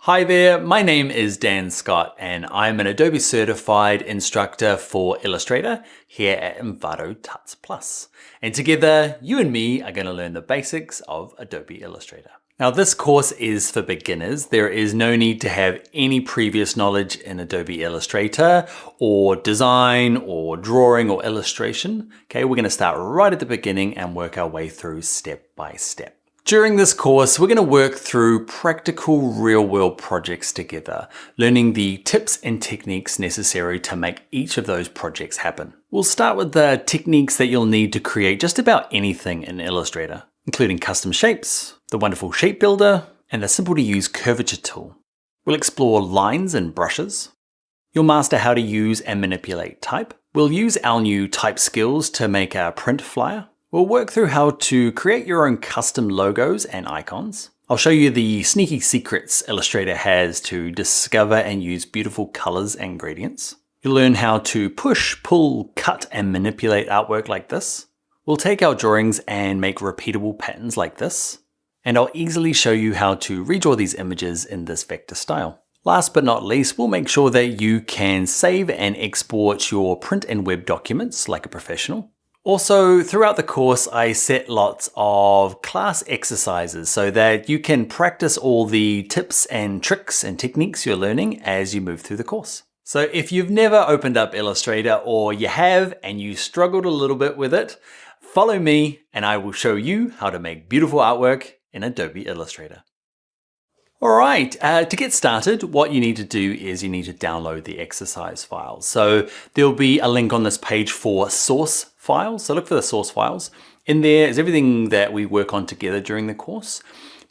Hi there, my name is Dan Scott and I'm an Adobe certified instructor for Illustrator here at Envato Tuts Plus. And together, you and me are going to learn the basics of Adobe Illustrator. Now this course is for beginners. There is no need to have any previous knowledge in Adobe Illustrator or design or drawing or illustration. Okay, we're going to start right at the beginning and work our way through step by step. During this course, we're going to work through practical real-world projects together, learning the tips and techniques necessary to make each of those projects happen. We'll start with the techniques that you'll need to create just about anything in Illustrator, including custom shapes, the wonderful shape builder, and the simple to use curvature tool. We'll explore lines and brushes. You'll master how to use and manipulate type. We'll use our new type skills to make a print flyer. We'll work through how to create your own custom logos and icons. I'll show you the sneaky secrets Illustrator has to discover and use beautiful colors and gradients. You'll learn how to push, pull, cut, and manipulate artwork like this. We'll take our drawings and make repeatable patterns like this. And I'll easily show you how to redraw these images in this vector style. Last but not least, we'll make sure that you can save and export your print and web documents like a professional. Also, throughout the course, I set lots of class exercises so that you can practice all the tips and tricks and techniques you're learning as you move through the course. So if you've never opened up Illustrator or you have and you struggled a little bit with it, follow me and I will show you how to make beautiful artwork in Adobe Illustrator. All right, to get started, what you need to do is you need to download the exercise files. So there'll be a link on this page for source files. So look for the source files. In there is everything that we work on together during the course.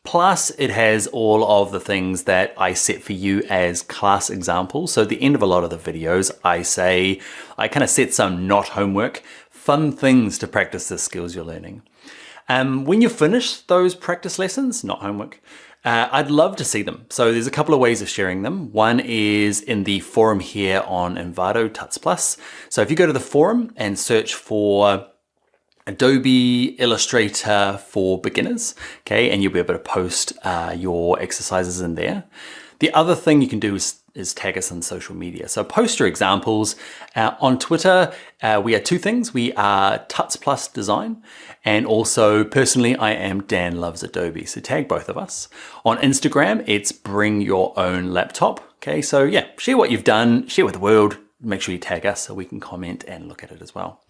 Plus it has all of the things that I set for you as class examples. So at the end of a lot of the videos, I kind of set some not homework, fun things to practice the skills you're learning. When you finish those practice lessons, not homework, I'd love to see them. So there's a couple of ways of sharing them. One is in the forum here on Envato Tuts Plus. So if you go to the forum and search for Adobe Illustrator for beginners, okay, and you'll be able to post your exercises in there. The other thing you can do is tag us on social media. So post your examples. On Twitter, we are two things. We are Tuts Plus Design, and also personally, I am Dan Loves Adobe. So tag both of us. On Instagram, it's Bring Your Own Laptop. Okay, so yeah, share what you've done, share with the world. Make sure you tag us so we can comment and look at it as well.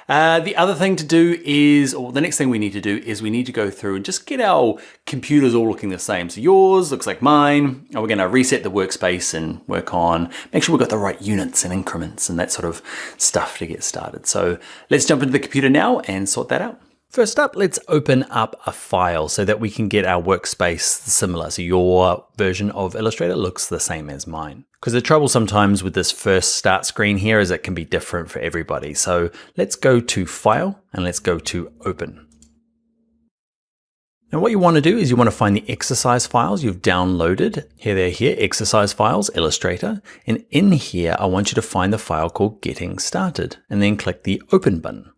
The other thing to do is, or the next thing we need to do is we need to go through and just get our computers all looking the same. So yours looks like mine, and we're going to reset the workspace and work on, make sure we've got the right units and increments and that sort of stuff to get started. So let's jump into the computer now and sort that out. First up, let's open up a file so that we can get our workspace similar. So your version of Illustrator looks the same as mine. Because the trouble sometimes with this first start screen here is it can be different for everybody. So let's go to File and let's go to Open. Now what you want to do is you want to find the exercise files you've downloaded. Here they're here, exercise files, Illustrator. And in here, I want you to find the file called Getting Started and then click the Open button.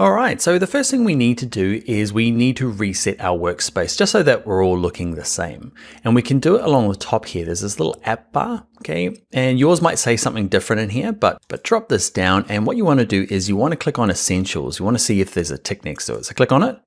All right, so the first thing we need to do is we need to reset our workspace just so that we're all looking the same. And we can do it along the top here. There's this little app bar, okay? And yours might say something different in here, but drop this down. And what you want to do is you want to click on Essentials. You want to see if there's a tick next to it. So click on it.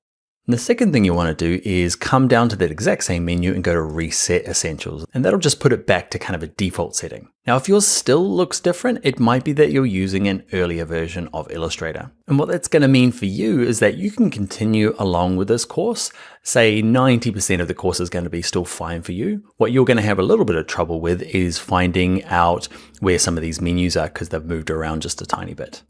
And the second thing you want to do is come down to that exact same menu and go to Reset Essentials. And that'll just put it back to kind of a default setting. Now, if yours still looks different, it might be that you're using an earlier version of Illustrator. And what that's going to mean for you is that you can continue along with this course. Say 90% of the course is going to be still fine for you. What you're going to have a little bit of trouble with is finding out where some of these menus are because they've moved around just a tiny bit.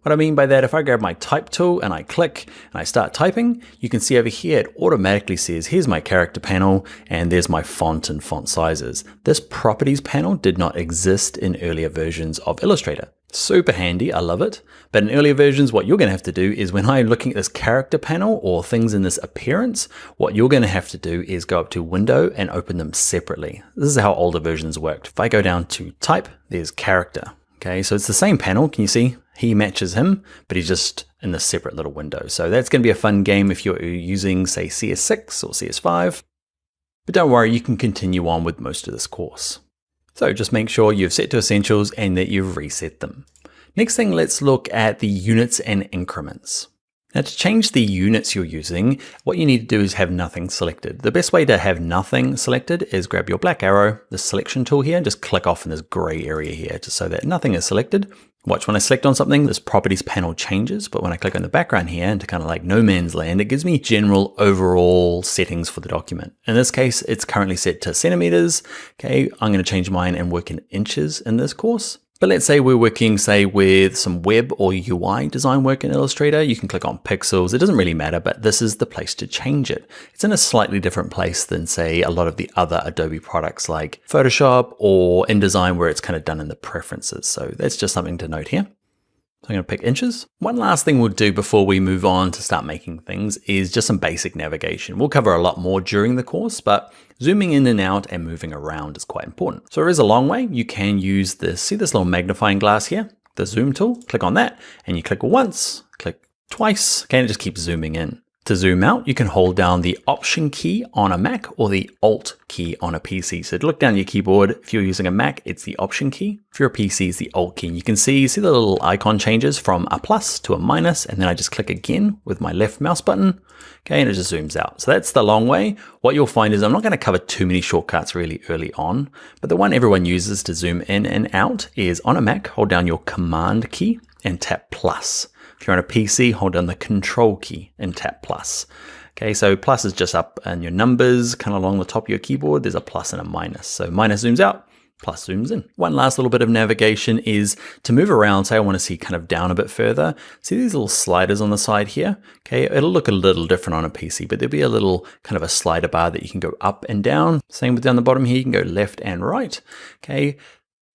What I mean by that, if I grab my type tool and I click and I start typing, you can see over here, it automatically says, here's my character panel and there's my font and font sizes. This properties panel did not exist in earlier versions of Illustrator. Super handy, I love it. But in earlier versions, what you're gonna have to do is when I'm looking at this character panel or things in this appearance, what you're gonna have to do is go up to Window and open them separately. This is how older versions worked. If I go down to Type, there's Character. Okay, so it's the same panel, can you see? He matches him, but he's just in this separate little window. So that's going to be a fun game if you're using, say, CS6 or CS5. But don't worry, you can continue on with most of this course. So just make sure you've set to essentials and that you've reset them. Next thing, let's look at the units and increments. Now to change the units you're using, what you need to do is have nothing selected. The best way to have nothing selected is grab your black arrow, the selection tool here, and just click off in this gray area here, just so that nothing is selected. Watch when I select on something, this properties panel changes, but when I click on the background here into kind of like no man's land, it gives me general overall settings for the document. In this case, it's currently set to centimeters. Okay, I'm going to change mine and work in inches in this course. But let's say we're working, say, with some web or UI design work in Illustrator. You can click on pixels. It doesn't really matter, but this is the place to change it. It's in a slightly different place than, say, a lot of the other Adobe products like Photoshop or InDesign, where it's kind of done in the preferences. So that's just something to note here. So I'm going to pick inches. One last thing we'll do before we move on to start making things is just some basic navigation. We'll cover a lot more during the course, but zooming in and out and moving around is quite important. So there is a long way. You can use this, see this little magnifying glass here, the zoom tool, click on that and you click once, click twice, okay, and it just keeps zooming in. To zoom out, you can hold down the Option key on a Mac or the Alt key on a PC. So to look down your keyboard, if you're using a Mac, it's the Option key. If you're a PC, it's the Alt key. You can see the little icon changes from a plus to a minus, and then I just click again with my left mouse button, okay, and it just zooms out. So that's the long way. What you'll find is I'm not going to cover too many shortcuts really early on, but the one everyone uses to zoom in and out is on a Mac, hold down your Command key and tap plus. If you're on a PC, hold down the Control key and tap plus. Okay, so plus is just up and your numbers kind of along the top of your keyboard. There's a plus and a minus. So minus zooms out, plus zooms in. One last little bit of navigation is to move around. Say I want to see kind of down a bit further. See these little sliders on the side here? Okay, it'll look a little different on a PC, but there'll be a little kind of a slider bar that you can go up and down. Same with down the bottom here, you can go left and right. Okay,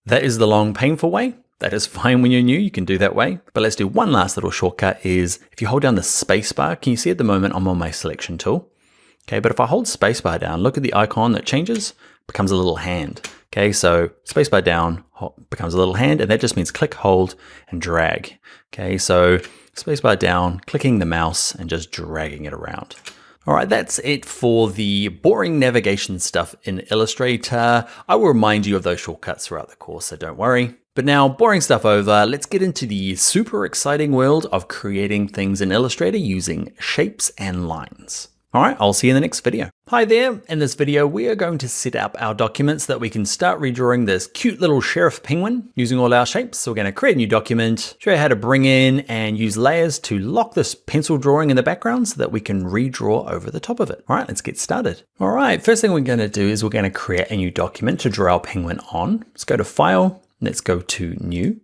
that is the long, painful way. That is fine when you're new, you can do that way. But let's do one last little shortcut is if you hold down the space bar, can you see at the moment I'm on my selection tool? Okay, but if I hold space bar down, look at the icon that changes, becomes a little hand. Okay, so space bar down becomes a little hand, and that just means click, hold, and drag. Okay, so space bar down, clicking the mouse and just dragging it around. All right, that's it for the boring navigation stuff in Illustrator. I will remind you of those shortcuts throughout the course, so don't worry. But now, boring stuff over, let's get into the super exciting world of creating things in Illustrator using shapes and lines. All right, I'll see you in the next video. Hi there, in this video, we are going to set up our document so that we can start redrawing this cute little sheriff penguin using all our shapes. So we're gonna create a new document, show you how to bring in and use layers to lock this pencil drawing in the background so that we can redraw over the top of it. All right, let's get started. All right, first thing we're gonna do is we're gonna create a new document to draw our penguin on. Let's go to File, let's go to New.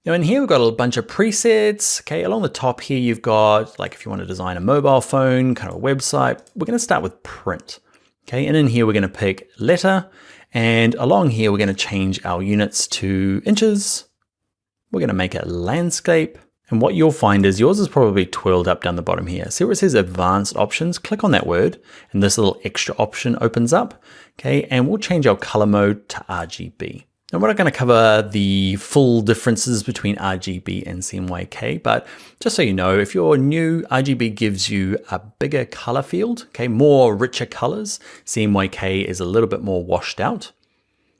Now in here, we've got a bunch of presets. Okay, along the top here, you've got like if you want to design a mobile phone, kind of a website, we're going to start with print. Okay, and in here, we're going to pick letter. And along here, we're going to change our units to inches. We're going to make it landscape. And what you'll find is yours is probably twirled up down the bottom here. See where it says advanced options? Click on that word and this little extra option opens up. Okay, and we'll change our color mode to RGB. Now we're not going to cover the full differences between RGB and CMYK, but just so you know, if you're new, RGB gives you a bigger color field, okay, more richer colors. CMYK is a little bit more washed out.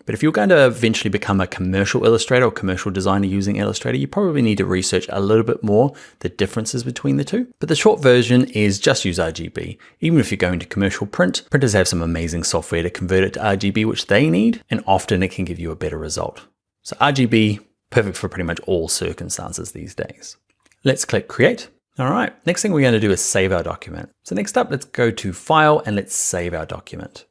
But if you're going to eventually become a commercial illustrator or commercial designer using Illustrator, you probably need to research a little bit more the differences between the two. But the short version is just use RGB. Even if you're going to commercial print, printers have some amazing software to convert it to RGB, which they need, and often it can give you a better result. So RGB, perfect for pretty much all circumstances these days. Let's click Create. All right, next thing we're going to do is save our document. So next up, let's go to File and let's save our document.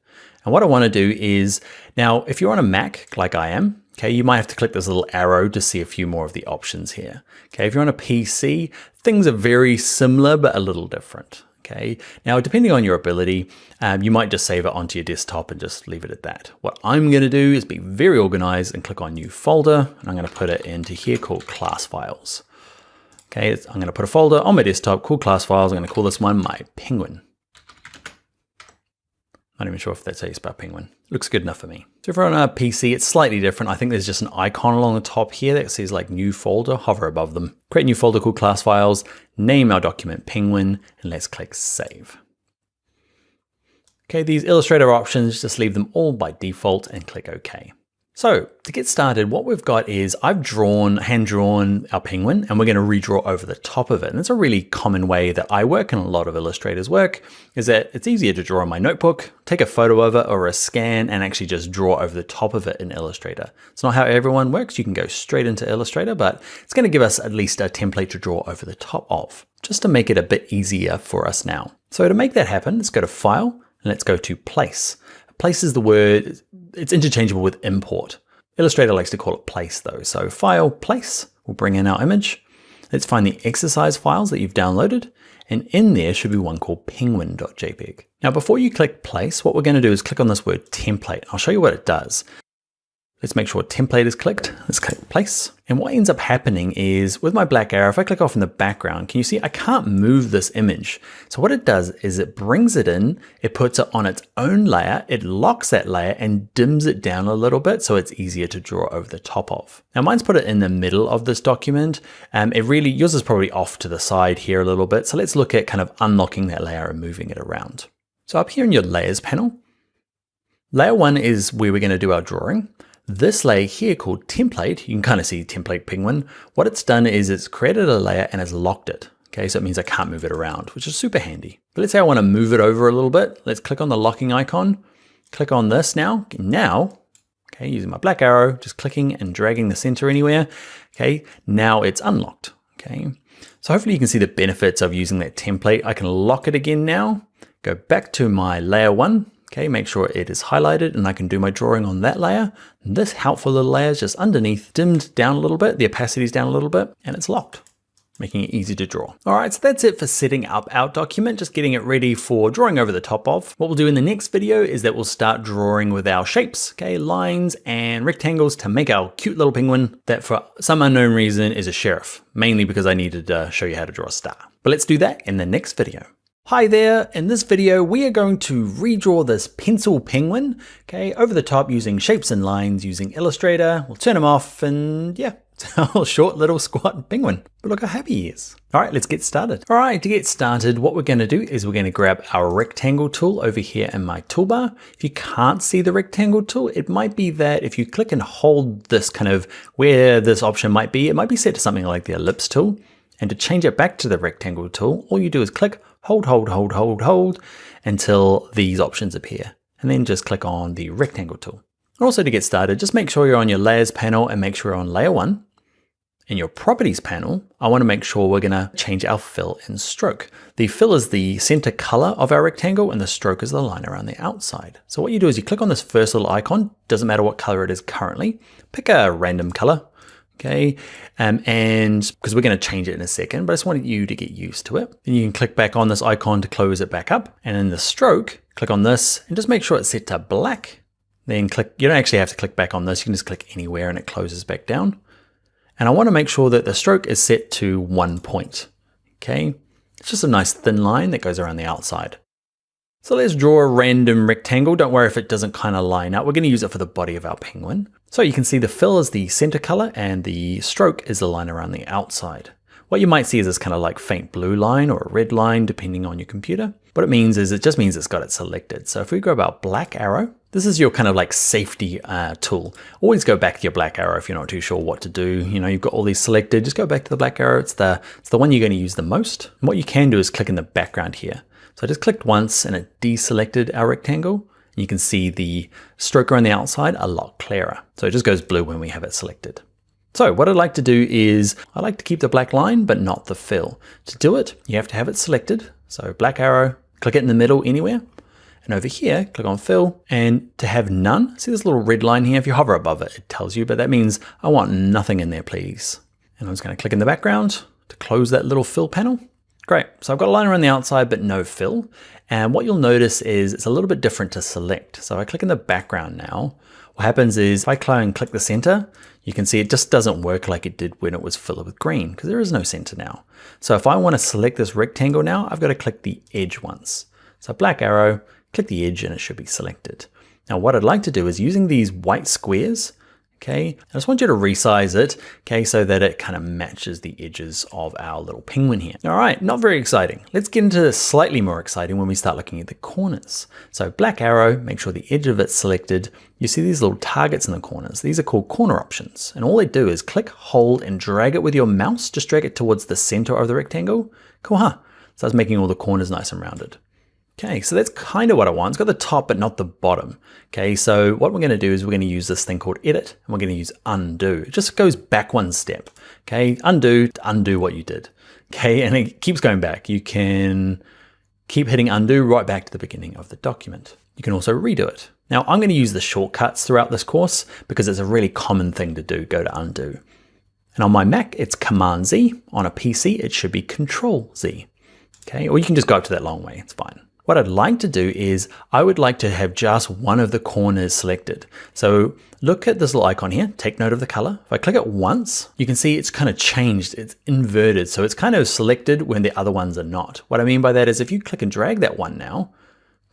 And what I want to do is, now if you're on a Mac like I am, okay, you might have to click this little arrow to see a few more of the options here. Okay, if you're on a PC, things are very similar but a little different. Okay, now depending on your ability, you might just save it onto your desktop and just leave it at that. What I'm going to do is be very organized and click on New Folder, and I'm going to put it into here called Class Files. Okay, I'm going to put a folder on my desktop called Class Files. I'm going to call this one my Penguin. Not even sure if that's how you spell penguin. Looks good enough for me. So if we're on a PC, it's slightly different. I think there's just an icon along the top here that says like new folder, hover above them. Create a new folder called Class Files, name our document Penguin, and let's click Save. Okay, these Illustrator options, just leave them all by default and click OK. So to get started, what we've got is I've hand drawn our penguin and we're going to redraw over the top of it. And it's a really common way that I work and a lot of illustrators work is that it's easier to draw on my notebook, take a photo of it or a scan and actually just draw over the top of it in Illustrator. It's not how everyone works. You can go straight into Illustrator, but it's going to give us at least a template to draw over the top of, just to make it a bit easier for us now. So to make that happen, let's go to File and let's go to Place. Place is the word, it's interchangeable with import. Illustrator likes to call it place though. So File, Place, we'll bring in our image. Let's find the exercise files that you've downloaded. And in there should be one called penguin.jpg. Now, before you click Place, what we're going to do is click on this word template. I'll show you what it does. Let's make sure template is clicked. Let's click Place. And what ends up happening is with my black arrow, if I click off in the background, can you see I can't move this image. So what it does is it brings it in, it puts it on its own layer, it locks that layer and dims it down a little bit so it's easier to draw over the top of. Now mine's put it in the middle of this document. Yours is probably off to the side here a little bit. So let's look at kind of unlocking that layer and moving it around. So up here in your layers panel, layer 1 is where we're going to do our drawing. This layer here called template, you can kind of see template penguin. What it's done is it's created a layer and it's locked it. Okay, so it means I can't move it around, which is super handy. But let's say I want to move it over a little bit. Let's click on the locking icon, click on this now. Now, okay, using my black arrow, just clicking and dragging the center anywhere. Okay, now it's unlocked. Okay, so hopefully you can see the benefits of using that template. I can lock it again now, go back to my layer 1. Okay, make sure it is highlighted and I can do my drawing on that layer. And this helpful little layer is just underneath, dimmed down a little bit, the opacity is down a little bit, and it's locked, making it easy to draw. All right, so that's it for setting up our document, just getting it ready for drawing over the top of. What we'll do in the next video is that we'll start drawing with our shapes, okay, lines and rectangles to make our cute little penguin that for some unknown reason is a sheriff, mainly because I needed to show you how to draw a star. But let's do that in the next video. Hi there, in this video we are going to redraw this pencil penguin, okay, over the top using shapes and lines using Illustrator. We'll turn him off and yeah, it's our short little squat penguin. But look how happy he is. All right, let's get started. All right, to get started, what we're going to do is we're going to grab our rectangle tool over here in my toolbar. If you can't see the rectangle tool, it might be that if you click and hold this kind of where this option might be, it might be set to something like the ellipse tool. And to change it back to the rectangle tool, all you do is click, hold until these options appear. And then just click on the rectangle tool. And also to get started, just make sure you're on your layers panel and make sure you're on layer 1. In your properties panel, I want to make sure we're going to change our fill and stroke. The fill is the center color of our rectangle and the stroke is the line around the outside. So what you do is you click on this first little icon, doesn't matter what color it is currently, pick a random color. Okay, and because we're going to change it in a second, but I just wanted you to get used to it. Then you can click back on this icon to close it back up. And in the stroke, click on this and just make sure it's set to black. Then click, you don't actually have to click back on this. You can just click anywhere and it closes back down. And I want to make sure that the stroke is set to 1 point. Okay, it's just a nice thin line that goes around the outside. So let's draw a random rectangle. Don't worry if it doesn't kind of line up. We're going to use it for the body of our penguin. So you can see the fill is the center color and the stroke is the line around the outside. What you might see is this kind of like faint blue line or a red line, depending on your computer. What it means is it just means it's got it selected. So if we go about black arrow, this is your kind of like safety tool. Always go back to your black arrow if you're not too sure what to do. You know, you've got all these selected, just go back to the black arrow. It's the one you're going to use the most. And what you can do is click in the background here. So I just clicked once and it deselected our rectangle. You can see the stroke around the outside a lot clearer. So it just goes blue when we have it selected. So what I'd like to do is I like to keep the black line, but not the fill. To do it, you have to have it selected. So black arrow, click it in the middle anywhere. And over here, click on fill and to have none. See this little red line here? If you hover above it, it tells you, but that means I want nothing in there, please. And I'm just going to click in the background to close that little fill panel. Great, so I've got a line around the outside, but no fill. And what you'll notice is it's a little bit different to select. So I click in the background now. What happens is if I click the center, you can see it just doesn't work like it did when it was filled with green because there is no center now. So if I want to select this rectangle now, I've got to click the edge once. So black arrow, click the edge and it should be selected. Now what I'd like to do is using these white squares, Okay, I just want you to resize it, okay, so that it kind of matches the edges of our little penguin here. All right, not very exciting. Let's get into slightly more exciting when we start looking at the corners. So black arrow, make sure the edge of it's selected. You see these little targets in the corners. These are called corner options. And all they do is click, hold, and drag it with your mouse. Just drag it towards the center of the rectangle. Cool, huh? So that's making all the corners nice and rounded. Okay, so that's kind of what I want. It's got the top, but not the bottom. Okay, so what we're gonna do is we're gonna use this thing called edit, and we're gonna use undo. It just goes back one step. Okay, undo to undo what you did. Okay, and it keeps going back. You can keep hitting undo right back to the beginning of the document. You can also redo it. Now I'm gonna use the shortcuts throughout this course because it's a really common thing to do, go to undo. And on my Mac, it's Command Z. On a PC, it should be Control Z. Okay, or you can just go up to that long way, it's fine. What I'd like to do is I would like to have just one of the corners selected. So look at this little icon here, take note of the color. If I click it once, you can see it's kind of changed, it's inverted. So it's kind of selected when the other ones are not. What I mean by that is if you click and drag that one now,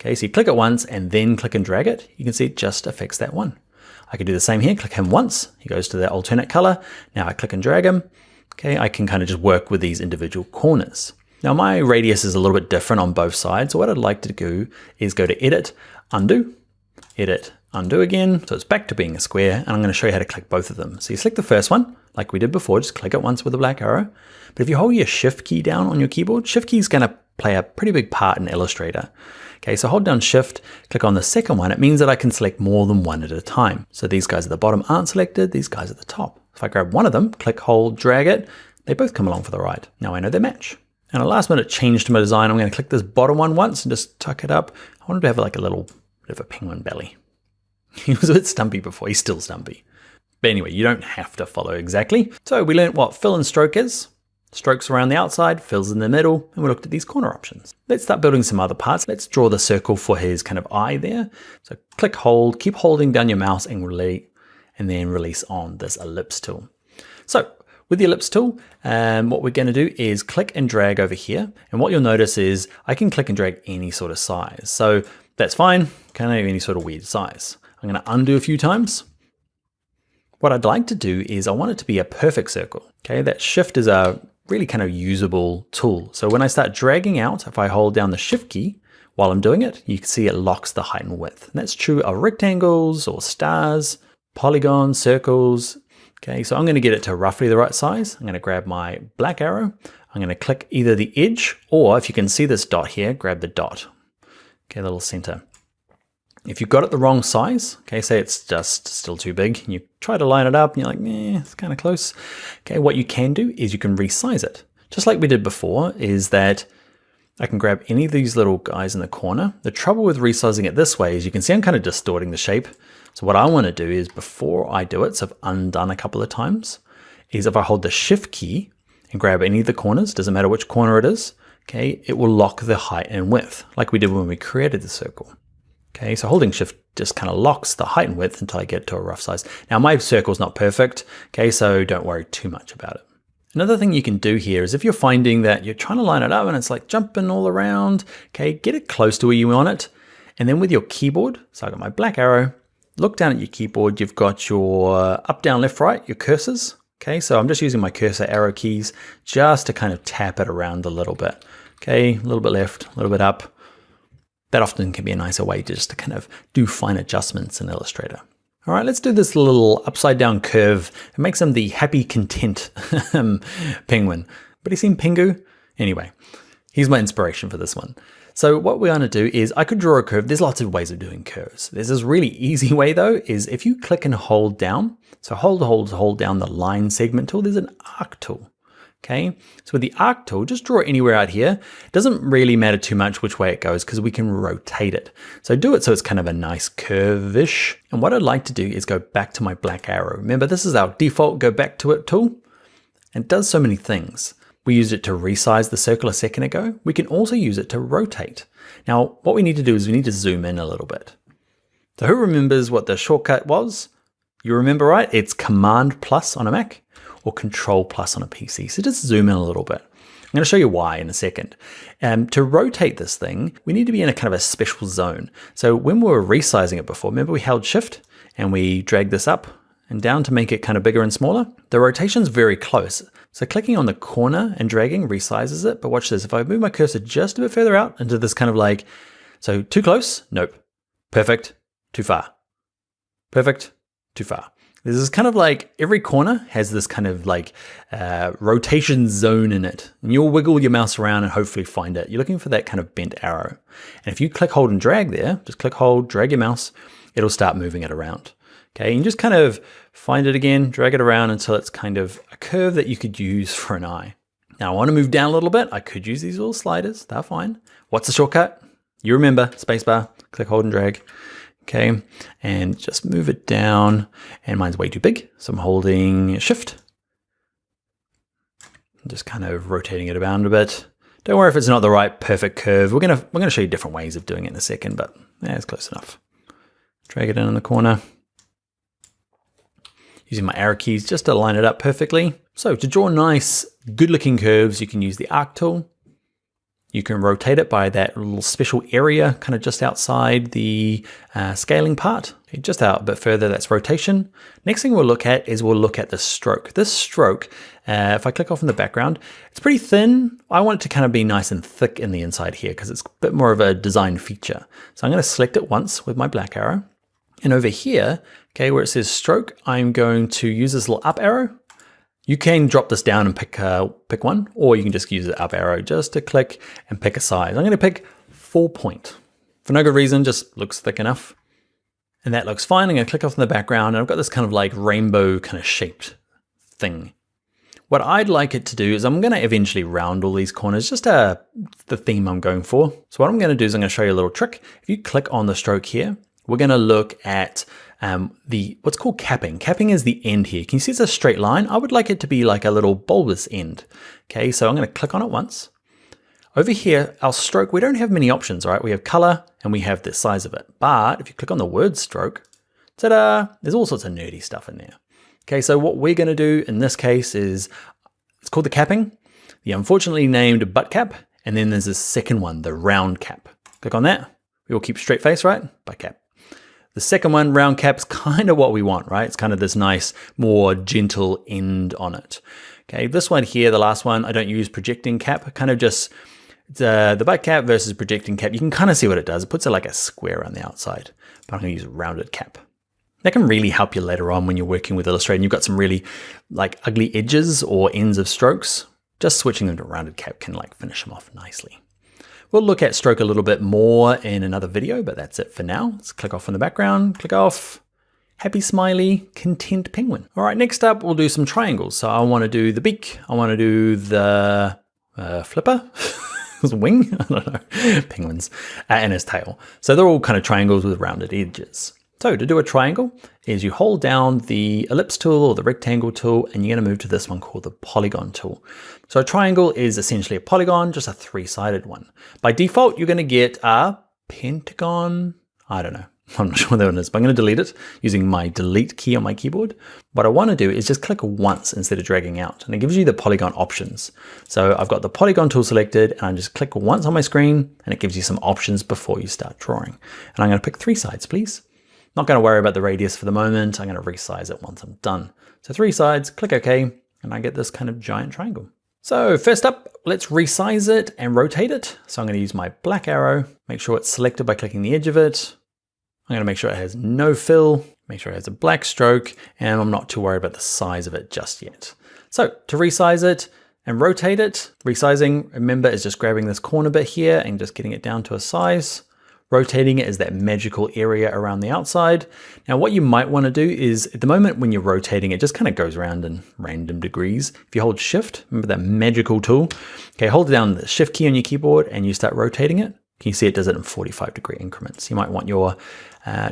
okay, so you click it once and then click and drag it, you can see it just affects that one. I could do the same here, click him once, he goes to the alternate color. Now I click and drag him, okay, I can kind of just work with these individual corners. Now my radius is a little bit different on both sides. So what I'd like to do is go to edit, undo again. So it's back to being a square, and I'm going to show you how to click both of them. So you select the first one, like we did before, just click it once with the black arrow. But if you hold your shift key down on your keyboard, shift key is going to play a pretty big part in Illustrator. Okay, so hold down shift, click on the second one. It means that I can select more than one at a time. So these guys at the bottom aren't selected, these guys at the top. If I grab one of them, click, hold, drag it, they both come along for the ride. Now I know they match. And a last minute change to my design, I'm going to click this bottom one once and just tuck it up. I wanted to have like a little bit of a penguin belly. He was a bit stumpy before, he's still stumpy. But anyway, you don't have to follow exactly. So we learned what fill and stroke is. Strokes around the outside, fills in the middle, and we looked at these corner options. Let's start building some other parts. Let's draw the circle for his kind of eye there. So click, hold, keep holding down your mouse and then release on this ellipse tool. So with the ellipse tool, what we're going to do is click and drag over here. And what you'll notice is I can click and drag any sort of size. So that's fine, can't have any sort of weird size. I'm going to undo a few times. What I'd like to do is I want it to be a perfect circle. Okay, that shift is a really kind of usable tool. So when I start dragging out, if I hold down the shift key while I'm doing it, you can see it locks the height and width. And that's true of rectangles or stars, polygons, circles. Okay, so I'm going to get it to roughly the right size. I'm going to grab my black arrow. I'm going to click either the edge, or if you can see this dot here, grab the dot. Okay, the little center. If you've got it the wrong size, okay, say it's just still too big, and you try to line it up and you're like, it's kind of close. Okay, what you can do is you can resize it. Just like we did before, is that I can grab any of these little guys in the corner. The trouble with resizing it this way is you can see I'm kind of distorting the shape. So what I want to do is before I do it, so I've undone a couple of times, is if I hold the shift key and grab any of the corners, doesn't matter which corner it is, okay, it will lock the height and width like we did when we created the circle. Okay, so holding shift just kind of locks the height and width until I get to a rough size. Now my circle's not perfect, okay, so don't worry too much about it. Another thing you can do here is if you're finding that you're trying to line it up and it's like jumping all around, okay, get it close to where you want it. And then with your keyboard, so I got my black arrow, look down at your keyboard, you've got your up, down, left, right, your cursors. Okay, so I'm just using my cursor arrow keys just to kind of tap it around a little bit. Okay, a little bit left, a little bit up. That often can be a nicer way just to kind of do fine adjustments in Illustrator. All right, let's do this little upside down curve. It makes him the happy, content penguin. But he seemed Pingu? Anyway, here's my inspiration for this one. So what we're gonna do is I could draw a curve. There's lots of ways of doing curves. There's this really easy way though, is if you click and hold down, so hold down the line segment tool, there's an arc tool. Okay, so with the arc tool, just draw it anywhere out here. It doesn't really matter too much which way it goes because we can rotate it. So do it so it's kind of a nice curve-ish. And what I'd like to do is go back to my black arrow. Remember, this is our default go back to it tool. And it does so many things. We used it to resize the circle a second ago. We can also use it to rotate. Now, what we need to do is we need to zoom in a little bit. So who remembers what the shortcut was? You remember, right? It's Command plus on a Mac or Control plus on a PC. So just zoom in a little bit. I'm going to show you why in a second. To rotate this thing, we need to be in a kind of a special zone. So when we were resizing it before, remember we held Shift and we dragged this up and down to make it kind of bigger and smaller. The rotation's very close. So clicking on the corner and dragging resizes it, but watch this. If I move my cursor just a bit further out into this kind of like, so too close, nope. Perfect, too far. Perfect, too far. This is kind of like every corner has this kind of like rotation zone in it. And you'll wiggle your mouse around and hopefully find it. You're looking for that kind of bent arrow. And if you click, hold, and drag there, just click, hold, drag your mouse, it'll start moving it around. Okay, and just kind of find it again, drag it around until it's kind of a curve that you could use for an eye. Now I want to move down a little bit. I could use these little sliders, they're fine. What's the shortcut? You remember, spacebar, click, hold, and drag. Okay, and just move it down, and mine's way too big, so I'm holding Shift. Just kind of rotating it around a bit. Don't worry if it's not the right perfect curve. We're gonna show you different ways of doing it in a second, but yeah, it's close enough. Drag it in the corner. Using my arrow keys just to line it up perfectly. So to draw nice, good-looking curves, you can use the arc tool. You can rotate it by that little special area, kind of just outside the scaling part. Okay, just out a bit further, that's rotation. Next thing we'll look at is we'll look at the stroke. This stroke, if I click off in the background, it's pretty thin. I want it to kind of be nice and thick in the inside here because it's a bit more of a design feature. So I'm going to select it once with my black arrow. And over here, okay, where it says stroke, I'm going to use this little up arrow. You can drop this down and pick one, or you can just use the up arrow just to click and pick a size. I'm going to pick 4 point. For no good reason, just looks thick enough. And that looks fine. I'm going to click off in the background, and I've got this kind of like rainbow kind of shaped thing. What I'd like it to do is I'm going to eventually round all these corners, just the theme I'm going for. So what I'm going to do is I'm going to show you a little trick. If you click on the stroke here, we're going to look at what's called capping. Capping is the end here. Can you see it's a straight line? I would like it to be like a little bulbous end. Okay, so I'm going to click on it once. Over here, our stroke, we don't have many options, right? We have color and we have the size of it. But if you click on the word stroke, ta-da, there's all sorts of nerdy stuff in there. Okay, so what we're going to do in this case is, it's called the capping, the unfortunately named butt cap, and then there's this second one, the round cap. Click on that. We will keep straight face, right? Butt cap. The second one, round cap's kind of what we want, right? It's kind of this nice, more gentle end on it. Okay, this one here, the last one, I don't use projecting cap, kind of just the butt cap versus projecting cap. You can kind of see what it does. It puts it like a square on the outside, but I'm gonna use a rounded cap. That can really help you later on when you're working with Illustrator and you've got some really like ugly edges or ends of strokes. Just switching them to rounded cap can like finish them off nicely. We'll look at stroke a little bit more in another video, but that's it for now. Let's click off in the background, click off, happy smiley, content penguin. All right, next up, we'll do some triangles. So I want to do the beak. I want to do the flipper, his wing, I don't know, penguins, and his tail. So they're all kind of triangles with rounded edges. So to do a triangle is you hold down the ellipse tool or the rectangle tool, and you're going to move to this one called the polygon tool. So a triangle is essentially a polygon, just a three-sided one. By default, you're going to get a pentagon. I don't know. I'm not sure what that one is, but I'm going to delete it using my delete key on my keyboard. What I want to do is just click once instead of dragging out, and it gives you the polygon options. So I've got the polygon tool selected, and I just click once on my screen, and it gives you some options before you start drawing. And I'm going to pick 3 sides, please. Not going to worry about the radius for the moment. I'm going to resize it once I'm done. So 3 sides, click OK, and I get this kind of giant triangle. So first up, let's resize it and rotate it. So I'm going to use my black arrow, make sure it's selected by clicking the edge of it. I'm going to make sure it has no fill, make sure it has a black stroke, and I'm not too worried about the size of it just yet. So to resize it and rotate it, resizing, remember, is just grabbing this corner bit here and just getting it down to a size. Rotating it is that magical area around the outside. Now what you might want to do is, at the moment when you're rotating, it just kind of goes around in random degrees. If you hold Shift, remember that magical tool? Okay, hold down the Shift key on your keyboard and you start rotating it. Can you see it does it in 45-degree increments? You might want your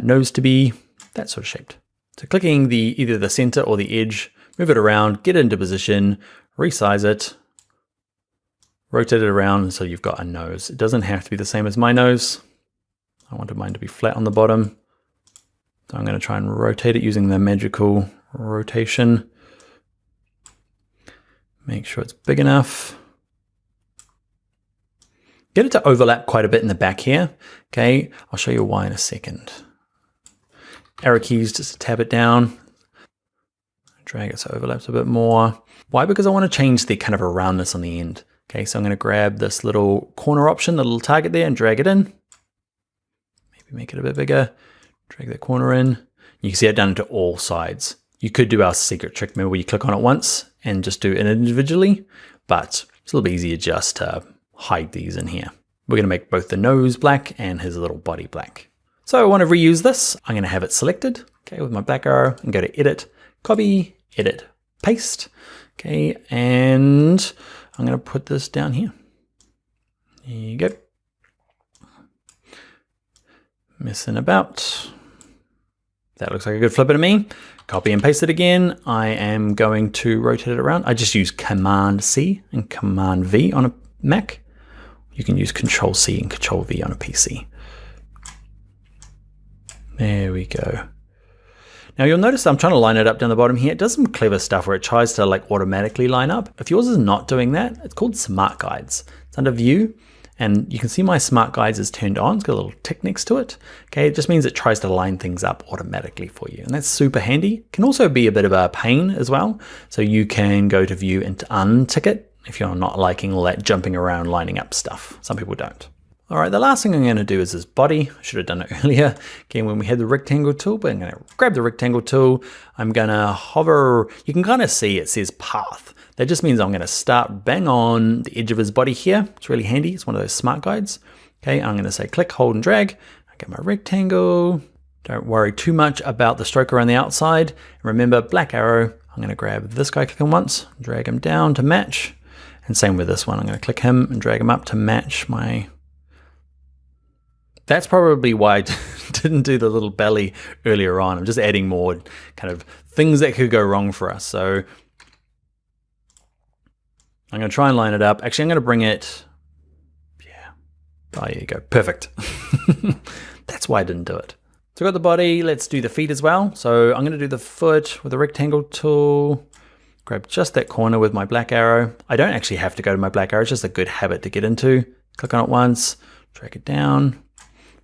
nose to be that sort of shaped. So clicking either the center or the edge, move it around, get it into position, resize it, rotate it around until you've got a nose. It doesn't have to be the same as my nose. I wanted mine to be flat on the bottom. So I'm going to try and rotate it using the magical rotation. Make sure it's big enough. Get it to overlap quite a bit in the back here. Okay, I'll show you why in a second. Arrow keys just to tab it down. Drag it so it overlaps a bit more. Why? Because I want to change the kind of a roundness on the end. Okay, so I'm going to grab this little corner option, the little target there, and drag it in. Maybe make it a bit bigger. Drag that corner in. You can see it done into all sides. You could do our secret trick, remember, where you click on it once and just do it individually, but it's a little bit easier just to hide these in here. We're going to make both the nose black and his little body black. So I want to reuse this. I'm going to have it selected, okay, with my black arrow, and go to Edit, Copy, Edit, Paste, okay, and I'm going to put this down here. There you go. Messing about. That looks like a good flipper to me. Copy and paste it again. I am going to rotate it around. I just use Command C and Command V on a Mac. You can use Control C and Control V on a PC. There we go. Now you'll notice I'm trying to line it up down the bottom here. It does some clever stuff where it tries to like automatically line up. If yours is not doing that, it's called Smart Guides. It's under View, and you can see my Smart Guides is turned on. It's got a little tick next to it. Okay, it just means it tries to line things up automatically for you, and that's super handy. It can also be a bit of a pain as well. So you can go to View and untick it if you're not liking all that jumping around lining up stuff. Some people don't. All right, the last thing I'm going to do is this body. I should have done it earlier. Again, when we had the rectangle tool, but I'm going to grab the rectangle tool. I'm going to hover. You can kind of see it says path. That just means I'm going to start bang on the edge of his body here. It's really handy. It's one of those smart guides. Okay, I'm going to say click, hold, and drag. I get my rectangle. Don't worry too much about the stroke around the outside. And remember, black arrow. I'm going to grab this guy, click him once, drag him down to match. And same with this one. I'm going to click him and drag him up to match my... That's probably why I didn't do the little belly earlier on. I'm just adding more kind of things that could go wrong for us. So I'm going to try and line it up. Actually, I'm going to bring it, yeah. Oh, there you go. Perfect. That's why I didn't do it. So I've got the body. Let's do the feet as well. So I'm going to do the foot with the rectangle tool. Grab just that corner with my black arrow. I don't actually have to go to my black arrow. It's just a good habit to get into. Click on it once, drag it down.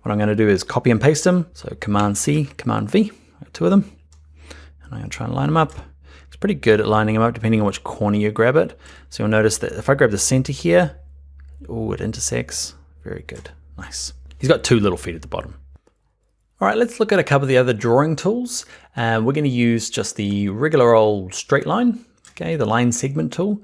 What I'm going to do is copy and paste them. So Command C, Command V, two of them. And I'm going to try and line them up. It's pretty good at lining them up depending on which corner you grab it. So you'll notice that if I grab the center here, oh, it intersects. Very good. Nice. He's got two little feet at the bottom. All right, let's look at a couple of the other drawing tools. We're going to use just the regular old straight line. Okay, the line segment tool.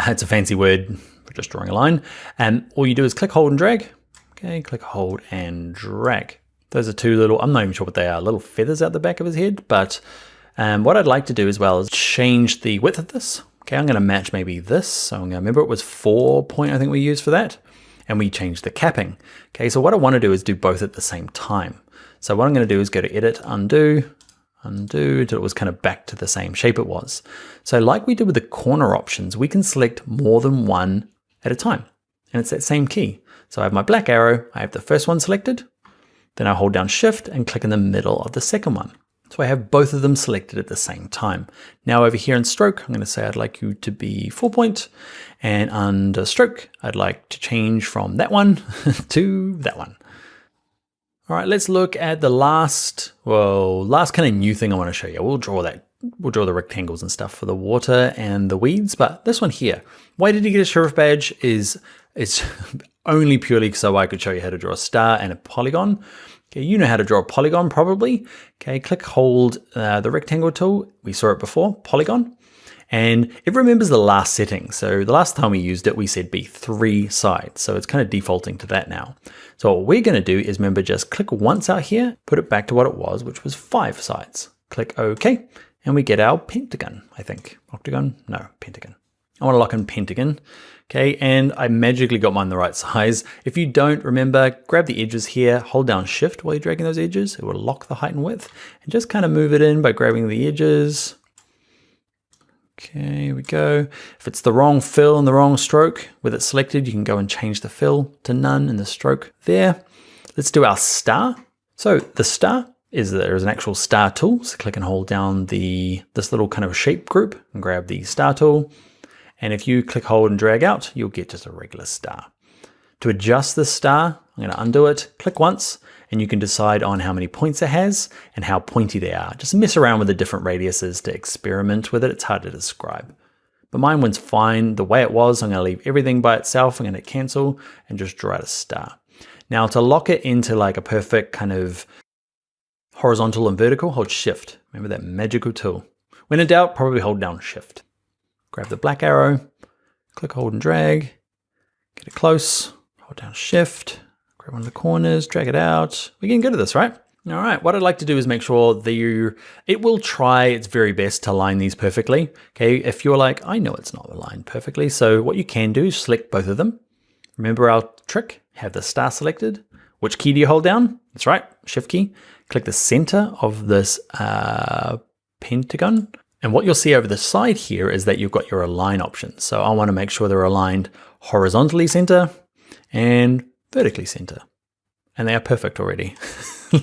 It's a fancy word for just drawing a line. And all you do is click, hold, and drag. Okay, click, hold, and drag. Those are two little, I'm not even sure what they are, little feathers out the back of his head, but what I'd like to do as well is change the width of this. Okay, I'm gonna match maybe this. So I'm gonna remember it was 4 point, I think we used for that, and we changed the capping. Okay, so what I wanna do is do both at the same time. So what I'm gonna do is go to Edit, Undo, Undo, until it was kind of back to the same shape it was. So like we did with the corner options, we can select more than one at a time, and it's that same key. So I have my black arrow, I have the first one selected, then I hold down Shift and click in the middle of the second one. So I have both of them selected at the same time. Now over here in stroke, I'm going to say I'd like you to be 4 point, and under stroke, I'd like to change from that one to that one. All right, let's look at the last kind of new thing I want to show you. We'll draw the rectangles and stuff for the water and the weeds, but this one here, why did he get a sheriff badge is it's only purely so I could show you how to draw a star and a polygon. Okay, you know how to draw a polygon probably. Okay, click, hold the rectangle tool. We saw it before, polygon. And it remembers the last setting. So the last time we used it, we said be 3 sides. So it's kind of defaulting to that now. So what we're gonna do is remember just click once out here, put it back to what it was, which was 5 sides. Click OK, and we get our pentagon, I think. Octagon? No, pentagon. I want to lock in pentagon. Okay, and I magically got mine the right size. If you don't, remember, grab the edges here, hold down Shift while you're dragging those edges. It will lock the height and width, and just kind of move it in by grabbing the edges. Okay, here we go. If it's the wrong fill and the wrong stroke with it selected, you can go and change the fill to none and the stroke there. Let's do our star. So the star is there's an actual star tool. So click and hold down this little kind of shape group and grab the star tool. And if you click, hold, and drag out, you'll get just a regular star. To adjust this star, I'm going to undo it, click once, and you can decide on how many points it has and how pointy they are. Just mess around with the different radiuses to experiment with it. It's hard to describe. But mine was fine the way it was. I'm going to leave everything by itself. I'm going to cancel and just draw out a star. Now to lock it into like a perfect kind of horizontal and vertical, hold Shift. Remember that magical tool. When in doubt, probably hold down Shift. Grab the black arrow, click, hold and drag, get it close, hold down Shift, grab one of the corners, drag it out. We're getting good at this, right? All right, what I'd like to do is make sure that it will try its very best to align these perfectly. Okay, if you're like, I know it's not aligned perfectly, so what you can do is select both of them. Remember our trick, have the star selected. Which key do you hold down? That's right, Shift key. Click the center of this pentagon. And what you'll see over the side here is that you've got your align options. So I want to make sure they're aligned horizontally center and vertically center. And they are perfect already. I'm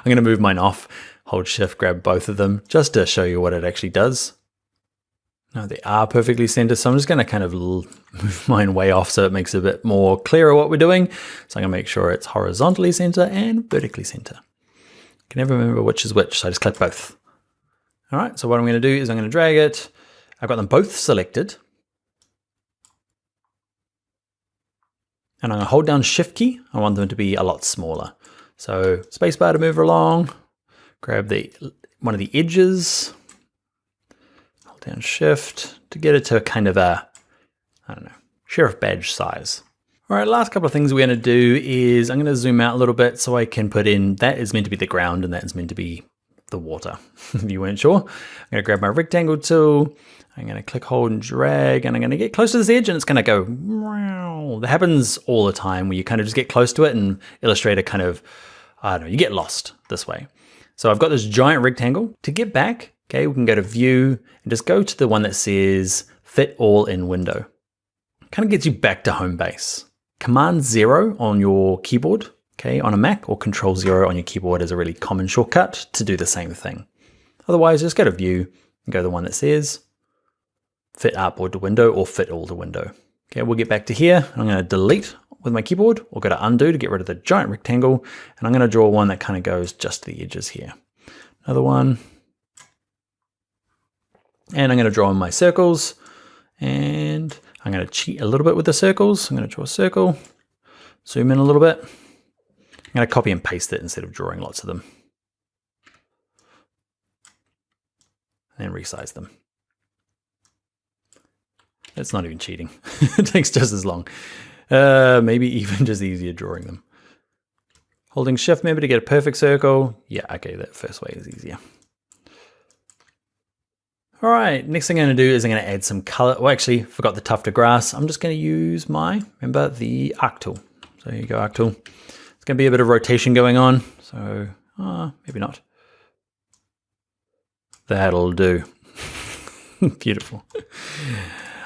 going to move mine off, hold Shift, grab both of them just to show you what it actually does. No, they are perfectly centered. So I'm just going to kind of move mine way off so it makes it a bit more clearer what we're doing. So I'm going to make sure it's horizontally center and vertically center. I can never remember which is which, so I just click both. All right, so what I'm going to do is I'm going to drag it. I've got them both selected. And I'm going to hold down Shift key. I want them to be a lot smaller. So spacebar to move along. Grab one of the edges. Hold down Shift to get it to a kind of a, I don't know, sheriff badge size. All right, last couple of things we're going to do is I'm going to zoom out a little bit so I can put in, that is meant to be the ground and that is meant to be the water, if you weren't sure. I'm going to grab my rectangle tool. I'm going to click, hold, and drag, and I'm going to get close to this edge, and it's going to go, wow. That happens all the time where you kind of just get close to it, and Illustrator kind of, I don't know, you get lost this way. So I've got this giant rectangle. To get back, okay, we can go to View, and just go to the one that says Fit All in Window. Kind of gets you back to home base. Command 0 on your keyboard, okay, on a Mac, or Control 0 on your keyboard is a really common shortcut to do the same thing. Otherwise, just go to View and go to the one that says Fit Up or to Window or Fit All to Window. Okay, we'll get back to here. I'm going to delete with my keyboard or go to Undo to get rid of the giant rectangle. And I'm going to draw one that kind of goes just to the edges here. Another one. And I'm going to draw in my circles. And I'm going to cheat a little bit with the circles. I'm going to draw a circle, zoom in a little bit. I'm going to copy and paste it instead of drawing lots of them. And then resize them. It's not even cheating. It takes just as long. Maybe even just easier drawing them. Holding Shift, remember to get a perfect circle. Yeah, okay, that first way is easier. All right, next thing I'm going to do is I'm going to add some color. Well, actually, forgot the tuft of grass. I'm just going to use remember the arc tool. So here you go, arc tool. It's going to be a bit of rotation going on. So maybe not. That'll do. Beautiful.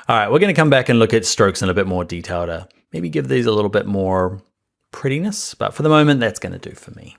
All right, we're going to come back and look at strokes in a bit more detail to maybe give these a little bit more prettiness. But for the moment, that's going to do for me.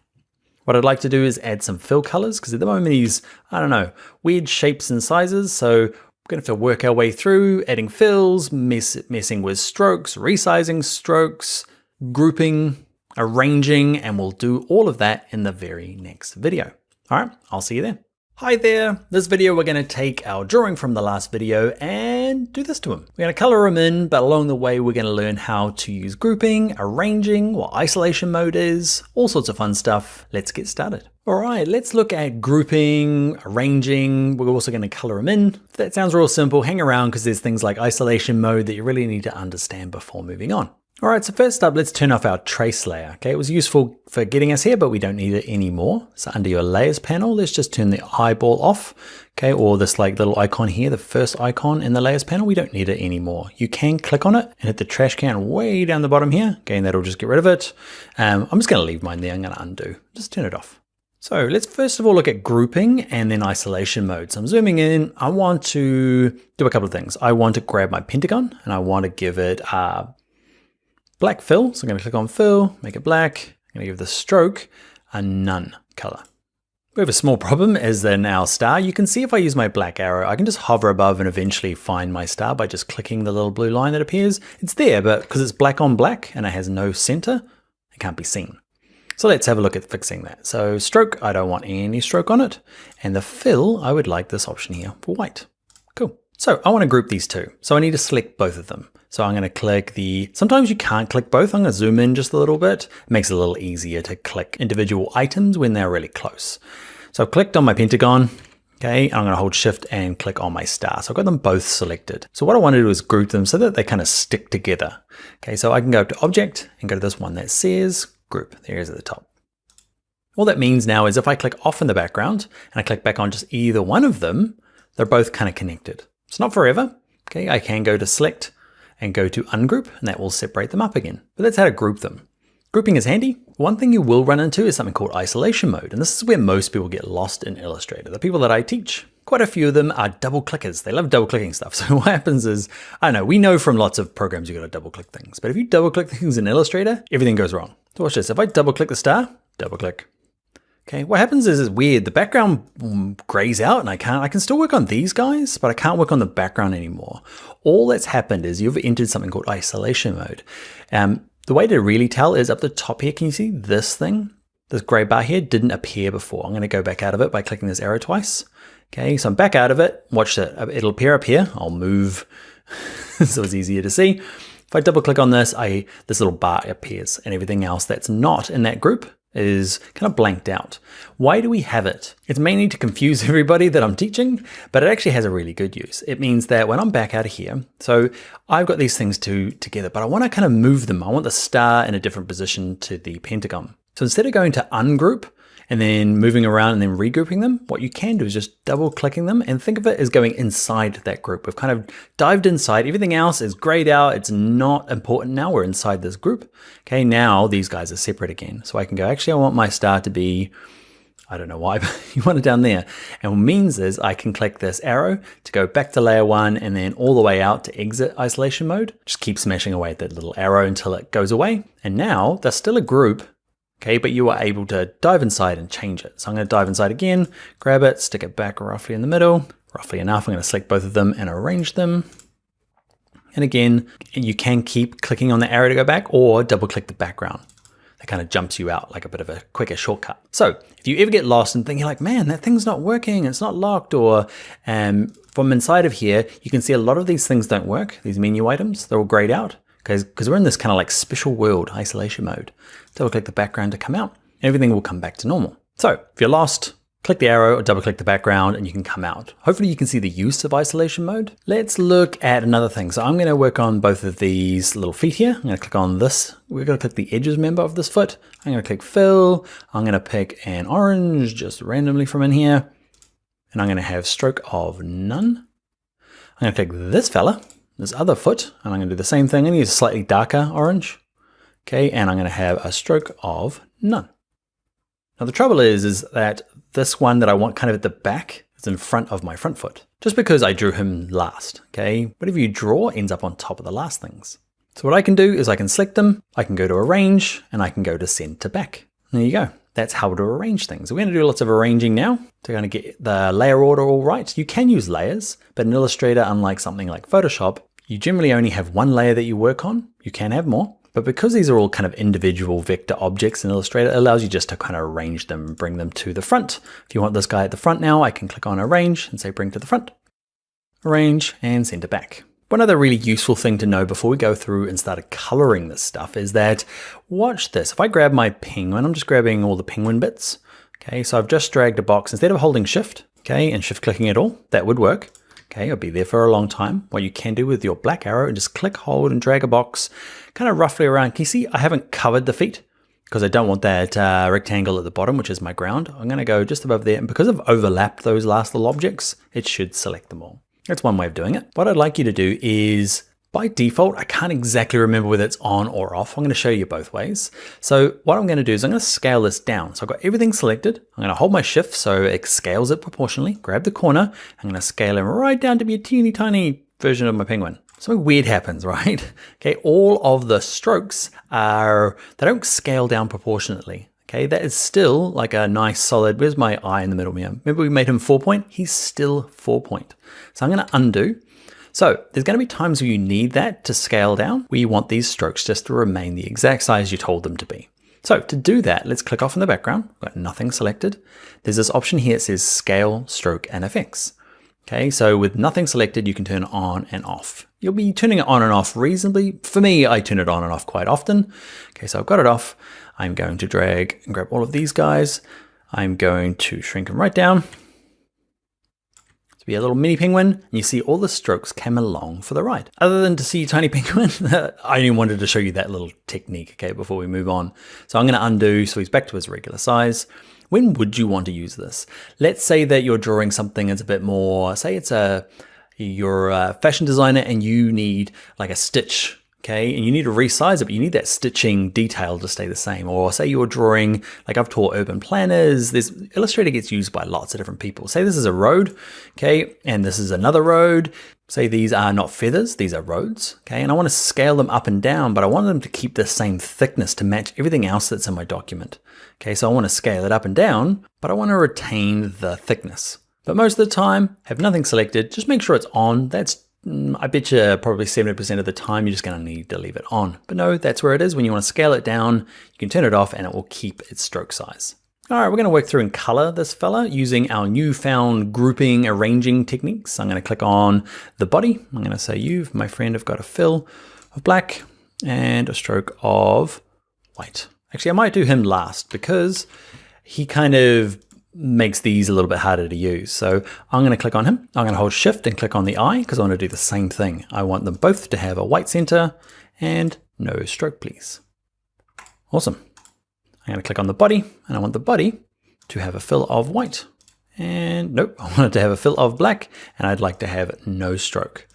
What I'd like to do is add some fill colors, because at the moment these, I don't know, weird shapes and sizes. So we're going to have to work our way through adding fills, messing with strokes, resizing strokes, grouping, arranging, and we'll do all of that in the very next video. All right, I'll see you there. Hi there. This video, we're going to take our drawing from the last video and do this to him. We're going to color him in, but along the way, we're going to learn how to use grouping, arranging, what isolation mode is, all sorts of fun stuff. Let's get started. All right, let's look at grouping, arranging. We're also going to color them in. If that sounds real simple, hang around because there's things like isolation mode that you really need to understand before moving on. All right, so first up, let's turn off our trace layer. Okay, it was useful for getting us here, but we don't need it anymore. So under your layers panel, let's just turn the eyeball off. Okay, or this like little icon here, the first icon in the layers panel, we don't need it anymore. You can click on it and hit the trash can way down the bottom here. Okay, and that'll just get rid of it. I'm just gonna leave mine there, I'm gonna undo, just turn it off. So let's first of all look at grouping and then isolation mode. So I'm zooming in, I want to do a couple of things. I want to grab my pentagon and I want to give it black fill. So I'm going to click on fill, make it black. I'm going to give the stroke a none color. We have a small problem as in our star. You can see if I use my black arrow, I can just hover above and eventually find my star by just clicking the little blue line that appears. It's there, but because it's black on black and it has no center, it can't be seen. So let's have a look at fixing that. So stroke, I don't want any stroke on it. And the fill, I would like this option here for white. Cool. So I want to group these two. So I need to select both of them. So I'm going to click sometimes you can't click both. I'm going to zoom in just a little bit. It makes it a little easier to click individual items when they're really close. So I've clicked on my pentagon. Okay, I'm going to hold shift and click on my star. So I've got them both selected. So what I want to do is group them so that they kind of stick together. Okay, so I can go to object and go to this one that says group. There it is at the top. All that means now is if I click off in the background and I click back on just either one of them, they're both kind of connected. It's not forever. Okay, I can go to select and go to ungroup and that will separate them up again. But that's how to group them. Grouping is handy. One thing you will run into is something called isolation mode. And this is where most people get lost in Illustrator. The people that I teach, quite a few of them are double clickers. They love double clicking stuff. So what happens is, I don't know, we know from lots of programs you got to double click things. But if you double click things in Illustrator, everything goes wrong. So watch this. If I double click the star, double click. Okay, what happens is it's weird. The background grays out and I can still work on these guys, but I can't work on the background anymore. All that's happened is you've entered something called isolation mode. The way to really tell is up the top here. Can you see this thing? This gray bar here didn't appear before. I'm going to go back out of it by clicking this arrow twice. Okay, so I'm back out of it. Watch that. It'll appear up here. I'll move so it's easier to see. If I double click on this, this little bar appears and everything else that's not in that group is kind of blanked out. Why do we have it? It's mainly to confuse everybody that I'm teaching, but it actually has a really good use. It means that when I'm back out of here, so I've got these things together, but I want to kind of move them. I want the star in a different position to the pentagon. So instead of going to ungroup and then moving around and then regrouping them, what you can do is just double clicking them and think of it as going inside that group. We've kind of dived inside. Everything else is grayed out. It's not important now. We're inside this group. Okay, now these guys are separate again. So I can go, actually, I want my star to be, I don't know why, but you want it down there. And what it means is I can click this arrow to go back to layer 1 and then all the way out to exit isolation mode. Just keep smashing away at that little arrow until it goes away. And now there's still a group. Okay, but you are able to dive inside and change it. So I'm going to dive inside again, grab it, stick it back roughly in the middle, roughly enough. I'm going to select both of them and arrange them. And again, you can keep clicking on the arrow to go back or double click the background. That kind of jumps you out like a bit of a quicker shortcut. So if you ever get lost and think you're like, man, that thing's not working, it's not locked, or from inside of here, you can see a lot of these things don't work. These menu items, they're all grayed out. Because we're in this kind of like special world isolation mode. Double click the background to come out. Everything will come back to normal. So if you're lost, click the arrow or double click the background and you can come out. Hopefully you can see the use of isolation mode. Let's look at another thing. So I'm going to work on both of these little feet here. I'm going to click on this. We're going to click the edges member of this foot. I'm going to click fill. I'm going to pick an orange just randomly from in here. And I'm going to have stroke of none. I'm going to click this fella, this other foot, and I'm going to do the same thing. I need a slightly darker orange. Okay, and I'm going to have a stroke of none. Now the trouble is that this one that I want kind of at the back is in front of my front foot, just because I drew him last. Okay, whatever you draw ends up on top of the last things. So what I can do is I can select them, I can go to arrange, and I can go to send to back. There you go. That's how to arrange things. We're going to do lots of arranging now to kind of get the layer order all right. You can use layers, but in Illustrator, unlike something like Photoshop, you generally only have one layer that you work on. You can have more, but because these are all kind of individual vector objects in Illustrator, it allows you just to kind of arrange them and bring them to the front. If you want this guy at the front now, I can click on arrange and say bring to the front, arrange, and send it back. One other really useful thing to know before we go through and start coloring this stuff is that, watch this. If I grab my penguin, I'm just grabbing all the penguin bits. Okay, so I've just dragged a box. Instead of holding shift, okay, and shift clicking it all, that would work. Okay, it'll be there for a long time. What you can do with your black arrow and just click, hold, and drag a box kind of roughly around. Can you see I haven't covered the feet because I don't want that rectangle at the bottom, which is my ground. I'm going to go just above there. And because I've overlapped those last little objects, it should select them all. That's one way of doing it. What I'd like you to do is, by default, I can't exactly remember whether it's on or off. I'm going to show you both ways. So what I'm going to do is I'm going to scale this down. So I've got everything selected. I'm going to hold my shift so it scales it proportionally. Grab the corner. I'm going to scale him right down to be a teeny tiny version of my penguin. Something weird happens, right? Okay, all of the strokes they don't scale down proportionately. Okay, that is still like a nice solid, where's my eye in the middle here? Remember we made him 4 point? He's still 4 point. So I'm going to undo. So there's going to be times where you need that to scale down, where you want these strokes just to remain the exact size you told them to be. So to do that, let's click off in the background. We've got nothing selected. There's this option here that says Scale, Stroke, and Effects. Okay, so with nothing selected, you can turn it on and off. You'll be turning it on and off reasonably. For me, I turn it on and off quite often. Okay, so I've got it off. I'm going to drag and grab all of these guys. I'm going to shrink them right down to be a little mini penguin. And you see all the strokes came along for the ride. Other than to see a tiny penguin, I only wanted to show you that little technique, okay, before we move on. So I'm going to undo, so he's back to his regular size. When would you want to use this? Let's say that you're drawing something that's a bit more, say you're a fashion designer and you need like a stitch, okay? And you need to resize it, but you need that stitching detail to stay the same. Or say you're drawing, like I've taught urban planners, Illustrator gets used by lots of different people. Say this is a road, okay? And this is another road. Say these are not feathers, these are roads, okay? And I want to scale them up and down, but I want them to keep the same thickness to match everything else that's in my document. Okay, so I want to scale it up and down, but I want to retain the thickness. But most of the time, have nothing selected, just make sure it's on. That's, I bet you probably 70% of the time, you're just going to need to leave it on. But no, that's where it is. When you want to scale it down, you can turn it off and it will keep its stroke size. All right, we're going to work through and color this fella using our newfound grouping arranging techniques. I'm going to click on the body. I'm going to say, you, my friend, have got a fill of black and a stroke of white. Actually, I might do him last because he kind of makes these a little bit harder to use. So I'm going to click on him. I'm going to hold shift and click on the eye because I want to do the same thing. I want them both to have a white center and no stroke, please. Awesome. I'm going to click on the body and I want the body to have a fill of white. And nope, I want it to have a fill of black and I'd like to have no stroke.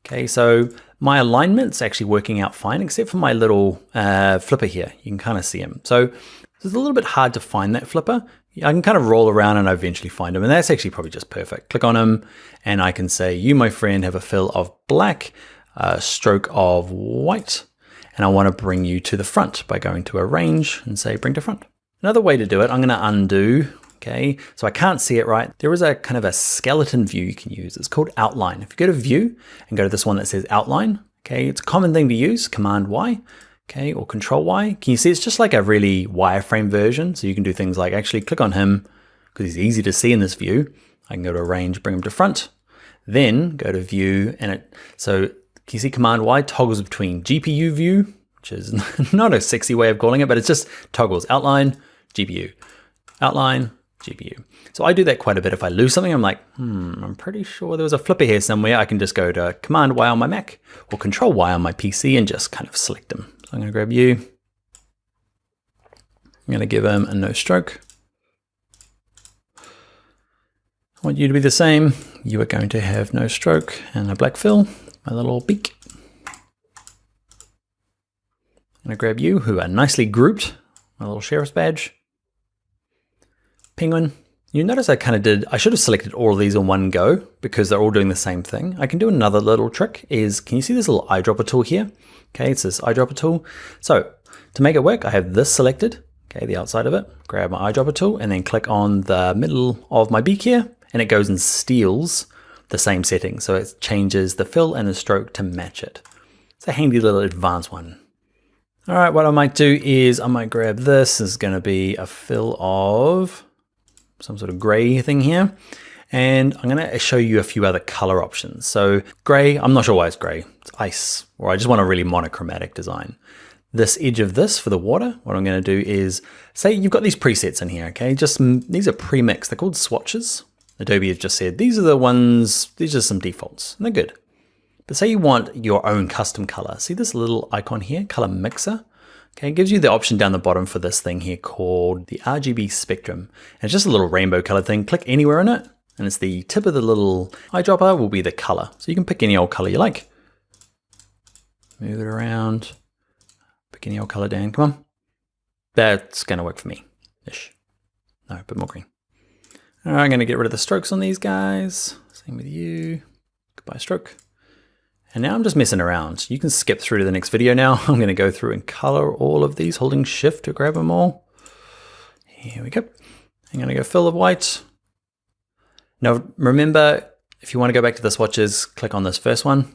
Okay, so my alignment's actually working out fine, except for my little flipper here. You can kind of see him. So it's a little bit hard to find that flipper. I can kind of roll around and eventually find him, and that's actually probably just perfect. Click on him, and I can say, you, my friend, have a fill of black, a stroke of white, and I want to bring you to the front by going to Arrange and say, bring to front. Another way to do it, I'm going to undo. Okay, so I can't see it right. There is a kind of a skeleton view you can use. It's called Outline. If you go to View and go to this one that says Outline, okay, it's a common thing to use, Command Y, okay, or Control Y. Can you see it's just like a really wireframe version? So you can do things like actually click on him because he's easy to see in this view. I can go to Arrange, bring him to front, then go to View, and so can you see Command Y toggles between GPU view, which is not a sexy way of calling it, but it's just toggles Outline, GPU, Outline, GPU. So I do that quite a bit. If I lose something, I'm like, I'm pretty sure there was a flipper here somewhere. I can just go to Command Y on my Mac or Control Y on my PC and just kind of select them. So I'm going to grab you. I'm going to give him a no stroke. I want you to be the same. You are going to have no stroke and a black fill, my little beak. I'm going to grab you, who are nicely grouped, my little sheriff's badge. Penguin. You notice I should have selected all of these in one go because they're all doing the same thing. I can do another little trick is, can you see this little eyedropper tool here? Okay, it's this eyedropper tool. So to make it work, I have this selected, okay, the outside of it, grab my eyedropper tool and then click on the middle of my beak here and it goes and steals the same setting. So it changes the fill and the stroke to match it. It's a handy little advanced one. All right, what I might do is I might grab this. This is going to be a fill of some sort of gray thing here. And I'm going to show you a few other color options. So gray, I'm not sure why it's gray. It's ice, or I just want a really monochromatic design. This edge of this for the water, what I'm going to do is, say you've got these presets in here, okay? These are pre-mixed. They're called swatches. Adobe has just said, these are the ones, these are some defaults, and they're good. But say you want your own custom color. See this little icon here, color mixer? Okay, it gives you the option down the bottom for this thing here called the RGB spectrum. And it's just a little rainbow color thing. Click anywhere in it, and it's the tip of the little eyedropper will be the color. So you can pick any old color you like. Move it around, pick any old color down, come on. That's gonna work for me, ish. No, a bit more green. All right, I'm gonna get rid of the strokes on these guys. Same with you, goodbye stroke. And now I'm just messing around. You can skip through to the next video now. I'm going to go through and color all of these, holding shift to grab them all. Here we go. I'm going to go fill of white. Now remember, if you want to go back to the swatches, click on this first one.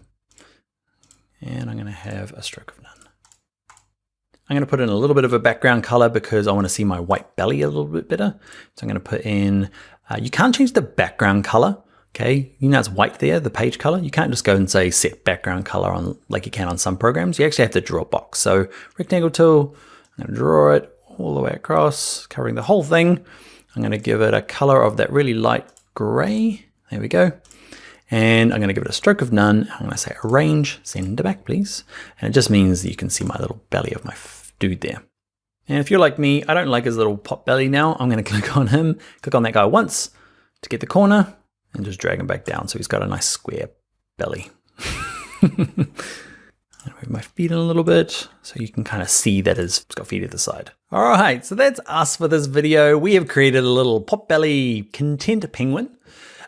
And I'm going to have a stroke of none. I'm going to put in a little bit of a background color because I want to see my white belly a little bit better. So I'm going to put in, you can't change the background color. Okay, you know it's white there, the page color. You can't just go and say set background color on like you can on some programs. You actually have to draw a box. So rectangle tool, I'm going to draw it all the way across, covering the whole thing. I'm going to give it a color of that really light gray. There we go. And I'm going to give it a stroke of none. I'm going to say arrange, send it back, please. And it just means that you can see my little belly of my dude there. And if you're like me, I don't like his little pot belly now. I'm going to click on him, click on that guy once to get the corner and just drag him back down. So he's got a nice square belly. Move my feet in a little bit so you can kind of see that it's got feet at the side. All right, so that's us for this video. We have created a little pot belly content penguin.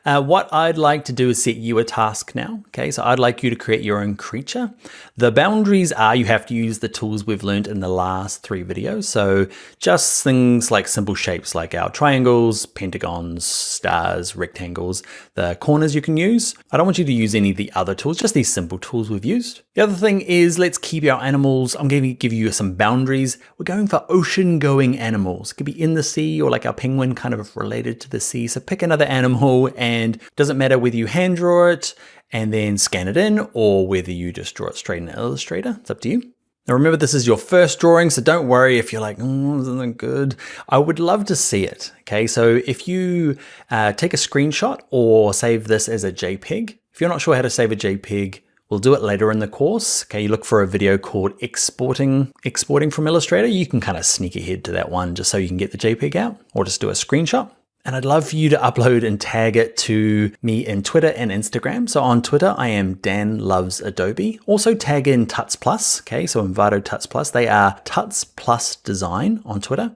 What I'd like to do is set you a task now. Okay, so I'd like you to create your own creature. The boundaries are you have to use the tools we've learned in the last 3 videos. So just things like simple shapes like our triangles, pentagons, stars, rectangles, the corners you can use. I don't want you to use any of the other tools, just these simple tools we've used. The other thing is let's keep our animals. I'm going to give you some boundaries. We're going for ocean going animals. It could be in the sea or like our penguin kind of related to the sea. So pick another animal and doesn't matter whether you hand draw it and then scan it in or whether you just draw it straight in Illustrator. It's up to you. Now remember, this is your first drawing, so don't worry if you're like, oh, isn't that good? I would love to see it. Okay, so if you take a screenshot or save this as a JPEG, if you're not sure how to save a JPEG, we'll do it later in the course. Okay, you look for a video called exporting from Illustrator. You can kind of sneak ahead to that one just so you can get the JPEG out or just do a screenshot. And I'd love for you to upload and tag it to me in Twitter and Instagram. So on Twitter, I am Dan Loves Adobe. Also tag in Tuts Plus, okay? So Envato Tuts Plus, they are Tuts Plus Design on Twitter.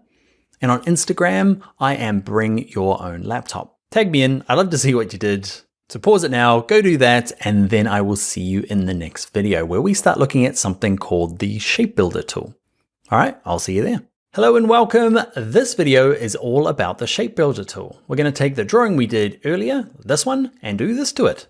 And on Instagram, I am Bring Your Own Laptop. Tag me in, I'd love to see what you did. So pause it now, go do that, and then I will see you in the next video where we start looking at something called the Shape Builder tool. All right, I'll see you there. Hello and welcome. This video is all about the Shape Builder tool. We're going to take the drawing we did earlier, this one, and do this to it.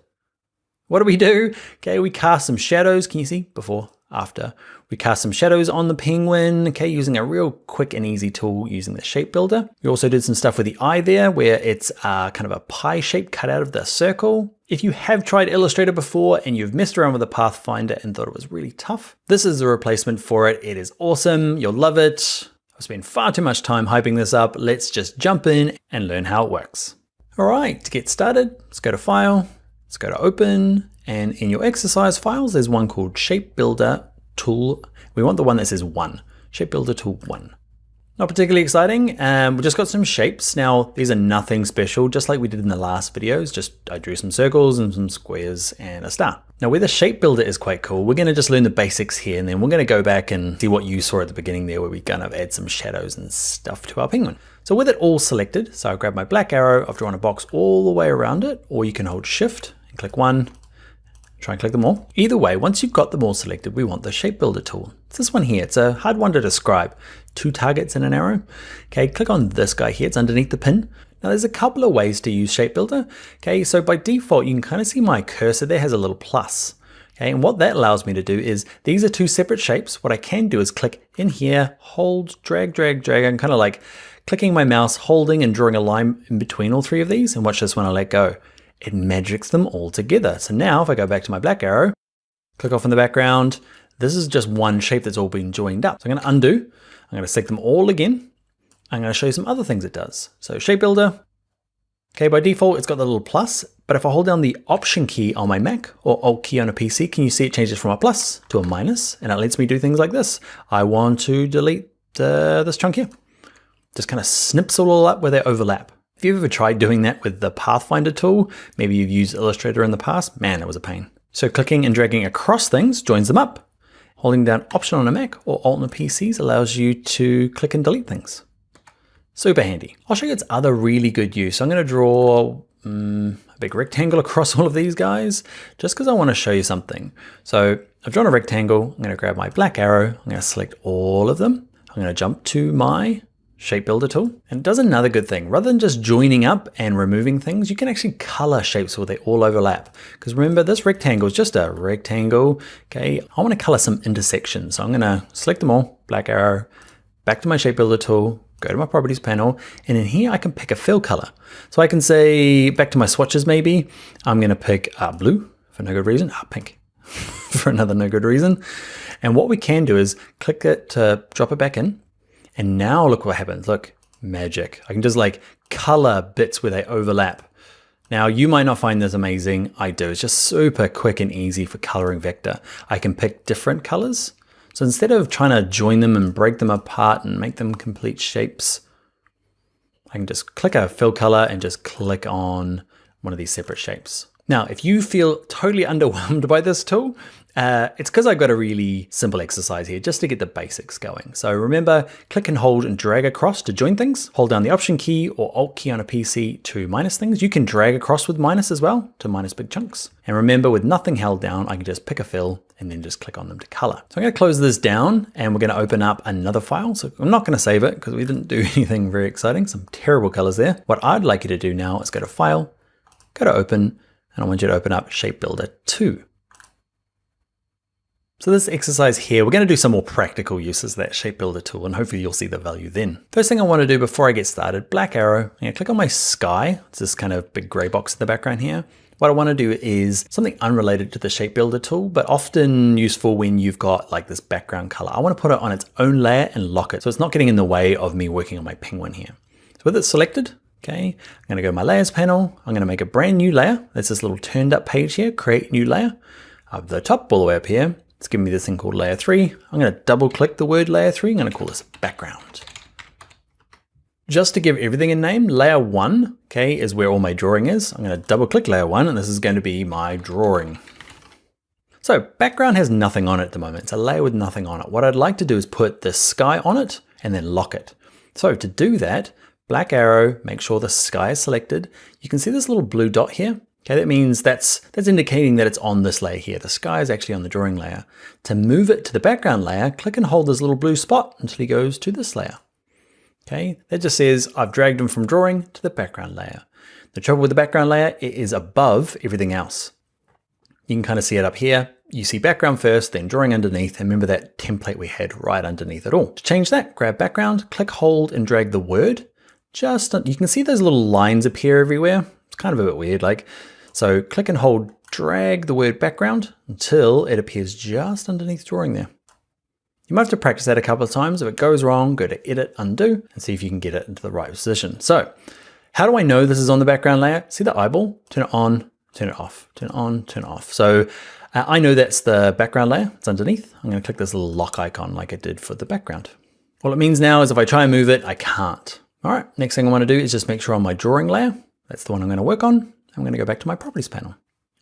What do we do? Okay, we cast some shadows. Can you see before, after? We cast some shadows on the penguin, okay, using a real quick and easy tool using the Shape Builder. We also did some stuff with the eye there where it's kind of a pie shape cut out of the circle. If you have tried Illustrator before and you've messed around with the Pathfinder and thought it was really tough, this is the replacement for it. It is awesome. You'll love it. I've spent far too much time hyping this up. Let's just jump in and learn how it works. All right, to get started, let's go to File, let's go to Open, and in your exercise files, there's one called Shape Builder Tool. We want the one that says 1, Shape Builder Tool 1. Not particularly exciting. We've just got some shapes. Now, these are nothing special, just like we did in the last videos. Just I drew some circles and some squares and a star. Now, where the Shape Builder is quite cool, we're gonna just learn the basics here, and then we're gonna go back and see what you saw at the beginning there, where we kind of add some shadows and stuff to our penguin. So with it all selected, so I grab my black arrow, I've drawn a box all the way around it, or you can hold Shift and click 1, try and click them all. Either way, once you've got them all selected, we want the Shape Builder tool. It's this one here. It's a hard one to describe. 2 targets and an arrow. Okay, click on this guy here. It's underneath the pin. Now there's a couple of ways to use Shape Builder. Okay, so by default, you can kind of see my cursor there has a little plus. Okay, and what that allows me to do is, these are 2 separate shapes. What I can do is click in here, hold, drag, drag, drag. I'm kind of like clicking my mouse, holding and drawing a line in between all 3 of these. And watch this when I let go. It magics them all together. So now if I go back to my black arrow, click off in the background, this is just one shape that's all been joined up. So I'm going to undo. I'm going to select them all again. I'm going to show you some other things it does. So Shape Builder. Okay, by default, it's got the little plus, but if I hold down the Option key on my Mac or Alt key on a PC, can you see it changes from a plus to a minus? And it lets me do things like this. I want to delete this chunk here. Just kind of snips it all up where they overlap. If you've ever tried doing that with the Pathfinder tool, maybe you've used Illustrator in the past, man, that was a pain. So clicking and dragging across things joins them up. Holding down Option on a Mac or Alt on a PC allows you to click and delete things. Super handy. I'll show you its other really good use. I'm going to draw a big rectangle across all of these guys, just because I want to show you something. So I've drawn a rectangle. I'm going to grab my black arrow. I'm going to select all of them. I'm going to jump to my Shape Builder tool, and it does another good thing. Rather than just joining up and removing things, you can actually color shapes where they all overlap. Because remember, this rectangle is just a rectangle. Okay, I want to color some intersections. So I'm going to select them all, black arrow, back to my shape builder tool, go to my properties panel, and in here I can pick a fill color. So I can say, back to my swatches maybe, I'm gonna pick blue for no good reason, pink for another no good reason. And what we can do is click it to drop it back in. And now look what happens, look, magic. I can just like color bits where they overlap. Now you might not find this amazing, I do. It's just super quick and easy for coloring vector. I can pick different colors. So instead of trying to join them and break them apart and make them complete shapes, I can just click a fill color and just click on one of these separate shapes. Now, if you feel totally underwhelmed by this tool, it's because I've got a really simple exercise here just to get the basics going. So remember, click and hold and drag across to join things. Hold down the Option key or Alt key on a PC to minus things. You can drag across with minus as well to minus big chunks. And remember, with nothing held down, I can just pick a fill and then just click on them to color. So I'm going to close this down and we're going to open up another file. So I'm not going to save it because we didn't do anything very exciting. Some terrible colors there. What I'd like you to do now is go to File, go to Open, and I want you to open up Shape Builder 2. So this exercise here, we're going to do some more practical uses of that Shape Builder tool, and hopefully you'll see the value then. First thing I want to do before I get started, black arrow, I'm going to click on my sky. It's this kind of big gray box in the background here. What I want to do is something unrelated to the Shape Builder tool, but often useful when you've got like this background color. I want to put it on its own layer and lock it, so it's not getting in the way of me working on my penguin here. So with it selected, okay, I'm going to go to my layers panel. I'm going to make a brand new layer. There's this little turned up page here, create new layer. Up the top all the way up here, it's giving me this thing called layer 3. I'm going to double click the word layer 3. I'm going to call this background. Just to give everything a name, layer 1, okay, is where all my drawing is. I'm going to double click layer 1 and this is going to be my drawing. So background has nothing on it at the moment. It's a layer with nothing on it. What I'd like to do is put the sky on it and then lock it. So to do that, black arrow, make sure the sky is selected. You can see this little blue dot here. Okay, that means that's indicating that it's on this layer here. The sky is actually on the drawing layer. To move it to the background layer, click and hold this little blue spot until he goes to this layer. Okay, that just says I've dragged him from drawing to the background layer. The trouble with the background layer, it is above everything else. You can kind of see it up here. You see background first, then drawing underneath, and remember that template we had right underneath it all. To change that, grab background, click, hold, and drag the word. You can see those little lines appear everywhere. It's kind of a bit weird, like, so click and hold, drag the word background until it appears just underneath drawing there. You might have to practice that a couple of times. If it goes wrong, go to edit, undo, and see if you can get it into the right position. So how do I know this is on the background layer? See the eyeball, turn it on, turn it off, turn it on, turn it off. So I know that's the background layer, it's underneath. I'm gonna click this little lock icon like I did for the background. All it means now is if I try and move it, I can't. All right, next thing I wanna do is just make sure on my drawing layer, that's the one I'm gonna work on. I'm gonna go back to my properties panel.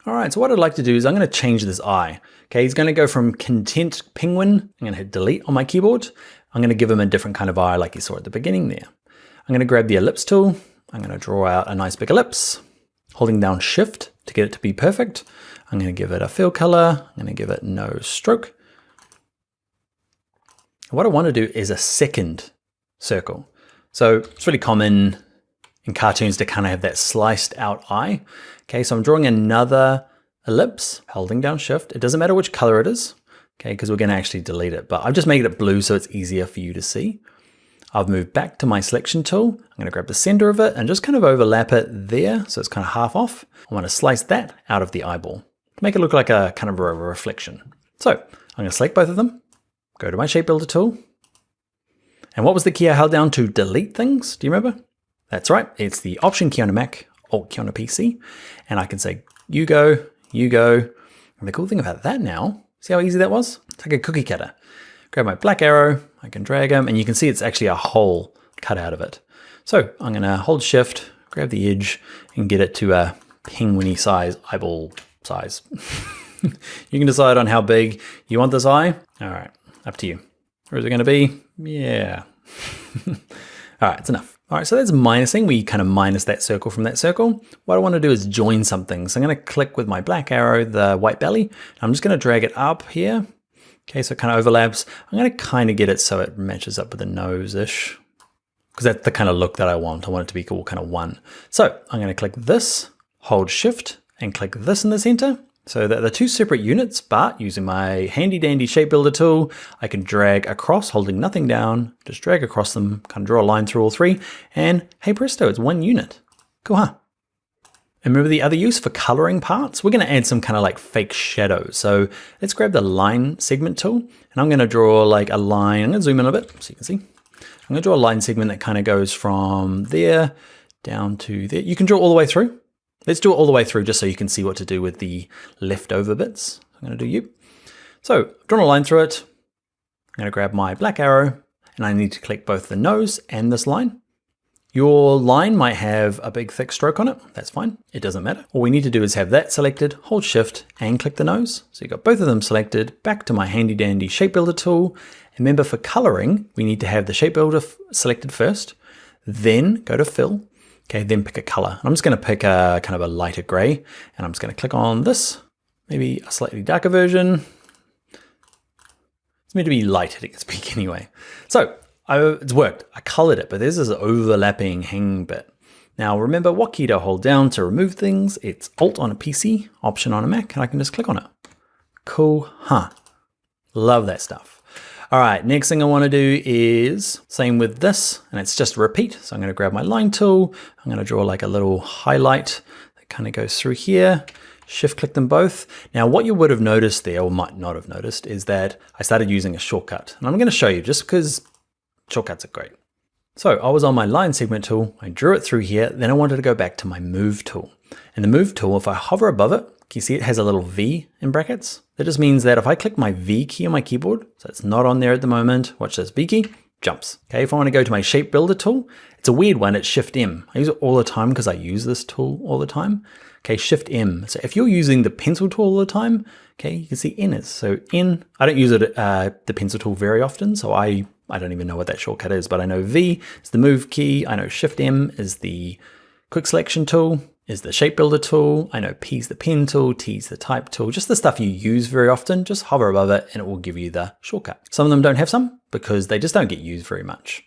All right, so what I'd like to do is I'm gonna change this eye. Okay, he's gonna go from content penguin. I'm gonna hit delete on my keyboard. I'm gonna give him a different kind of eye like you saw at the beginning there. I'm gonna grab the ellipse tool. I'm gonna draw out a nice big ellipse, holding down shift to get it to be perfect. I'm gonna give it a fill color. I'm gonna give it no stroke. What I wanna do is a second circle. So it's really common in cartoons to kind of have that sliced out eye. Okay, so I'm drawing another ellipse, holding down shift. It doesn't matter which color it is, okay, because we're gonna actually delete it, but I've just made it blue so it's easier for you to see. I've moved back to my selection tool. I'm gonna grab the center of it and just kind of overlap it there so it's kind of half off. I wanna slice that out of the eyeball to make it look like a kind of a reflection. So I'm gonna select both of them, go to my Shape Builder tool. And what was the key I held down to delete things? Do you remember? That's right, it's the Option key on a Mac, Alt key on a PC. And I can say, you go, you go. And the cool thing about that now, see how easy that was? It's like a cookie cutter. Grab my black arrow, I can drag them, and you can see it's actually a hole cut out of it. So I'm gonna hold shift, grab the edge, and get it to a penguin-y size, eyeball size. You can decide on how big you want this eye. All right, up to you. Where is it gonna be? Yeah. All right, it's enough. All right, so that's minusing. We kind of minus that circle from that circle. What I want to do is join something. So I'm going to click with my black arrow, the white belly. I'm just going to drag it up here. Okay, so it kind of overlaps. I'm going to kind of get it so it matches up with the nose-ish, because that's the kind of look that I want. I want it to be all kind of one. So I'm going to click this, hold shift, and click this in the center. so that they're two separate units, but using my handy dandy shape builder tool, I can drag across, holding nothing down, just drag across them, kind of draw a line through all three, and hey presto, it's one unit. Cool, huh? And remember the other use for coloring parts? We're gonna add some kind of like fake shadows. So let's grab the line segment tool, and I'm gonna draw like a line. I'm gonna zoom in a bit so you can see. I'm gonna draw a line segment that kind of goes from there down to there. You can draw all the way through. Let's do it all the way through just so you can see what to do with the leftover bits. I'm gonna do you. So I've drawn a line through it. I'm gonna grab my black arrow, and I need to click both the nose and this line. Your line might have a big thick stroke on it. That's fine. It doesn't matter. All we need to do is have that selected, hold shift and click the nose. So you've got both of them selected. Back to my handy dandy shape builder tool. And remember for coloring, we need to have the shape builder selected first, then go to fill. Okay, then pick a color. I'm just going to pick a kind of a lighter gray, and I'm just going to click on this, maybe a slightly darker version. It's meant to be light hitting its peak anyway. So it's worked. I colored it, but there's this overlapping hang bit. Now remember what key to hold down to remove things. It's Alt on a PC, Option on a Mac, and I can just click on it. Cool, huh? Love that stuff. All right, next thing I want to do is same with this, and it's just a repeat. So I'm going to grab my line tool. I'm going to draw like a little highlight that kind of goes through here. Shift click them both. Now what you would have noticed there, or might not have noticed, is that I started using a shortcut. And I'm going to show you just because shortcuts are great. So I was on my line segment tool, I drew it through here, then I wanted to go back to my move tool. And the move tool, if I hover above it, can you see it has a little V in brackets? That just means that if I click my V key on my keyboard, so it's not on there at the moment, watch this, V key, jumps. Okay, if I want to go to my shape builder tool, it's a weird one, it's Shift M. I use it all the time because I use this tool all the time. Okay, Shift M. So if you're using the pencil tool all the time, okay, you can see N is. So N, I don't use it the pencil tool very often, so I don't even know what that shortcut is, but I know V is the move key. I know Shift M is the quick selection tool, is the shape builder tool. I know P is the pen tool, T is the type tool, just the stuff you use very often. Just hover above it and it will give you the shortcut. Some of them don't have some because they just don't get used very much.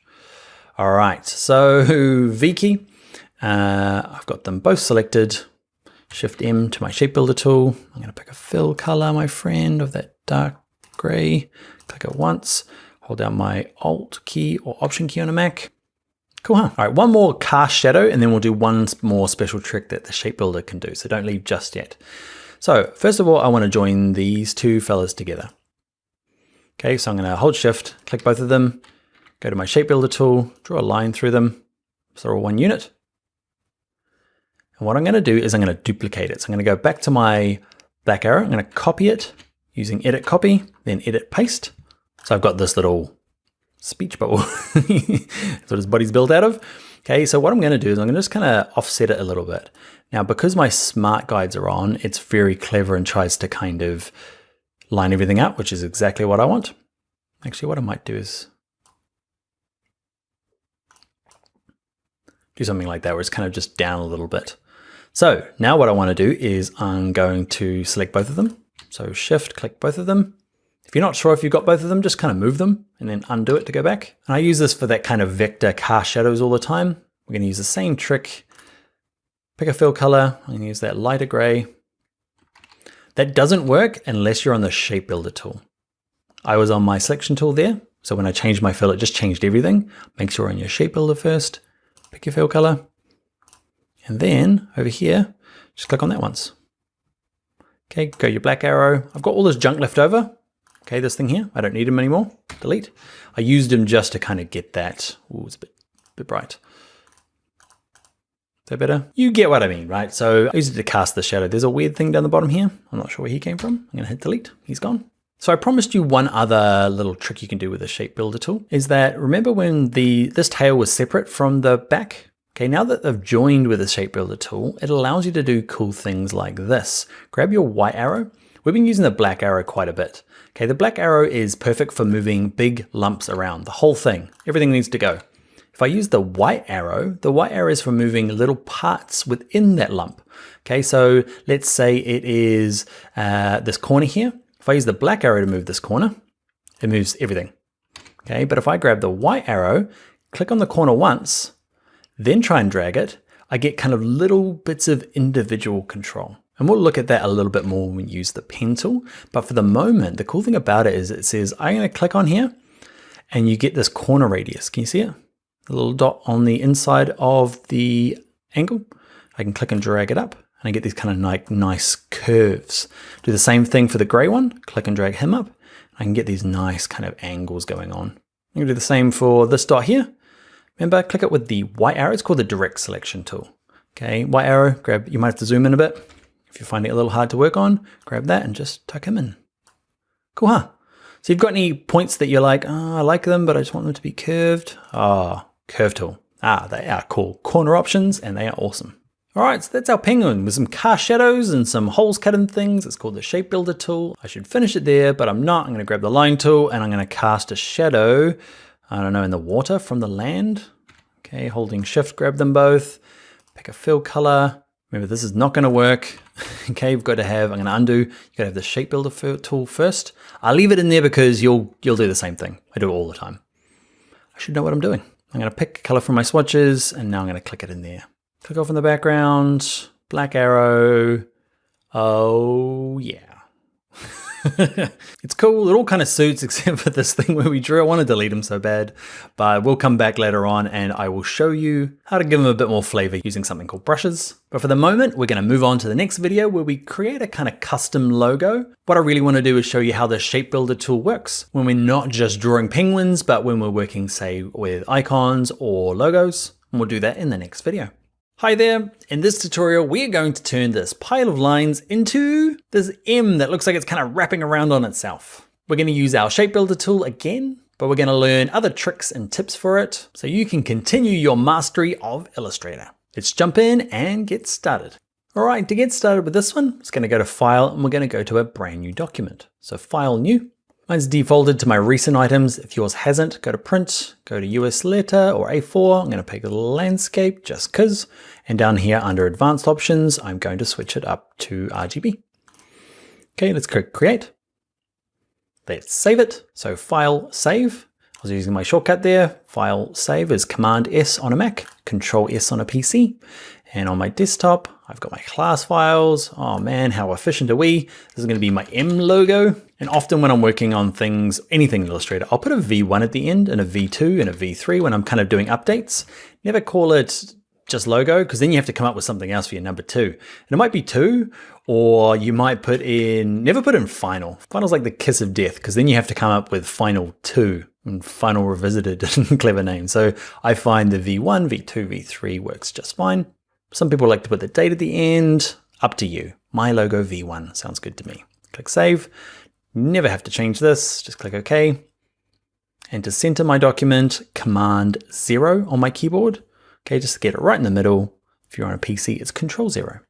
All right, so V key, I've got them both selected. Shift M to my shape builder tool. I'm gonna pick a fill color, my friend, of that dark gray. Click it once. Hold down my Alt key or Option key on a Mac. Cool, huh? All right, one more cast shadow, and then we'll do one more special trick that the shape builder can do, so don't leave just yet. So first of all, I want to join these two fellas together. Okay, so I'm going to hold Shift, click both of them, go to my shape builder tool, draw a line through them, so they're all one unit. And what I'm going to do is I'm going to duplicate it. So I'm going to go back to my black arrow, I'm going to copy it using Edit Copy, then Edit Paste. So I've got this little speech bubble. That's what his body's built out of. Okay, so what I'm going to do is I'm going to just kind of offset it a little bit. Now, because my smart guides are on, it's very clever and tries to kind of line everything up, which is exactly what I want. Actually, what I might do is do something like that, where it's kind of just down a little bit. So now what I want to do is I'm going to select both of them. So Shift, click both of them. If you're not sure if you've got both of them, just kind of move them and then undo it to go back. And I use this for that kind of vector cast shadows all the time. We're going to use the same trick. Pick a fill color. I'm going to use that lighter gray. That doesn't work unless you're on the shape builder tool. I was on my selection tool there. So when I changed my fill, it just changed everything. Make sure you're on your shape builder first. Pick your fill color. And then over here, just click on that once. Okay, go your black arrow. I've got all this junk left over. Okay, this thing here, I don't need them anymore. Delete. I used them just to kind of get that. Ooh, it's a bit bright. Is that better? You get what I mean, right? So I used it to cast the shadow. There's a weird thing down the bottom here. I'm not sure where he came from. I'm gonna hit delete, he's gone. So I promised you one other little trick you can do with the shape builder tool is that, remember when this tail was separate from the back? Okay, now that they've joined with the shape builder tool, it allows you to do cool things like this. Grab your white arrow. We've been using the black arrow quite a bit. Okay, the black arrow is perfect for moving big lumps around, the whole thing. Everything needs to go. If I use the white arrow is for moving little parts within that lump. Okay, so let's say it is this corner here. If I use the black arrow to move this corner, it moves everything. Okay, but if I grab the white arrow, click on the corner once, then try and drag it, I get kind of little bits of individual control. And we'll look at that a little bit more when we use the pen tool. But for the moment, the cool thing about it is it says, I'm going to click on here and you get this corner radius. Can you see it? The little dot on the inside of the angle. I can click and drag it up and I get these kind of like nice curves. Do the same thing for the gray one. Click and drag him up. I can get these nice kind of angles going on. You can do the same for this dot here. Remember, click it with the white arrow. It's called the direct selection tool. Okay, white arrow, grab, you might have to zoom in a bit. If you're finding it a little hard to work on, grab that and just tuck him in. Cool, huh? So you've got any points that you're like, oh, I like them, but I just want them to be curved. Ah, curve tool. Ah, they are cool. Corner options, and they are awesome. All right, so that's our penguin with some cast shadows and some holes cut in things. It's called the shape builder tool. I should finish it there, but I'm not. I'm gonna grab the line tool and I'm gonna cast a shadow, I don't know, in the water from the land. Okay, holding shift, grab them both. Pick a fill color. Remember, this is not gonna work. Okay, you've got to have, I'm gonna undo, you gotta have the shape builder tool first. I'll leave it in there because you'll do the same thing. I do it all the time. I should know what I'm doing. I'm gonna pick a color from my swatches and now I'm gonna click it in there. Click off in the background, black arrow. Oh yeah. It's cool, it all kind of suits except for this thing where we drew. I want to delete them so bad, but we'll come back later on and I will show you how to give them a bit more flavor using something called brushes. But for the moment, we're going to move on to the next video where we create a kind of custom logo. What I really want to do is show you how the shape builder tool works when we're not just drawing penguins, but when we're working, say, with icons or logos. And we'll do that in the next video. Hi there, in this tutorial we are going to turn this pile of lines into this M that looks like it's kind of wrapping around on itself. We're going to use our shape builder tool again, but we're going to learn other tricks and tips for it so you can continue your mastery of Illustrator. Let's jump in and get started. All right, to get started with this one, it's going to go to File and we're going to go to a brand new document. So File, New. Mine's defaulted to my recent items. If yours hasn't, go to Print, go to US Letter or A4. I'm going to pick a landscape just because. And down here under Advanced Options, I'm going to switch it up to RGB. Okay, let's click Create. Let's save it. So File, Save. I was using my shortcut there. File, Save is Command S on a Mac, Control S on a PC. And on my desktop, I've got my class files. Oh man, how efficient are we? This is going to be my M logo. And often when I'm working on things, anything in Illustrator, I'll put a V1 at the end and a V2 and a V3 when I'm kind of doing updates. Never call it just logo, because then you have to come up with something else for your number 2. And it might be 2, or you might put in, never put in final. Final's like the kiss of death, because then you have to come up with final 2 and final revisited, clever name. So I find the V1, V2, V3 works just fine. Some people like to put the date at the end, up to you. My logo V1 sounds good to me. Click Save. Never have to change this, just click OK. And to center my document, Command 0 on my keyboard. Okay, just to get it right in the middle. If you're on a PC, it's Control 0.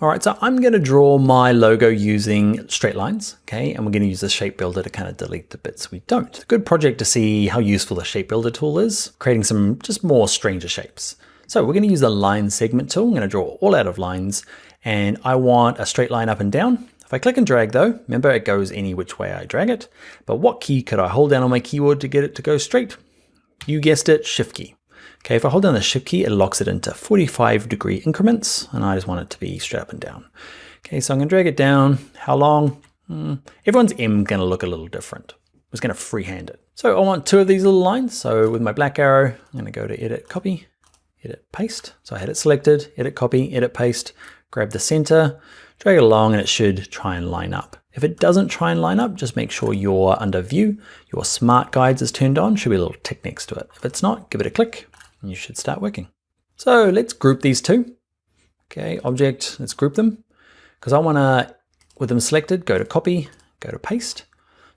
All right, so I'm going to draw my logo using straight lines, okay? And we're going to use the shape builder to kind of delete the bits we don't. It's a good project to see how useful the shape builder tool is, creating some just more stranger shapes. So we're going to use the line segment tool. I'm going to draw all out of lines and I want a straight line up and down. If I click and drag though, remember it goes any which way I drag it, but what key could I hold down on my keyboard to get it to go straight? You guessed it, Shift key. Okay, if I hold down the Shift key, it locks it into 45-degree increments, and I just want it to be straight up and down. Okay, so I'm gonna drag it down. How long? Everyone's M gonna look a little different. I'm just gonna freehand it. So I want 2 of these little lines. So with my black arrow, I'm gonna go to Edit, Copy, Edit, Paste. So I had it selected, Edit, Copy, Edit, Paste, grab the center, drag it along, and it should try and line up. If it doesn't try and line up, just make sure you're under View, your Smart Guides is turned on, should be a little tick next to it. If it's not, give it a click, and you should start working. So let's group these 2. Okay, Object, let's group them. Because I wanna, with them selected, go to Copy, go to Paste.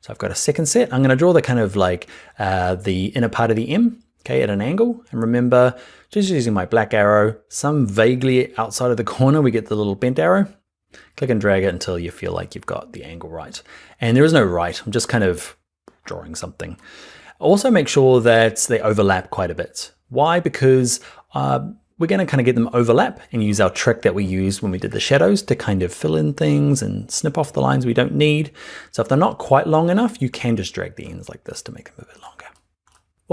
So I've got a second set. I'm gonna draw the kind of like the inner part of the M, okay, at an angle. And remember, just using my black arrow, some vaguely outside of the corner, we get the little bent arrow. Click and drag it until you feel like you've got the angle right. And there is no right, I'm just kind of drawing something. Also make sure that they overlap quite a bit. Why? Because we're gonna kind of get them overlap and use our trick that we used when we did the shadows to kind of fill in things and snip off the lines we don't need. So if they're not quite long enough, you can just drag the ends like this to make them a bit longer.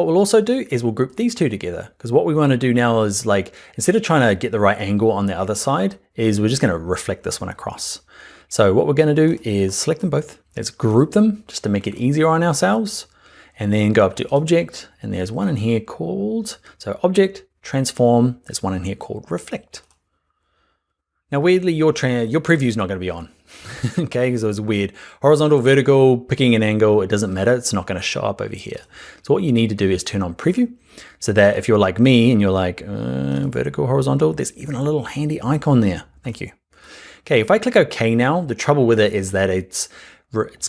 What we'll also do is we'll group these two together, because what we want to do now is, like, instead of trying to get the right angle on the other side, is we're just going to reflect this one across. So what we're going to do is select them both. Let's group them just to make it easier on ourselves, and then go up to Object, and there's one in here called, so Object, Transform, there's one in here called Reflect. Now weirdly, your preview is not going to be on, okay, because it was weird. Horizontal, vertical, picking an angle, it doesn't matter, it's not going to show up over here. So what you need to do is turn on preview, so that if you're like me and you're like, vertical, horizontal, there's even a little handy icon there. Thank you. Okay, if I click OK now, the trouble with it is that it's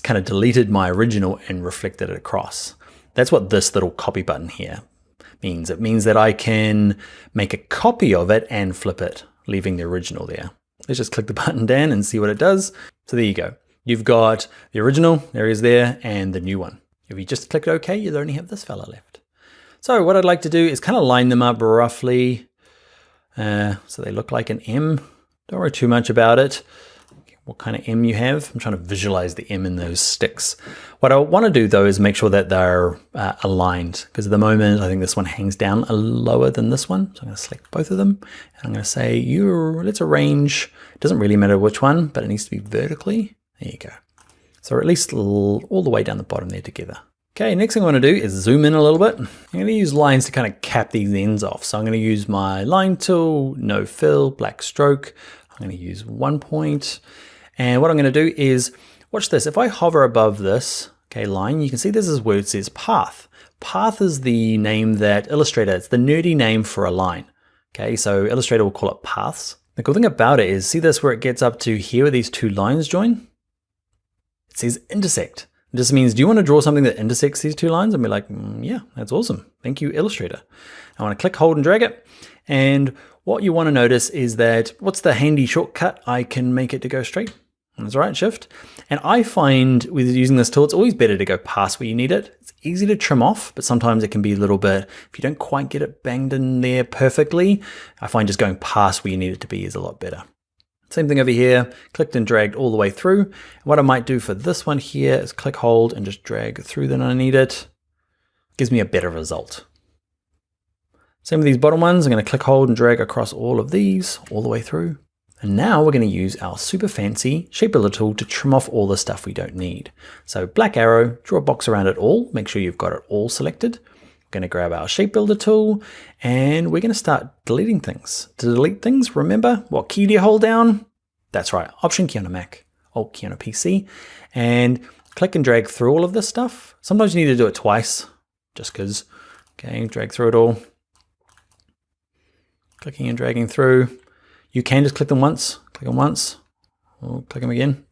kind of deleted my original and reflected it across. That's what this little copy button here means. It means that I can make a copy of it and flip it, leaving the original there. Let's just click the button down and see what it does. So there you go. You've got the original, there he is there, and the new one. If you just click OK, you'll only have this fella left. So what I'd like to do is kind of line them up roughly so they look like an M. Don't worry too much about it, what kind of M you have. I'm trying to visualize the M in those sticks. What I want to do though is make sure that they're aligned, because at the moment I think this one hangs down lower than this one. So I'm going to select both of them, and I'm going to say let's arrange, it doesn't really matter which one, but it needs to be vertically. There you go. So at least all the way down the bottom there together. Okay, next thing I want to do is zoom in a little bit. I'm going to use lines to kind of cap these ends off. So I'm going to use my line tool, no fill, black stroke. I'm going to use 1 point. And what I'm going to do is, watch this. If I hover above this, okay, line, you can see this is where it says path. Path is the name that Illustrator, it's the nerdy name for a line. Okay, so Illustrator will call it paths. The cool thing about it is, see this where it gets up to here where these two lines join? It says intersect. It just means, do you want to draw something that intersects these two lines? And be like, yeah, that's awesome. Thank you, Illustrator. I want to click, hold, and drag it. And what you want to notice is that, what's the handy shortcut? I can make it to go straight. That's right, Shift. And I find with using this tool, it's always better to go past where you need it. It's easy to trim off, but sometimes it can be a little bit, if you don't quite get it banged in there perfectly, I find just going past where you need it to be is a lot better. Same thing over here, clicked and dragged all the way through. And what I might do for this one here is click, hold, and just drag through then I need it. Gives me a better result. Same with these bottom ones, I'm going to click, hold, and drag across all of these, all the way through. And now we're going to use our super fancy shape builder tool to trim off all the stuff we don't need. So black arrow, draw a box around it all, make sure you've got it all selected. We're going to grab our shape builder tool, and we're going to start deleting things. To delete things, remember, what key do you hold down? That's right, Option key on a Mac, Alt key on a PC, and click and drag through all of this stuff. Sometimes you need to do it twice, just because. Okay, drag through it all. Clicking and dragging through. You can just click them once, click them once, or click them again.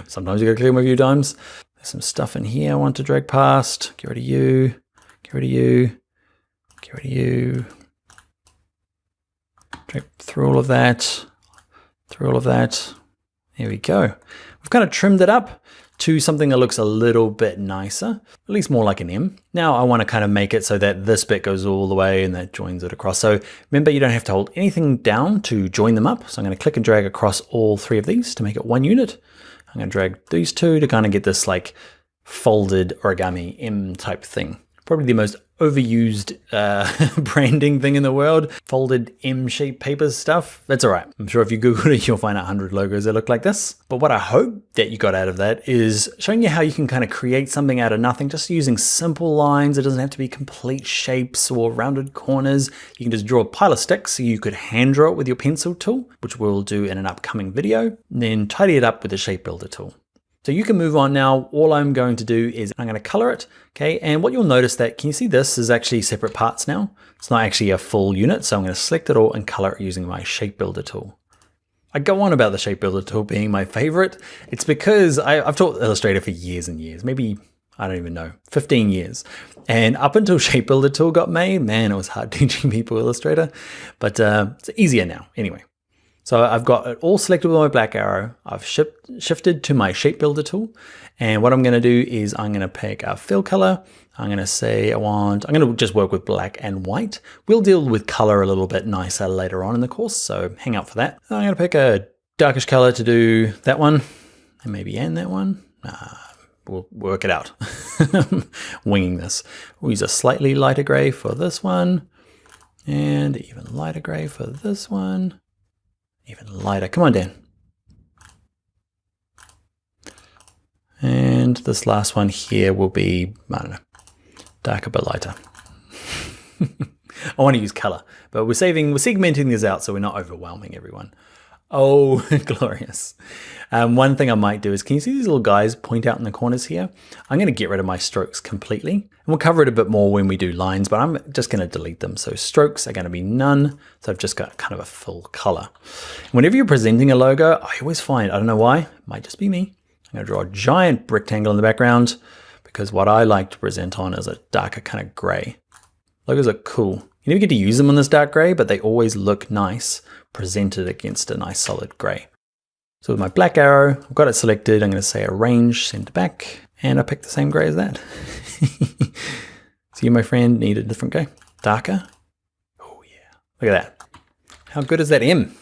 Sometimes you gotta click them a few times. There's some stuff in here I want to drag past. Get rid of you, get rid of you, get rid of you. Drag through all of that, through all of that. There we go. We've kind of trimmed it up to something that looks a little bit nicer, at least more like an M. Now I want to kind of make it so that this bit goes all the way and that joins it across. So remember, you don't have to hold anything down to join them up. So I'm going to click and drag across all three of these to make it one unit. I'm going to drag these two to kind of get this like folded origami M type thing. Probably the most overused branding thing in the world. Folded M-shaped paper stuff. That's all right. I'm sure if you Google it, you'll find 100 logos that look like this. But what I hope that you got out of that is showing you how you can kind of create something out of nothing, just using simple lines. It doesn't have to be complete shapes or rounded corners. You can just draw a pile of sticks. So you could hand draw it with your pencil tool, which we'll do in an upcoming video, and then tidy it up with the shape builder tool. So you can move on now. All I'm going to do is I'm going to color it. Okay. And what you'll notice that, can you see this is actually separate parts now? It's not actually a full unit. So I'm going to select it all and color it using my shape builder tool. I go on about the shape builder tool being my favorite. It's because I've taught Illustrator for years and years, maybe, I don't even know, 15 years. And up until shape builder tool got made, man, it was hard teaching people Illustrator, but it's easier now anyway. So I've got it all selected with my black arrow. I've shifted to my shape builder tool. And what I'm going to do is I'm going to pick a fill color. I'm going to say I'm going to just work with black and white. We'll deal with color a little bit nicer later on in the course, so hang out for that. I'm going to pick a darkish color to do that one, and maybe that one. we'll work it out. Winging this. We'll use a slightly lighter gray for this one, and even lighter gray for this one. Even lighter. Come on, Dan. And this last one here will be, I don't know, darker but lighter. I want to use color, but we're segmenting this out so we're not overwhelming everyone. Oh, glorious. One thing I might do is, can you see these little guys point out in the corners here? I'm going to get rid of my strokes completely. And we'll cover it a bit more when we do lines, but I'm just going to delete them. So strokes are going to be none. So I've just got kind of a full color. Whenever you're presenting a logo, I always find, I don't know why, it might just be me. I'm going to draw a giant rectangle in the background because what I like to present on is a darker kind of gray. Logos are cool. You never get to use them on this dark gray, but they always look nice presented against a nice solid gray. So with my black arrow, I've got it selected. I'm going to say arrange center back, and I picked the same gray as that. So you, my friend, need a different gray. Darker. Oh yeah, look at that. How good is that M?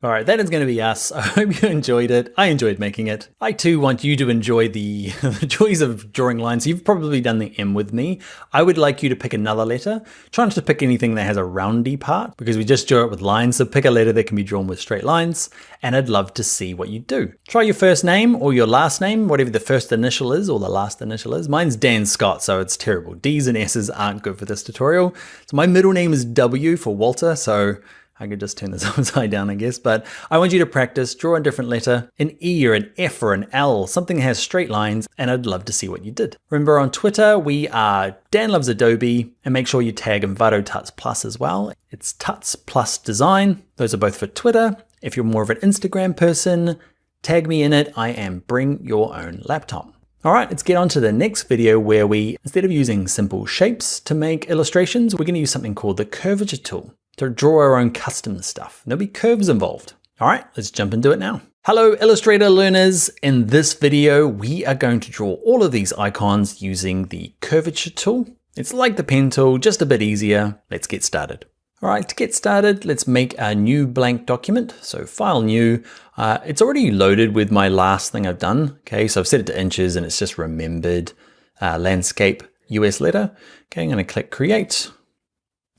All right, that is going to be us. I hope you enjoyed it. I enjoyed making it. I too want you to enjoy the joys of drawing lines. You've probably done the M with me. I would like you to pick another letter. Try not to pick anything that has a roundy part because we just drew it with lines. So pick a letter that can be drawn with straight lines, and I'd love to see what you do. Try your first name or your last name, whatever the first initial is or the last initial is. Mine's Dan Scott, so it's terrible. D's and S's aren't good for this tutorial. So my middle name is W for Walter, so I could just turn this upside down, I guess, but I want you to practice, draw a different letter, an E or an F or an L, something that has straight lines, and I'd love to see what you did. Remember on Twitter, we are Dan Loves Adobe, and make sure you tag Envato Tuts Plus as well. It's Tuts Plus Design. Those are both for Twitter. If you're more of an Instagram person, tag me in it. I am Bring Your Own Laptop. All right, let's get on to the next video where we, instead of using simple shapes to make illustrations, we're going to use something called the curvature tool to draw our own custom stuff. There'll be curves involved. All right, let's jump into it now. Hello, Illustrator learners. In this video, we are going to draw all of these icons using the curvature tool. It's like the pen tool, just a bit easier. Let's get started. All right, to get started, let's make a new blank document. So File New. It's already loaded with my last thing I've done. Okay, so I've set it to inches and it's just remembered landscape US letter. Okay, I'm gonna click Create.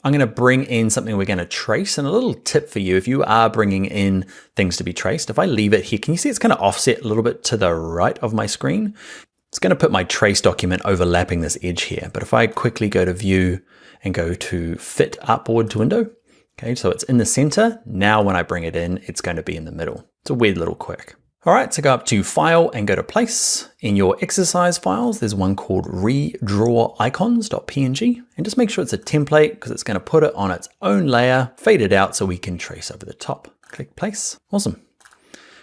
I'm going to bring in something we're going to trace, and a little tip for you, if you are bringing in things to be traced, if I leave it here, can you see it's kind of offset a little bit to the right of my screen? It's going to put my trace document overlapping this edge here. But if I quickly go to View and go to Fit Upward to Window, okay, so it's in the center. Now when I bring it in, it's going to be in the middle. It's a weird little quirk. All right, so go up to File and go to Place. In your exercise files, there's one called redraw-icons.png, and just make sure it's a template because it's going to put it on its own layer, fade it out so we can trace over the top. Click Place. Awesome.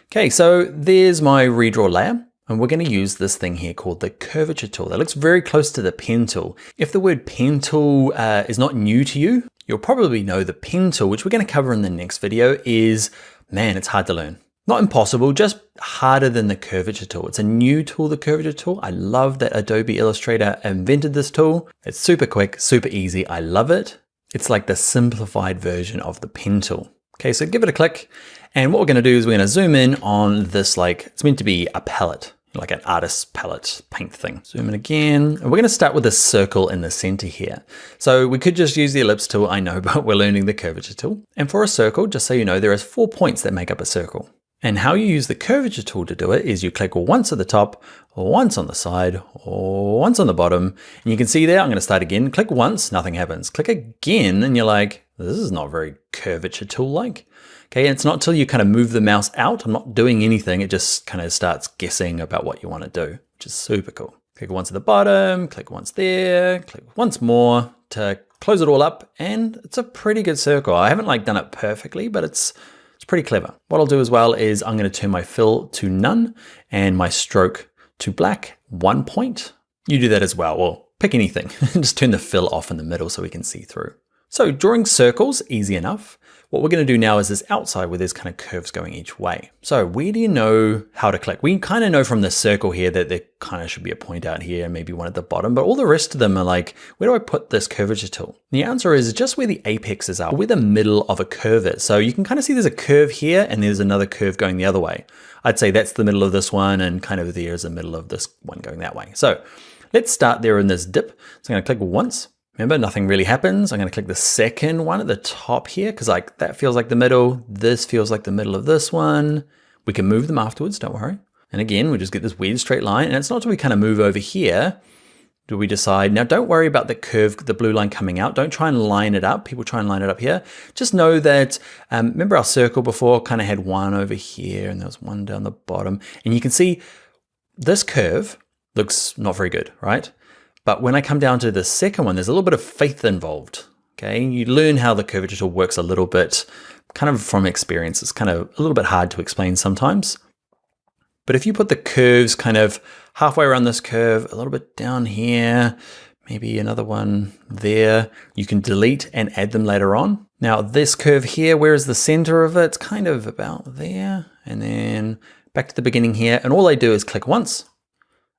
Okay, so there's my redraw layer, and we're going to use this thing here called the curvature tool. That looks very close to the pen tool. If the word pen tool is not new to you, you'll probably know the pen tool, which we're going to cover in the next video, is, man, it's hard to learn. Not impossible, just harder than the curvature tool. It's a new tool, the curvature tool. I love that Adobe Illustrator invented this tool. It's super quick, super easy. I love it. It's like the simplified version of the pen tool. Okay, so give it a click. And what we're gonna do is we're gonna zoom in on this, like, it's meant to be a palette, like an artist's palette paint thing. Zoom in again. And we're gonna start with a circle in the center here. So we could just use the ellipse tool, I know, but we're learning the curvature tool. And for a circle, just so you know, there is 4 points that make up a circle. And how you use the curvature tool to do it is you click once at the top, or once on the side, or once on the bottom. And you can see there, I'm gonna start again. Click once, nothing happens. Click again, and you're like, this is not very curvature tool-like. Okay, and it's not until you kind of move the mouse out, I'm not doing anything, it just kind of starts guessing about what you wanna do, which is super cool. Click once at the bottom, click once there, click once more to close it all up, and it's a pretty good circle. I haven't like done it perfectly, but it's pretty clever. What I'll do as well is I'm going to turn my fill to none and my stroke to black, 1 point. You do that as well. Well, pick anything. Just turn the fill off in the middle so we can see through. So drawing circles, easy enough. What we're going to do now is this outside where there's kind of curves going each way. So where do you know how to click? We kind of know from the circle here that there kind of should be a point out here and maybe one at the bottom, but all the rest of them are like, where do I put this curvature tool? The answer is just where the apexes are, where the middle of a curve is. So you can kind of see there's a curve here and there's another curve going the other way. I'd say that's the middle of this one and kind of there's the middle of this one going that way. So let's start there in this dip. So I'm going to click once. Remember, nothing really happens. I'm going to click the second one at the top here because like that feels like the middle. This feels like the middle of this one. We can move them afterwards, don't worry. And again, we just get this weird straight line. And it's not till we kind of move over here do we decide. Now, don't worry about the curve, the blue line coming out. Don't try and line it up. People try and line it up here. Just know that, remember our circle before kind of had one over here and there was one down the bottom. And you can see this curve looks not very good, right? But when I come down to the second one, there's a little bit of faith involved, okay? You learn how the curvature tool works a little bit, kind of from experience. It's kind of a little bit hard to explain sometimes. But if you put the curves kind of halfway around this curve, a little bit down here, maybe another one there, you can delete and add them later on. Now this curve here, where is the center of it? It's kind of about there. And then back to the beginning here. And all I do is click once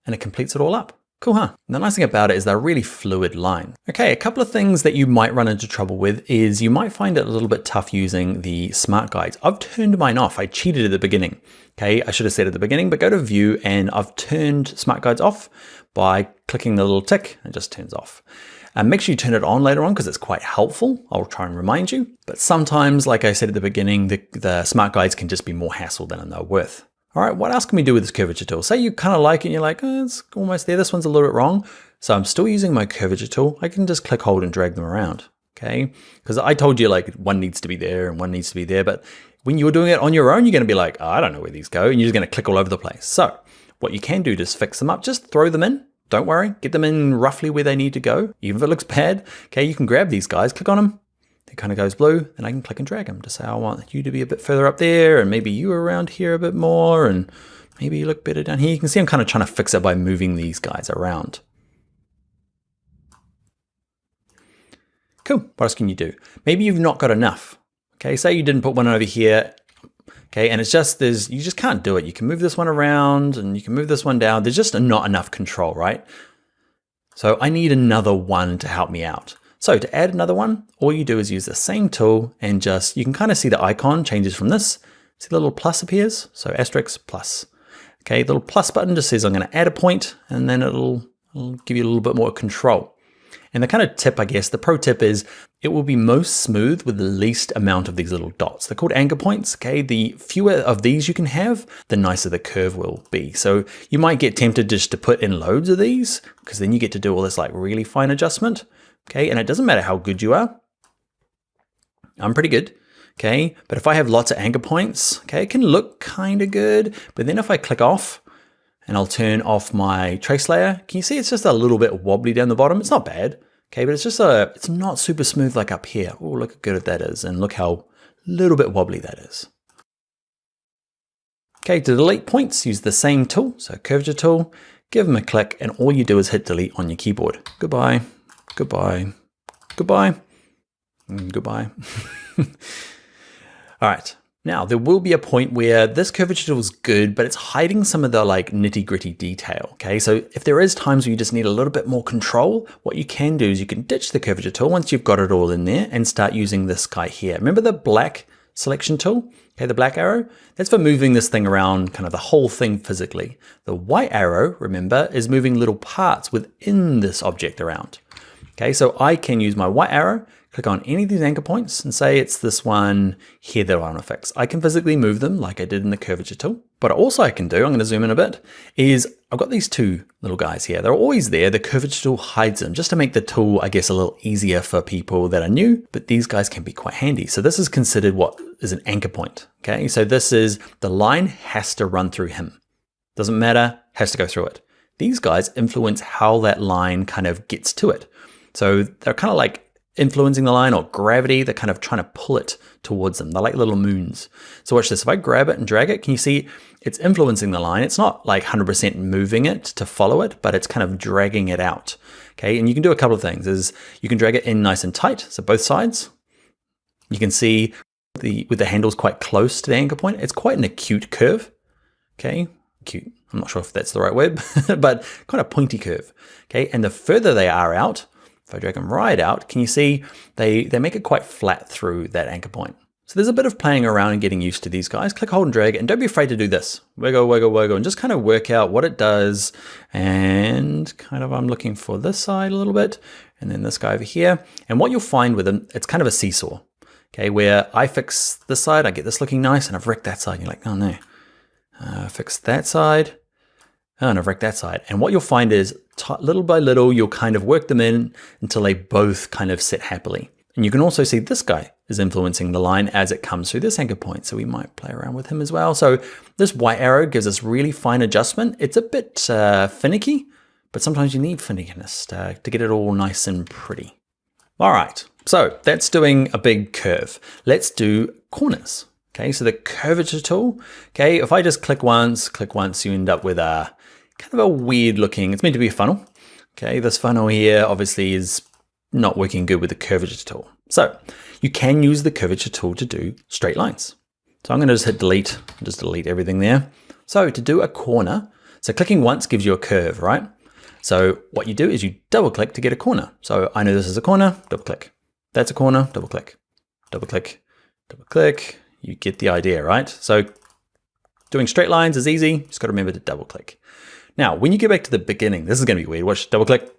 and it completes it all up. Cool, huh? And the nice thing about it is they're a really fluid line. Okay, a couple of things that you might run into trouble with is you might find it a little bit tough using the smart guides. I've turned mine off. I cheated at the beginning. Okay, I should have said at the beginning, but go to view and I've turned smart guides off by clicking the little tick and it just turns off. And make sure you turn it on later on because it's quite helpful. I'll try and remind you. But sometimes, like I said at the beginning, the smart guides can just be more hassle than they're worth. All right, what else can we do with this curvature tool? Say you kind of like it and you're like, oh, it's almost there. This one's a little bit wrong. So I'm still using my curvature tool. I can just click, hold, and drag them around, okay? Because I told you like one needs to be there and one needs to be there. But when you're doing it on your own, you're gonna be like, oh, I don't know where these go. And you're just gonna click all over the place. So what you can do to fix them up, just throw them in. Don't worry, get them in roughly where they need to go. Even if it looks bad, okay, you can grab these guys, click on them. It kind of goes blue, then I can click and drag them to say, I want you to be a bit further up there, and maybe you around here a bit more, and maybe you look better down here. You can see I'm kind of trying to fix it by moving these guys around. Cool, what else can you do? Maybe you've not got enough. Okay, say you didn't put one over here, okay, and it's just, you just can't do it. You can move this one around, and you can move this one down. There's just not enough control, right? So I need another one to help me out. So to add another one, all you do is use the same tool and just, you can kind of see the icon changes from this. See the little plus appears? So asterisk plus. Okay, the little plus button just says I'm going to add a point and then it'll give you a little bit more control. And the kind of tip, I guess, the pro tip is it will be most smooth with the least amount of these little dots. They're called anchor points, okay? The fewer of these you can have, the nicer the curve will be. So you might get tempted just to put in loads of these because then you get to do all this like really fine adjustment. Okay, and it doesn't matter how good you are. I'm pretty good, okay? But if I have lots of anchor points, okay, it can look kind of good. But then if I click off and I'll turn off my trace layer, can you see it's just a little bit wobbly down the bottom? It's not bad, okay? But it's just it's not super smooth like up here. Oh, look how good that is. And look how little bit wobbly that is. Okay, to delete points, use the same tool. So curvature tool, give them a click, and all you do is hit delete on your keyboard. Goodbye. Goodbye, goodbye, goodbye. All right, now there will be a point where this curvature tool is good, but it's hiding some of the like nitty gritty detail, okay? So if there is times where you just need a little bit more control, what you can do is you can ditch the curvature tool once you've got it all in there and start using this guy here. Remember the black selection tool? Okay, the black arrow, that's for moving this thing around, kind of the whole thing physically. The white arrow, remember, is moving little parts within this object around. Okay, so I can use my white arrow, click on any of these anchor points and say it's this one here that I want to fix. I can physically move them like I did in the curvature tool. But also I can do, I'm going to zoom in a bit, is I've got these two little guys here. They're always there. The curvature tool hides them just to make the tool, I guess, a little easier for people that are new, but these guys can be quite handy. So this is considered what is an anchor point. Okay, so this is the line has to run through him. Doesn't matter, has to go through it. These guys influence how that line kind of gets to it. So they're kind of like influencing the line, or gravity. They're kind of trying to pull it towards them. They're like little moons. So watch this. If I grab it and drag it, can you see it's influencing the line? It's not like 100% moving it to follow it, but it's kind of dragging it out. Okay, and you can do a couple of things. Is you can drag it in nice and tight, so both sides. You can see with the handles quite close to the anchor point, it's quite an acute curve. Okay, acute. I'm not sure if that's the right word, but kind of pointy curve. Okay, and the further they are out, if I drag them right out, can you see they make it quite flat through that anchor point. So there's a bit of playing around and getting used to these guys. Click, hold, and drag, and don't be afraid to do this. Wiggle, wiggle, wiggle, and just kind of work out what it does. And kind of, I'm looking for this side a little bit, and then this guy over here. And what you'll find with them, it's kind of a seesaw. Okay, where I fix this side, I get this looking nice, and I've wrecked that side. And you're like, oh no. Fix that side. Oh, and I've wrecked that side. And what you'll find is little by little, you'll kind of work them in until they both kind of sit happily. And you can also see this guy is influencing the line as it comes through this anchor point. So we might play around with him as well. So this white arrow gives us really fine adjustment. It's a bit finicky, but sometimes you need finickiness to get it all nice and pretty. All right, so that's doing a big curve. Let's do corners. Okay, so the curvature tool. Okay, if I just click once, you end up with a kind of a weird looking, it's meant to be a funnel. Okay, this funnel here obviously is not working good with the curvature tool. So you can use the curvature tool to do straight lines. So I'm gonna just hit delete, just delete everything there. So to do a corner, so clicking once gives you a curve, right? So what you do is you double click to get a corner. So I know this is a corner, double click. That's a corner, double click, double click, double click. You get the idea, right? So doing straight lines is easy. Just got to remember to double click. Now, when you get back to the beginning, this is going to be weird. Watch, double click.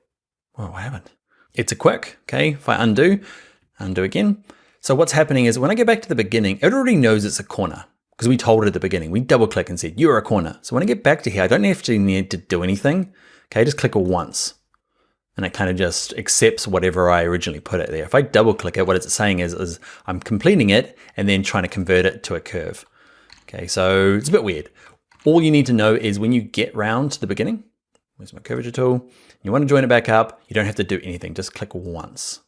Whoa, what happened? It's a quick, okay? If I undo again. So what's happening is when I get back to the beginning, it already knows it's a corner because we told it at the beginning. We double click and said, you're a corner. So when I get back to here, I don't actually need to do anything. Okay, just click once. And it kind of just accepts whatever I originally put it there. If I double click it, what it's saying is I'm completing it and then trying to convert it to a curve. Okay, so it's a bit weird. All you need to know is when you get round to the beginning, where's my curvature tool? You want to join it back up, you don't have to do anything, just click once.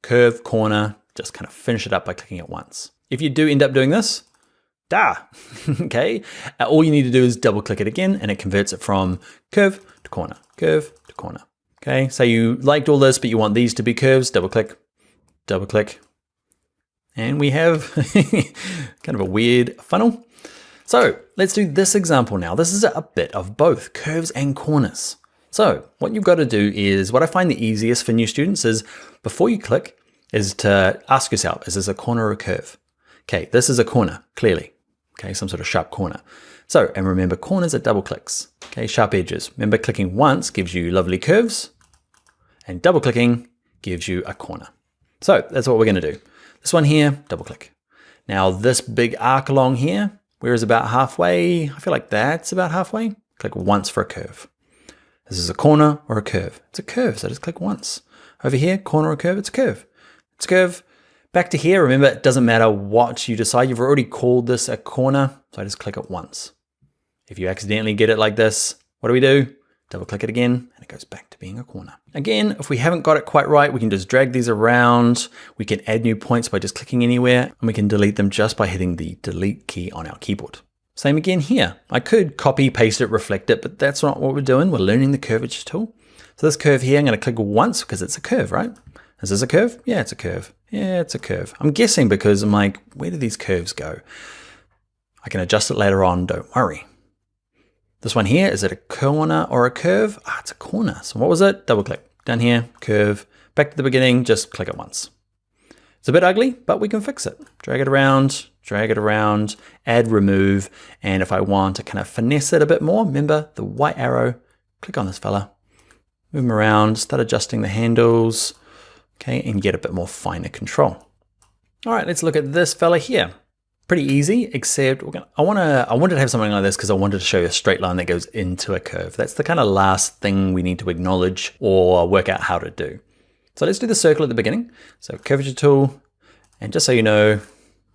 Curve, corner, just kind of finish it up by clicking it once. If you do end up doing this, okay, all you need to do is double click it again and it converts it from curve to corner, curve to corner. Okay, so you liked all this, but you want these to be curves, double click, and we have kind of a weird funnel. So let's do this example now. This is a bit of both curves and corners. So what you've got to do is, what I find the easiest for new students is before you click is to ask yourself, is this a corner or a curve? Okay, this is a corner, clearly. Okay, some sort of sharp corner. So, and remember corners are double clicks. Okay, sharp edges. Remember clicking once gives you lovely curves and double clicking gives you a corner. So that's what we're gonna do. This one here, double click. Now this big arc along here, where is about halfway? I feel like that's about halfway. Click once for a curve. This is a corner or a curve. It's a curve, so just click once. Over here, corner or curve, it's a curve. It's a curve. Back to here, remember it doesn't matter what you decide. You've already called this a corner, so I just click it once. If you accidentally get it like this, what do? Double click it again, and it goes back to being a corner. Again, if we haven't got it quite right, we can just drag these around. We can add new points by just clicking anywhere, and we can delete them just by hitting the delete key on our keyboard. Same again here. I could copy, paste it, reflect it, but that's not what we're doing. We're learning the curvature tool. So this curve here, I'm gonna click once because it's a curve, right? Is this a curve? Yeah, it's a curve. Yeah, it's a curve. I'm guessing because I'm like, where do these curves go? I can adjust it later on, don't worry. This one here, is it a corner or a curve? It's a corner. So what was it? Double click. Down here, curve. Back to the beginning, just click it once. It's a bit ugly, but we can fix it. Drag it around, add, remove. And if I want to kind of finesse it a bit more, remember the white arrow, click on this fella, move them around, start adjusting the handles, okay, and get a bit more finer control. All right, let's look at this fella here. Pretty easy, except I wanted to have something like this because I wanted to show you a straight line that goes into a curve. That's the kind of last thing we need to acknowledge or work out how to do. So let's do the circle at the beginning. So curvature tool, and just so you know,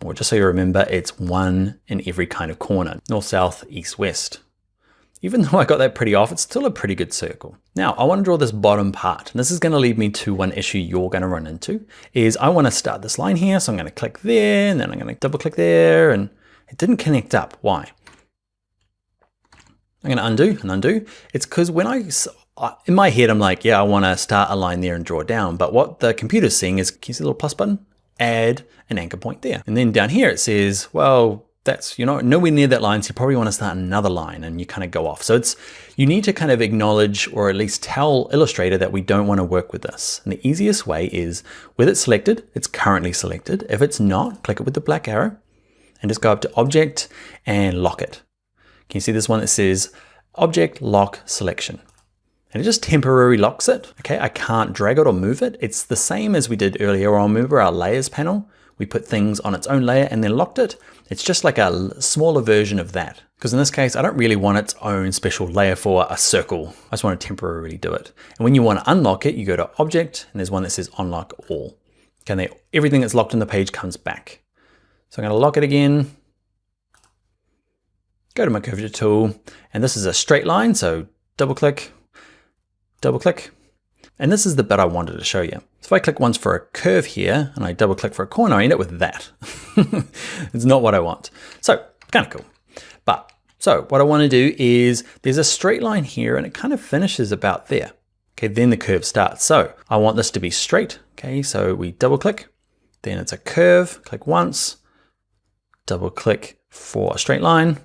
or just so you remember, it's one in every kind of corner, north, south, east, west. even though I got that pretty off, it's still a pretty good circle. Now I want to draw this bottom part, and this is going to lead me to one issue you're going to run into, is I want to start this line here. So I'm going to click there, and then I'm going to double click there, and it didn't connect up. Why? I'm going to undo and undo. It's because when in my head, I'm like, yeah, I want to start a line there and draw it down. But what the computer's seeing is, can you see the little plus button? Add an anchor point there. And then down here it says, well, you're nowhere near that line, so you probably want to start another line, and you kind of go off. So you need to kind of acknowledge, or at least tell Illustrator that we don't want to work with this. And the easiest way is, with it selected, it's currently selected. If it's not, click it with the black arrow and just go up to Object and lock it. Can you see this one that says Object Lock Selection? And it just temporarily locks it. Okay, I can't drag it or move it. It's the same as we did earlier on. Remember our layers panel? We put things on its own layer and then locked it. It's just like a smaller version of that. Because in this case, I don't really want its own special layer for a circle. I just want to temporarily do it. And when you want to unlock it, you go to Object, and there's one that says Unlock All. Okay, everything that's locked in the page comes back. So I'm going to lock it again. Go to my curvature tool, and this is a straight line, so double click, and this is the bit I wanted to show you. So if I click once for a curve here, and I double click for a corner, I end up with that. It's not what I want. So kind of cool. So what I want to do is, there's a straight line here, and it kind of finishes about there. Okay, then the curve starts. So I want this to be straight. Okay, so we double click, then it's a curve, click once, double click for a straight line,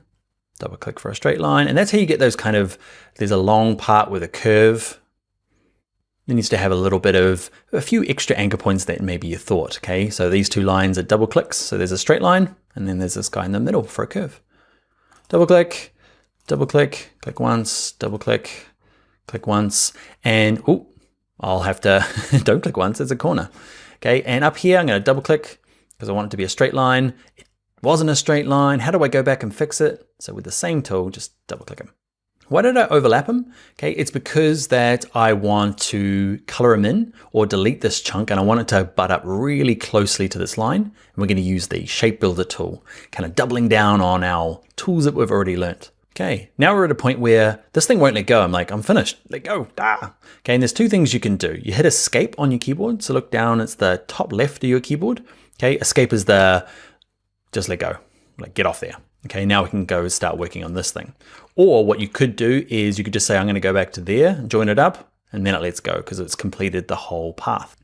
double click for a straight line. And that's how you get those kind of, there's a long part with a curve. It needs to have a few extra anchor points that maybe you thought. Okay, so these two lines are double clicks. So there's a straight line, and then there's this guy in the middle for a curve. Double click, click once, double click, click once, and I'll have to, don't click once, it's a corner. Okay, and up here I'm going to double click because I want it to be a straight line. It wasn't a straight line. How do I go back and fix it? So with the same tool, just double click them. Why did I overlap them? Okay, it's because that I want to color them in or delete this chunk, and I want it to butt up really closely to this line. And we're going to use the shape builder tool, kind of doubling down on our tools that we've already learnt. Okay, now we're at a point where this thing won't let go. I'm like, I'm finished, let go. Okay, and there's two things you can do. You hit escape on your keyboard. So look down, it's the top left of your keyboard. Okay, escape is just let go, like get off there. Okay, now we can go start working on this thing. Or what you could do is you could just say, I'm going to go back to there, join it up, and then it lets go because it's completed the whole path.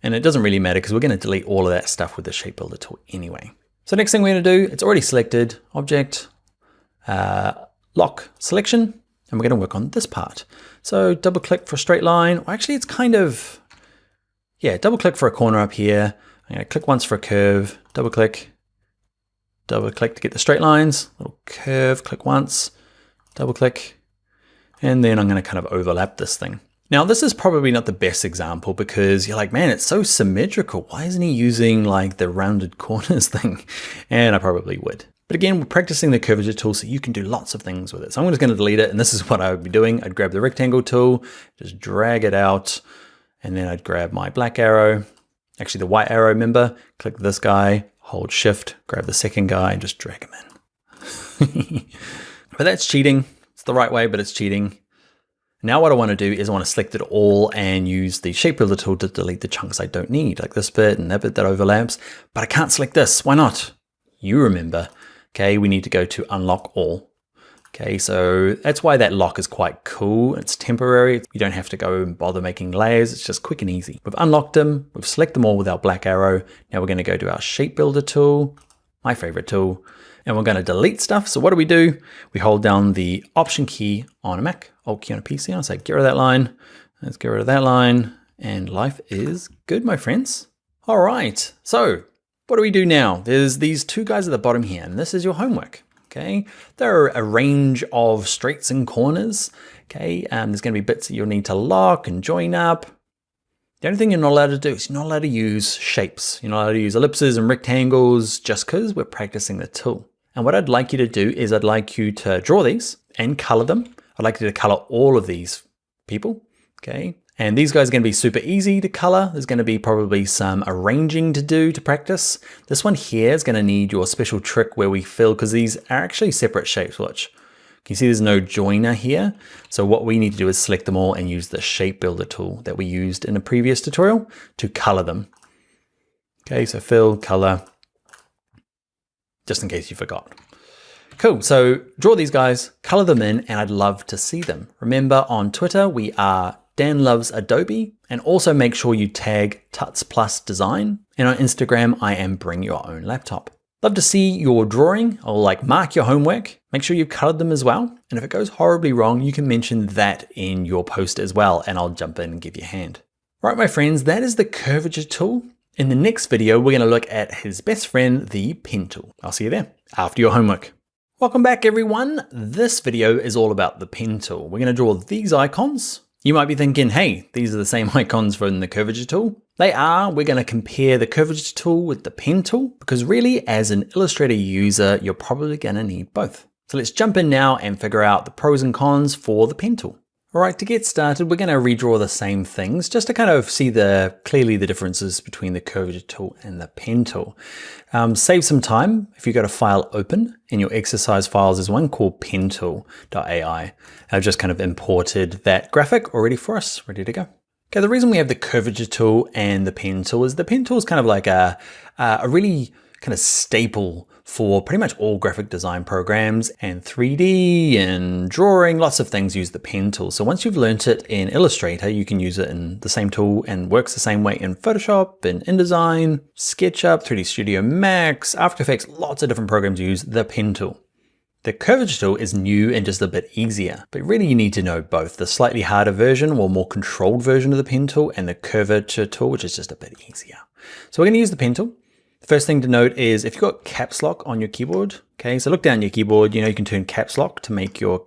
And it doesn't really matter because we're going to delete all of that stuff with the shape builder tool anyway. So next thing we're going to do, it's already selected, Object, Lock Selection, and we're going to work on this part. So double click for a straight line. Well, actually, it's kind of, yeah, double click for a corner up here. I'm going to click once for a curve, double click to get the straight lines, little curve, click once, double click, and then I'm going to kind of overlap this thing. Now, this is probably not the best example because you're like, man, it's so symmetrical. Why isn't he using like the rounded corners thing? And I probably would. But again, we're practicing the curvature tool so you can do lots of things with it. So I'm just going to delete it, and this is what I would be doing. I'd grab the rectangle tool, just drag it out, and then I'd grab my black arrow, actually the white arrow, remember, click this guy, hold shift, grab the second guy, and just drag him in. But that's cheating. It's the right way, but it's cheating. Now what I want to do is I want to select it all and use the shape builder tool to delete the chunks I don't need, like this bit and that bit that overlaps, but I can't select this. Why not? You remember. Okay, we need to go to unlock all. Okay, so that's why that lock is quite cool. It's temporary. You don't have to go and bother making layers. It's just quick and easy. We've unlocked them. We've selected them all with our black arrow. Now we're going to go to our shape builder tool, my favorite tool, and we're going to delete stuff. So what do? We hold down the Option key on a Mac, Alt key on a PC. I'll say get rid of that line. Let's get rid of that line. And life is good, my friends. All right, so what do we do now? There's these two guys at the bottom here, and this is your homework. Okay, there are a range of straights and corners. Okay, there's going to be bits that you'll need to lock and join up. The only thing you're not allowed to do is you're not allowed to use shapes. You're not allowed to use ellipses and rectangles just because we're practicing the tool. And what I'd like you to do is I'd like you to draw these and color them. I'd like you to color all of these people. Okay, and these guys are going to be super easy to color. There's going to be probably some arranging to do to practice. This one here is going to need your special trick where we fill, because these are actually separate shapes, watch. Can you see there's no joiner here? So what we need to do is select them all and use the shape builder tool that we used in a previous tutorial to color them. Okay, so fill, color, just in case you forgot. Cool, so draw these guys, color them in, and I'd love to see them. Remember on Twitter, we are Dan Loves Adobe, and also make sure you tag Tuts Plus Design. And on Instagram, I am Bring Your Own Laptop. Love to see your drawing. I'll like mark your homework. Make sure you've colored them as well. And if it goes horribly wrong, you can mention that in your post as well, and I'll jump in and give you a hand. Right, my friends, that is the curvature tool. In the next video, we're gonna look at his best friend, the pen tool. I'll see you there after your homework. Welcome back, everyone. This video is all about the pen tool. We're gonna draw these icons. You might be thinking, hey, these are the same icons from the curvature tool. They are. We're gonna compare the curvature tool with the pen tool because really, as an Illustrator user, you're probably gonna need both. So let's jump in now and figure out the pros and cons for the pen tool. All right, to get started, we're gonna redraw the same things just to kind of see clearly the differences between the curvature tool and the pen tool. Save some time. If you go to File, Open, in your exercise files, there's one called pentool.ai. I've just kind of imported that graphic already for us, ready to go. Okay, the reason we have the curvature tool and the pen tool is the pen tool is kind of like a really kind of staple for pretty much all graphic design programs, and 3D and drawing, lots of things use the pen tool. So once you've learned it in Illustrator, you can use it in the same tool and works the same way in Photoshop, in InDesign, SketchUp, 3D Studio Max, After Effects, lots of different programs use the pen tool. The curvature tool is new and just a bit easier, but really you need to know both the slightly harder version or more controlled version of the pen tool and the curvature tool, which is just a bit easier. So we're going to use the pen tool. The first thing to note is if you've got caps lock on your keyboard, okay, so look down your keyboard, you know, you can turn caps lock to make your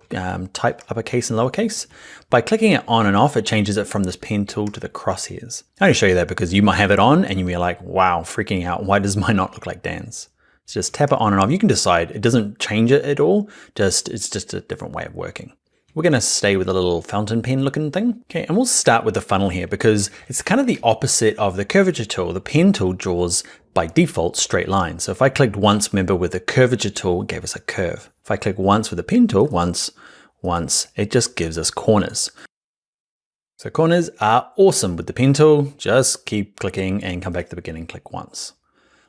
type uppercase and lowercase. By clicking it on and off, it changes it from this pen tool to the crosshairs. I only show you that because you might have it on and you'll be like, wow, freaking out. Why does mine not look like Dan's? So just tap it on and off. You can decide. It doesn't change it at all. It's just a different way of working. We're going to stay with a little fountain pen looking thing. Okay, and we'll start with the funnel here because it's kind of the opposite of the curvature tool. The pen tool draws by default straight lines. So if I clicked once, remember with the curvature tool, it gave us a curve. If I click once with the pen tool, once, it just gives us corners. So corners are awesome with the pen tool. Just keep clicking and come back to the beginning, click once.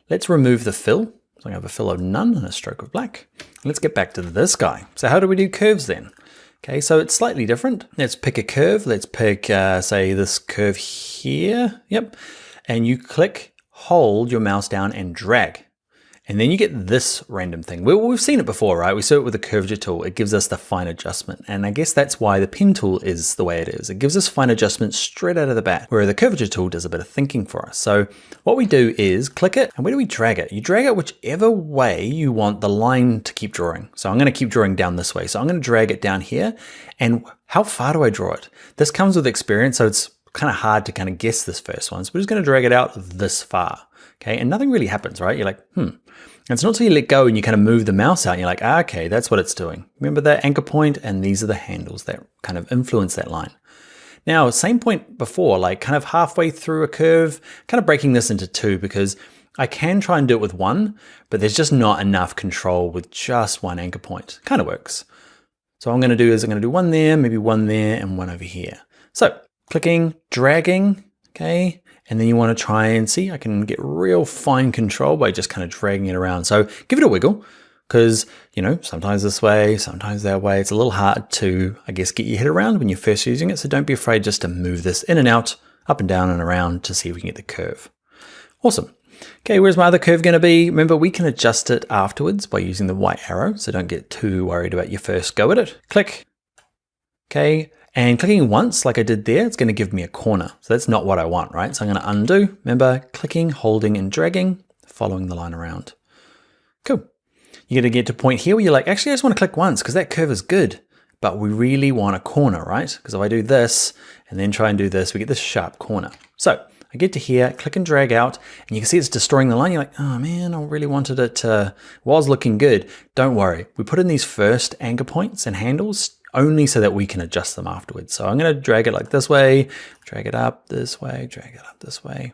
Let's remove the fill. So I have a fill of none and a stroke of black. Let's get back to this guy. So how do we do curves then? Okay, so it's slightly different. Let's pick a curve. Let's pick, say, this curve here. Yep. And you click, hold your mouse down and drag. And then you get this random thing. We've seen it before, right? We saw it with the curvature tool. It gives us the fine adjustment. And I guess that's why the pen tool is the way it is. It gives us fine adjustment straight out of the bat, where the curvature tool does a bit of thinking for us. So what we do is click it, and where do we drag it? You drag it whichever way you want the line to keep drawing. So I'm gonna keep drawing down this way. So I'm gonna drag it down here. And how far do I draw it? This comes with experience, so it's kind of hard to kind of guess this first one. So we're just gonna drag it out this far. Okay, and nothing really happens, right? You're like, And it's not until you let go and you kind of move the mouse out and you're like, okay, that's what it's doing. Remember that anchor point, and these are the handles that kind of influence that line. Now, same point before, like kind of halfway through a curve, kind of breaking this into two because I can try and do it with one, but there's just not enough control with just one anchor point. Kind of works. So what I'm gonna do is I'm gonna do one there, maybe one there, and one over here. So clicking, dragging, okay, and then you want to try and see, I can get real fine control by just kind of dragging it around. So give it a wiggle because, you know, sometimes this way, sometimes that way. It's a little hard to, I guess, get your head around when you're first using it. So don't be afraid just to move this in and out, up and down and around to see if we can get the curve. Awesome. Okay, where's my other curve going to be? Remember, we can adjust it afterwards by using the white arrow. So don't get too worried about your first go at it. Click. Okay. And clicking once, like I did there, it's going to give me a corner. So that's not what I want, right? So I'm going to undo. Remember, clicking, holding, and dragging, following the line around. Cool. You're going to get to a point here where you're like, actually, I just want to click once because that curve is good. But we really want a corner, right? Because if I do this and then try and do this, we get this sharp corner. So I get to here, click and drag out, and you can see it's destroying the line. You're like, oh man, I really wanted it to, was looking good. Don't worry. We put in these first anchor points and handles only so that we can adjust them afterwards. So I'm going to drag it like this way, drag it up this way, drag it up this way.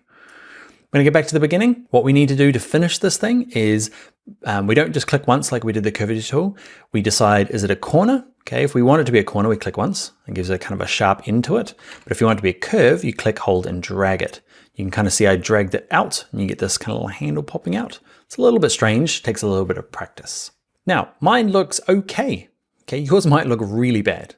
I'm gonna get back to the beginning. What we need to do to finish this thing is we don't just click once like we did the curvature tool. We decide, is it a corner? Okay, if we want it to be a corner, we click once. It gives it kind of a sharp end to it. But if you want it to be a curve, you click, hold, and drag it. You can kind of see I dragged it out and you get this kind of little handle popping out. It's a little bit strange, takes a little bit of practice. Now, mine looks okay. Okay, yours might look really bad.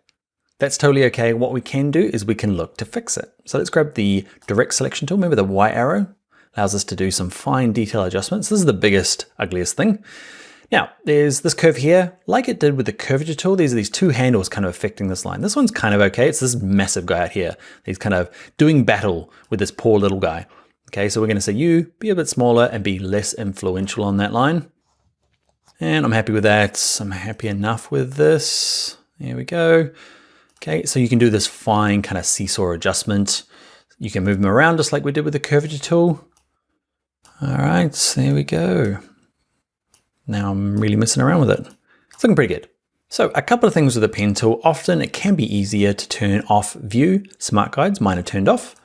That's totally okay. What we can do is we can look to fix it. So let's grab the direct selection tool. Remember the Y arrow allows us to do some fine detail adjustments. This is the biggest, ugliest thing. Now, there's this curve here, like it did with the curvature tool. These are these two handles kind of affecting this line. This one's kind of okay. It's this massive guy out here. He's kind of doing battle with this poor little guy. Okay, so we're going to say you be a bit smaller and be less influential on that line. And I'm happy with that. I'm happy enough with this. There we go. Okay, so you can do this fine kind of seesaw adjustment. You can move them around just like we did with the curvature tool. All right, there we go. Now I'm really messing around with it. It's looking pretty good. So a couple of things with the pen tool. Often it can be easier to turn off view. Smart guides, mine are turned off.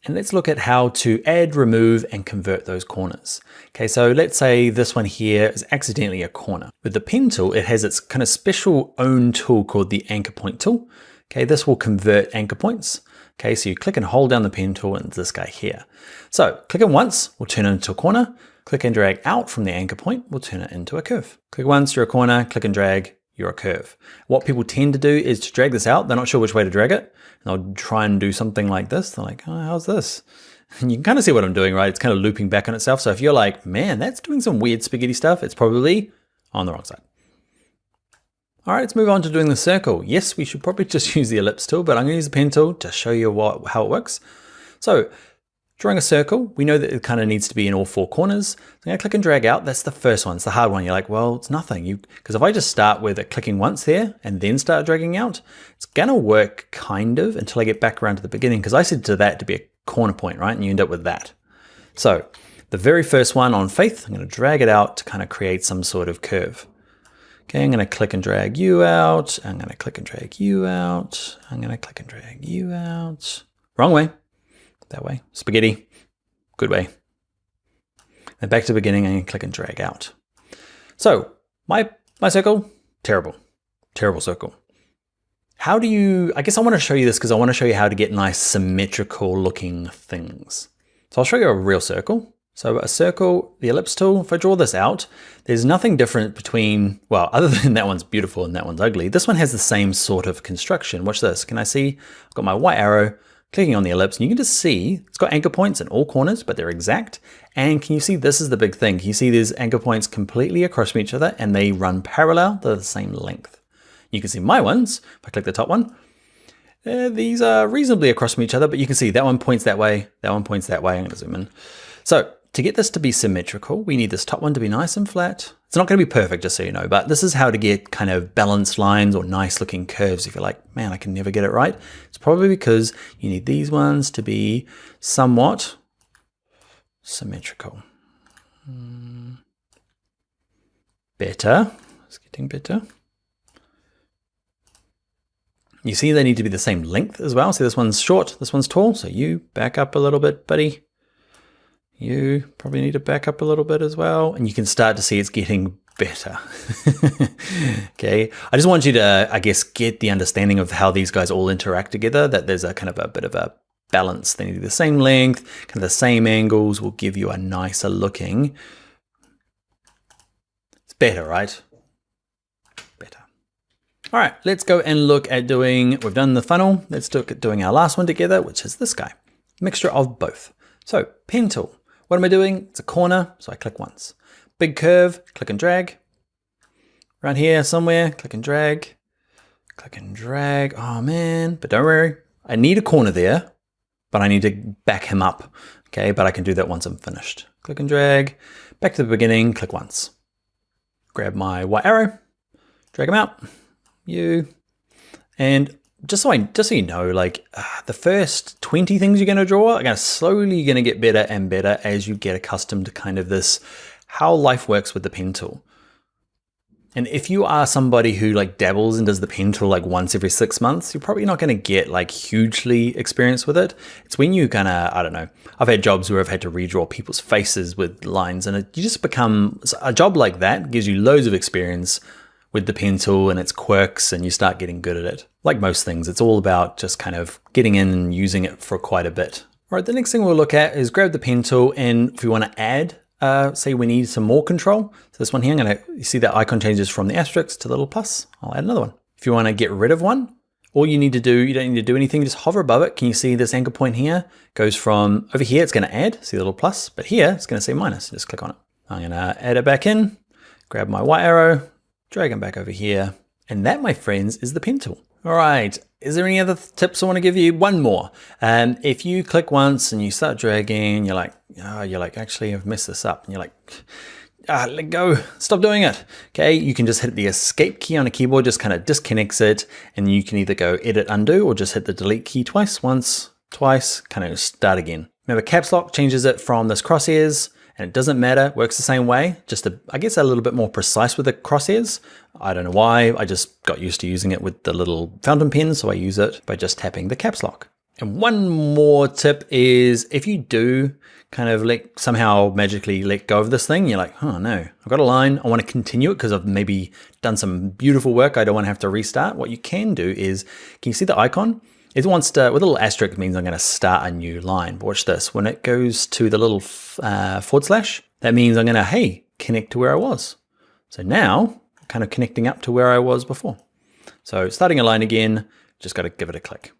And let's look at how to add, remove, and convert those corners. Okay, so let's say this one here is accidentally a corner. With the pen tool, it has its kind of special own tool called the anchor point tool. Okay, this will convert anchor points. Okay, so you click and hold down the pen tool and this guy here. So click it once, we'll turn it into a corner. Click and drag out from the anchor point, we'll turn it into a curve. Click once, you're a corner, click and drag, you're a curve. What people tend to do is to drag this out. They're not sure which way to drag it. And they'll try and do something like this. They're like, oh, how's this? And you can kind of see what I'm doing, right? It's kind of looping back on itself. So if you're like, man, that's doing some weird spaghetti stuff, it's probably on the wrong side. All right, let's move on to doing the circle. Yes, we should probably just use the ellipse tool, but I'm gonna use the pen tool to show you how it works. So drawing a circle, we know that it kind of needs to be in all four corners. I'm gonna click and drag out. That's the first one, it's the hard one. You're like, well, it's nothing. Because if I just start with it clicking once there and then start dragging out, it's gonna work kind of until I get back around to the beginning, because I said to that to be a corner point, right? And you end up with that. So the very first one on faith, I'm gonna drag it out to kind of create some sort of curve. Okay, I'm gonna click and drag you out. I'm gonna click and drag you out. I'm gonna click and drag you out. Wrong way. That way. Spaghetti. Good way. And back to the beginning, I'm gonna click and drag out. So my circle, terrible. Terrible circle. How do you, I guess I wanna show you this because I wanna show you how to get nice symmetrical looking things. So I'll show you a real circle. So a circle, the ellipse tool, if I draw this out, there's nothing different between, well, other than that one's beautiful and that one's ugly. This one has the same sort of construction. Watch this. Can I see? I've got my white arrow clicking on the ellipse, and you can just see it's got anchor points in all corners, but they're exact. And can you see this is the big thing? Can you see there's anchor points completely across from each other and they run parallel? They're the same length. You can see my ones. If I click the top one, these are reasonably across from each other, but you can see that one points that way, that one points that way. I'm gonna zoom in. So to get this to be symmetrical, we need this top one to be nice and flat. It's not going to be perfect, just so you know, but this is how to get kind of balanced lines or nice looking curves. If you're like, man, I can never get it right. It's probably because you need these ones to be somewhat symmetrical. Better. It's getting better. You see they need to be the same length as well. See, this one's short, this one's tall. So you back up a little bit, buddy. You probably need to back up a little bit as well. And you can start to see it's getting better. Okay. I just want you to, I guess, get the understanding of how these guys all interact together, that there's a kind of a bit of a balance. They need to be the same length, kind of the same angles will give you a nicer looking. It's better, right? Better. All right, let's go and look at we've done the funnel. Let's look at doing our last one together, which is this guy. Mixture of both. So pen tool. What am I doing? It's a corner, so I click once. Big curve, click and drag. Around here somewhere, click and drag. Click and drag, oh man. But don't worry, I need a corner there, but I need to back him up. Okay, but I can do that once I'm finished. Click and drag, back to the beginning, click once. Grab my white arrow, drag him out, and just so you know, like the first 20 things you're gonna draw are slowly gonna get better and better as you get accustomed to kind of this, how life works with the pen tool. And if you are somebody who like dabbles and does the pen tool like once every 6 months, you're probably not gonna get like hugely experienced with it. It's when you I don't know, I've had jobs where I've had to redraw people's faces with lines, and you just become, a job like that gives you loads of experience with the pen tool and its quirks, and you start getting good at it. Like most things, it's all about just kind of getting in and using it for quite a bit. All right, the next thing we'll look at is grab the pen tool, and if we wanna add, say we need some more control. So this one here, you see that icon changes from the asterisk to the little plus. I'll add another one. If you want to get rid of one, all you need to do, you don't need to do anything, just hover above it. Can you see this anchor point here? Goes from over here, it's going to add, see the little plus, but here it's going to say minus. Just click on it. I'm going to add it back in, grab my white arrow, drag them back over here. And that, my friends, is the pen tool. All right, is there any other tips I want to give you? One more. If you click once and you start dragging, you're like, actually I've messed this up. And you're like, let go, stop doing it. Okay, you can just hit the escape key on a keyboard, just kind of disconnects it. And you can either go edit, undo, or just hit the delete key twice, once, twice, kind of start again. Remember, caps lock changes it from this crosshairs, and it doesn't matter, works the same way, just I guess a little bit more precise with the crosshairs. I don't know why, I just got used to using it with the little fountain pen, so I use it by just tapping the caps lock. And one more tip is if you do kind of somehow magically let go of this thing, you're like, oh no, I've got a line, I want to continue it because I've maybe done some beautiful work, I don't want to have to restart. What you can do is, can you see the icon? It wants to, with a little asterisk, means I'm going to start a new line. But watch this. When it goes to the little forward slash, that means I'm going to, hey, connect to where I was. So now, I'm kind of connecting up to where I was before. So starting a line again, just got to give it a click.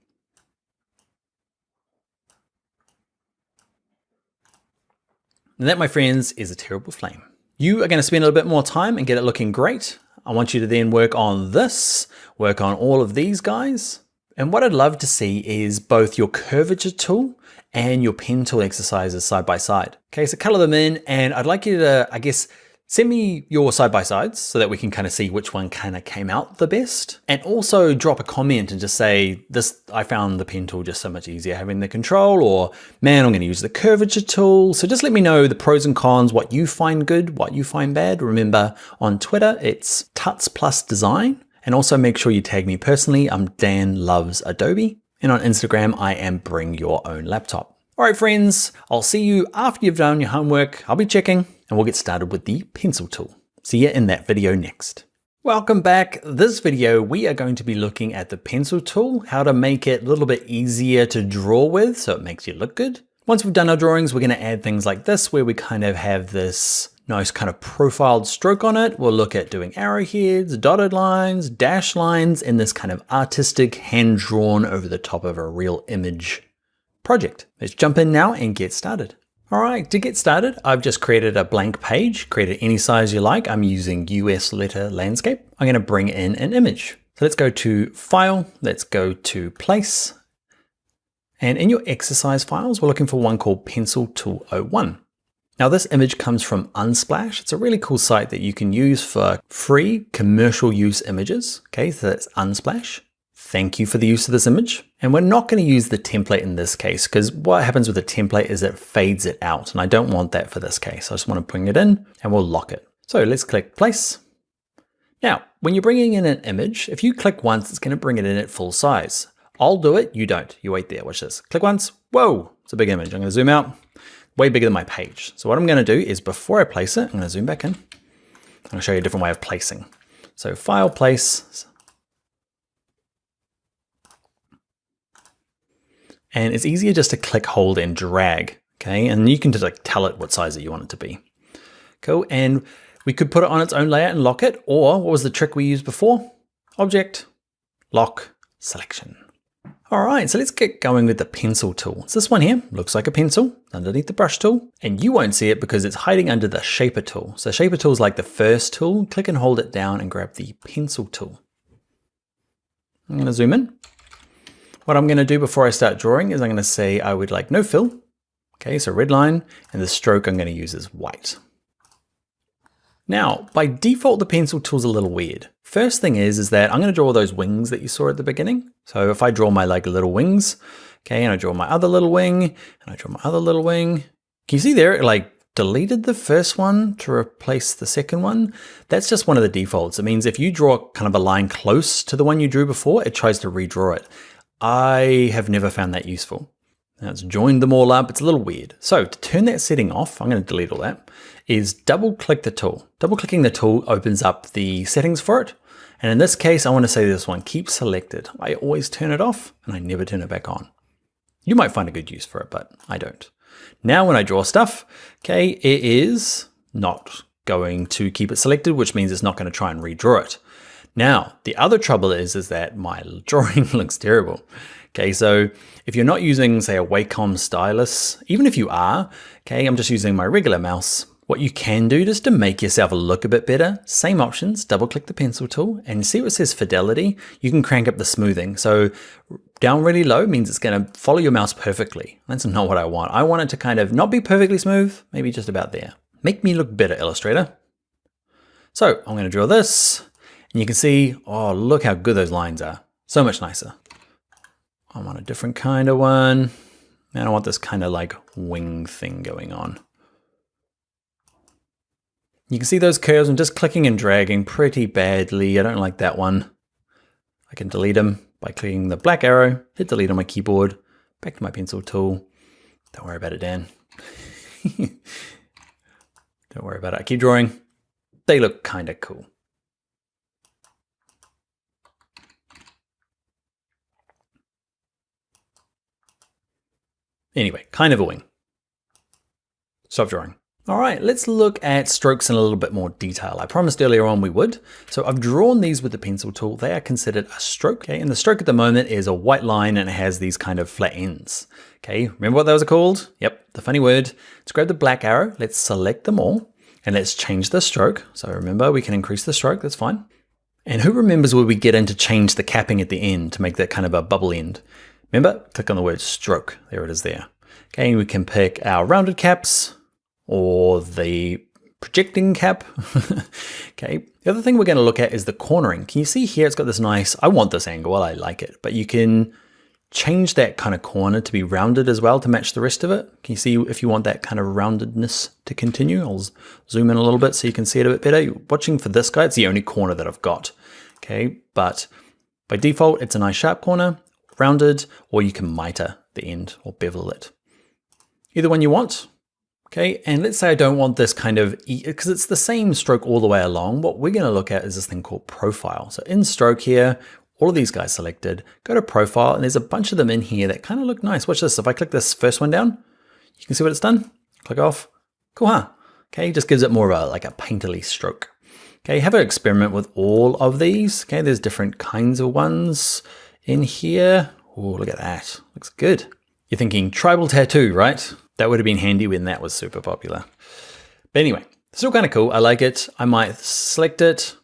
And that, my friends, is a terrible flame. You are going to spend a little bit more time and get it looking great. I want you to then work on this, work on all of these guys. And what I'd love to see is both your curvature tool and your pen tool exercises side by side. Okay, so color them in, and I'd like you to, I guess, send me your side by sides so that we can kind of see which one kind of came out the best. And also drop a comment and just say, I found the pen tool just so much easier having the control, or man, I'm going to use the curvature tool. So just let me know the pros and cons, what you find good, what you find bad. Remember, on Twitter, it's Tuts plus Design. And also make sure you tag me personally. I'm Dan Loves Adobe. And on Instagram, I am Bring Your Own Laptop. All right, friends, I'll see you after you've done your homework. I'll be checking, and we'll get started with the pencil tool. See you in that video next. Welcome back. This video, we are going to be looking at the pencil tool, how to make it a little bit easier to draw with so it makes you look good. Once we've done our drawings, we're going to add things like this, where we kind of have this nice kind of profiled stroke on it. We'll look at doing arrowheads, dotted lines, dash lines, and this kind of artistic hand drawn over the top of a real image project. Let's jump in now and get started. All right, to get started, I've just created a blank page, create it any size you like. I'm using US letter landscape. I'm going to bring in an image. So let's go to File, let's go to Place. And in your exercise files, we're looking for one called Pencil Tool 01. Now this image comes from Unsplash. It's a really cool site that you can use for free commercial use images. Okay, so that's Unsplash. Thank you for the use of this image. And we're not going to use the template in this case, because what happens with the template is it fades it out, and I don't want that for this case. I just want to bring it in and we'll lock it. So let's click Place. Now, when you're bringing in an image, if you click once, it's going to bring it in at full size. I'll do it, you don't. You wait there, watch this. Click once, whoa, it's a big image. I'm going to zoom out. Way bigger than my page. So what I'm going to do is before I place it, I'm going to zoom back in. I'm going to show you a different way of placing. So File, Place. And it's easier just to click, hold, and drag. Okay, and you can just like tell it what size that you want it to be. Cool, and we could put it on its own layer and lock it, or what was the trick we used before? Object, Lock, Selection. All right, so let's get going with the pencil tool. It's this one here, looks like a pencil underneath the brush tool, and you won't see it because it's hiding under the shaper tool. So shaper tool is like the first tool. Click and hold it down and grab the pencil tool. I'm gonna zoom in. What I'm gonna do before I start drawing is I'm gonna say I would like no fill. Okay, so red line, and the stroke I'm gonna use is white. Now, by default, the pencil tool's a little weird. First thing is that I'm gonna draw those wings that you saw at the beginning. So if I draw my like little wings, okay, and I draw my other little wing, and I draw my other little wing, can you see there, it like deleted the first one to replace the second one. That's just one of the defaults. It means if you draw kind of a line close to the one you drew before, it tries to redraw it. I have never found that useful. Now it's joined them all up. It's a little weird. So to turn that setting off, I'm going to delete all that, is double click the tool. Double clicking the tool opens up the settings for it. And in this case, I want to say this one, keep selected. I always turn it off and I never turn it back on. You might find a good use for it, but I don't. Now when I draw stuff, okay, it is not going to keep it selected, which means it's not going to try and redraw it. Now, the other trouble is that my drawing looks terrible. Okay, so if you're not using, say, a Wacom stylus, even if you are, okay, I'm just using my regular mouse. What you can do just to make yourself look a bit better, same options, double click the pencil tool and see what says fidelity. You can crank up the smoothing. So down really low means it's going to follow your mouse perfectly. That's not what I want. I want it to kind of not be perfectly smooth, maybe just about there. Make me look better, Illustrator. So I'm going to draw this and you can see, oh, look how good those lines are. So much nicer. I want a different kind of one. And I want this kind of like wing thing going on. You can see those curves. I'm just clicking and dragging pretty badly. I don't like that one. I can delete them by clicking the black arrow, hit delete on my keyboard, back to my pencil tool. Don't worry about it, Dan. Don't worry about it. I keep drawing. They look kind of cool. Anyway, kind of a wing. Stop drawing. All right, let's look at strokes in a little bit more detail. I promised earlier on we would. So I've drawn these with the pencil tool. They are considered a stroke. Okay, and the stroke at the moment is a white line and it has these kind of flat ends. Okay, remember what those are called? Yep, the funny word. Let's grab the black arrow. Let's select them all and let's change the stroke. So remember, we can increase the stroke. That's fine. And who remembers where we get in to change the capping at the end to make that kind of a bubble end? Remember, click on the word stroke. There it is there. Okay, we can pick our rounded caps or the projecting cap. Okay, the other thing we're going to look at is the cornering. Can you see here it's got this nice, I want this angle, I like it, but you can change that kind of corner to be rounded as well to match the rest of it. Can you see if you want that kind of roundedness to continue? I'll zoom in a little bit so you can see it a bit better. You're watching for this guy, it's the only corner that I've got. Okay, but by default, it's a nice sharp corner, rounded, or you can miter the end or bevel it. Either one you want. Okay, and let's say I don't want this kind of, because it's the same stroke all the way along, what we're going to look at is this thing called profile. So in stroke here, all of these guys selected, go to profile, and there's a bunch of them in here that kind of look nice. Watch this, if I click this first one down, you can see what it's done. Click off, cool, huh? Okay, just gives it more of a, like a painterly stroke. Okay, have an experiment with all of these. Okay, there's different kinds of ones in here. Oh, look at that, looks good. You're thinking tribal tattoo, right? That would have been handy when that was super popular. But anyway, still kind of cool. I like it. I might select it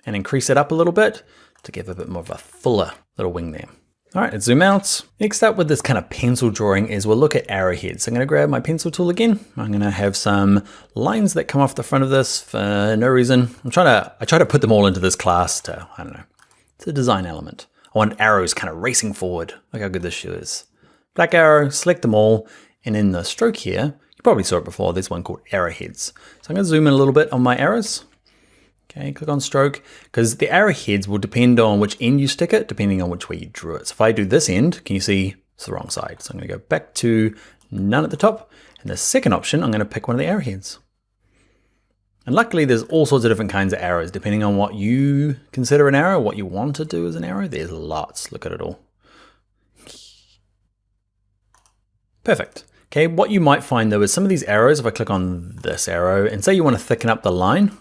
and increase it up a little bit to give a bit more of a fuller little wing there. All right, let's zoom out. Next up with this kind of pencil drawing is we'll look at arrowheads. So I'm gonna grab my pencil tool again. I'm gonna have some lines that come off the front of this for no reason. I try to put them all into this class to, I don't know, it's a design element. I want arrows kind of racing forward. Look how good this shoe is. Black arrow, select them all, and in the stroke here, you probably saw it before, there's one called arrowheads. So I'm gonna zoom in a little bit on my arrows. Okay, click on stroke, because the arrowheads will depend on which end you stick it, depending on which way you drew it. So if I do this end, can you see it's the wrong side? So I'm gonna go back to none at the top, and the second option, I'm gonna pick one of the arrowheads. And luckily there's all sorts of different kinds of arrows, depending on what you consider an arrow, what you want to do as an arrow, there's lots, look at it all. Perfect. Okay, what you might find though is some of these arrows, if I click on this arrow and say you want to thicken up the line,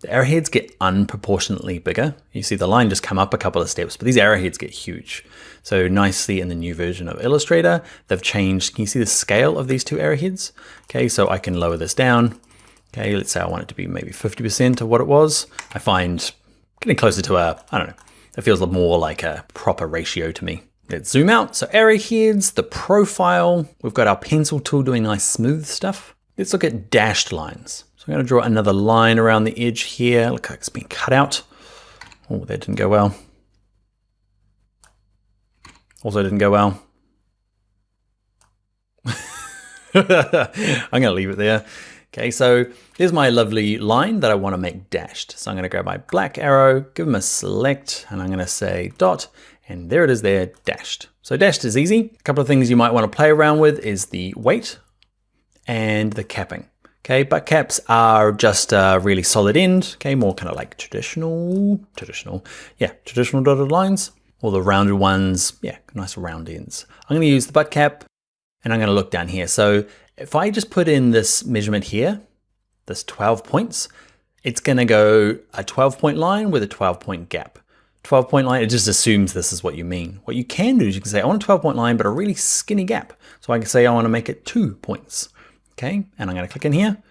the arrowheads get unproportionately bigger. You see the line just come up a couple of steps, but these arrowheads get huge. So nicely in the new version of Illustrator, they've changed, can you see the scale of these two arrowheads? Okay, so I can lower this down. Okay, let's say I want it to be maybe 50% of what it was. I find getting closer to a, I don't know, it feels more like a proper ratio to me. Let's zoom out. So arrowheads, the profile, we've got our pencil tool doing nice smooth stuff. Let's look at dashed lines. So I'm going to draw another line around the edge here. Look like it's been cut out. Oh, that didn't go well. Also didn't go well. I'm gonna leave it there. Okay, so here's my lovely line that I wanna make dashed. So I'm gonna grab my black arrow, give them a select, and I'm gonna say dot, and there it is there, dashed. So dashed is easy. A couple of things you might wanna play around with is the weight and the capping. Okay, butt caps are just a really solid end, okay, more kind of like traditional dotted lines, or the rounded ones, yeah, nice round ends. I'm gonna use the butt cap, and I'm gonna look down here. So if I just put in this measurement here, this 12 points, it's gonna go a 12-point line with a 12-point gap. 12-point line, it just assumes this is what you mean. What you can do is you can say, I want a 12-point line, but a really skinny gap. So I can say I wanna make it 2 points. Okay, and I'm gonna click in here.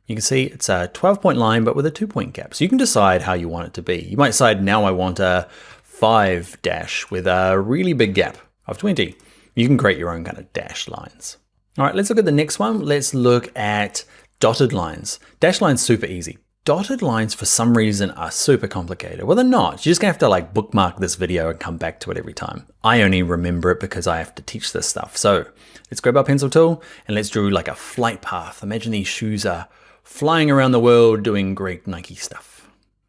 You can see it's a 12-point line, but with a 2-point gap. So you can decide how you want it to be. You might decide now I want a 5 dash with a really big gap of 20. You can create your own kind of dash lines. All right, let's look at the next one. Let's look at dotted lines. Dash lines, super easy. Dotted lines, for some reason, are super complicated. Well, they're not. You're just gonna have to like bookmark this video and come back to it every time. I only remember it because I have to teach this stuff. So let's grab our pencil tool and let's draw like a flight path. Imagine these shoes are flying around the world doing great Nike stuff.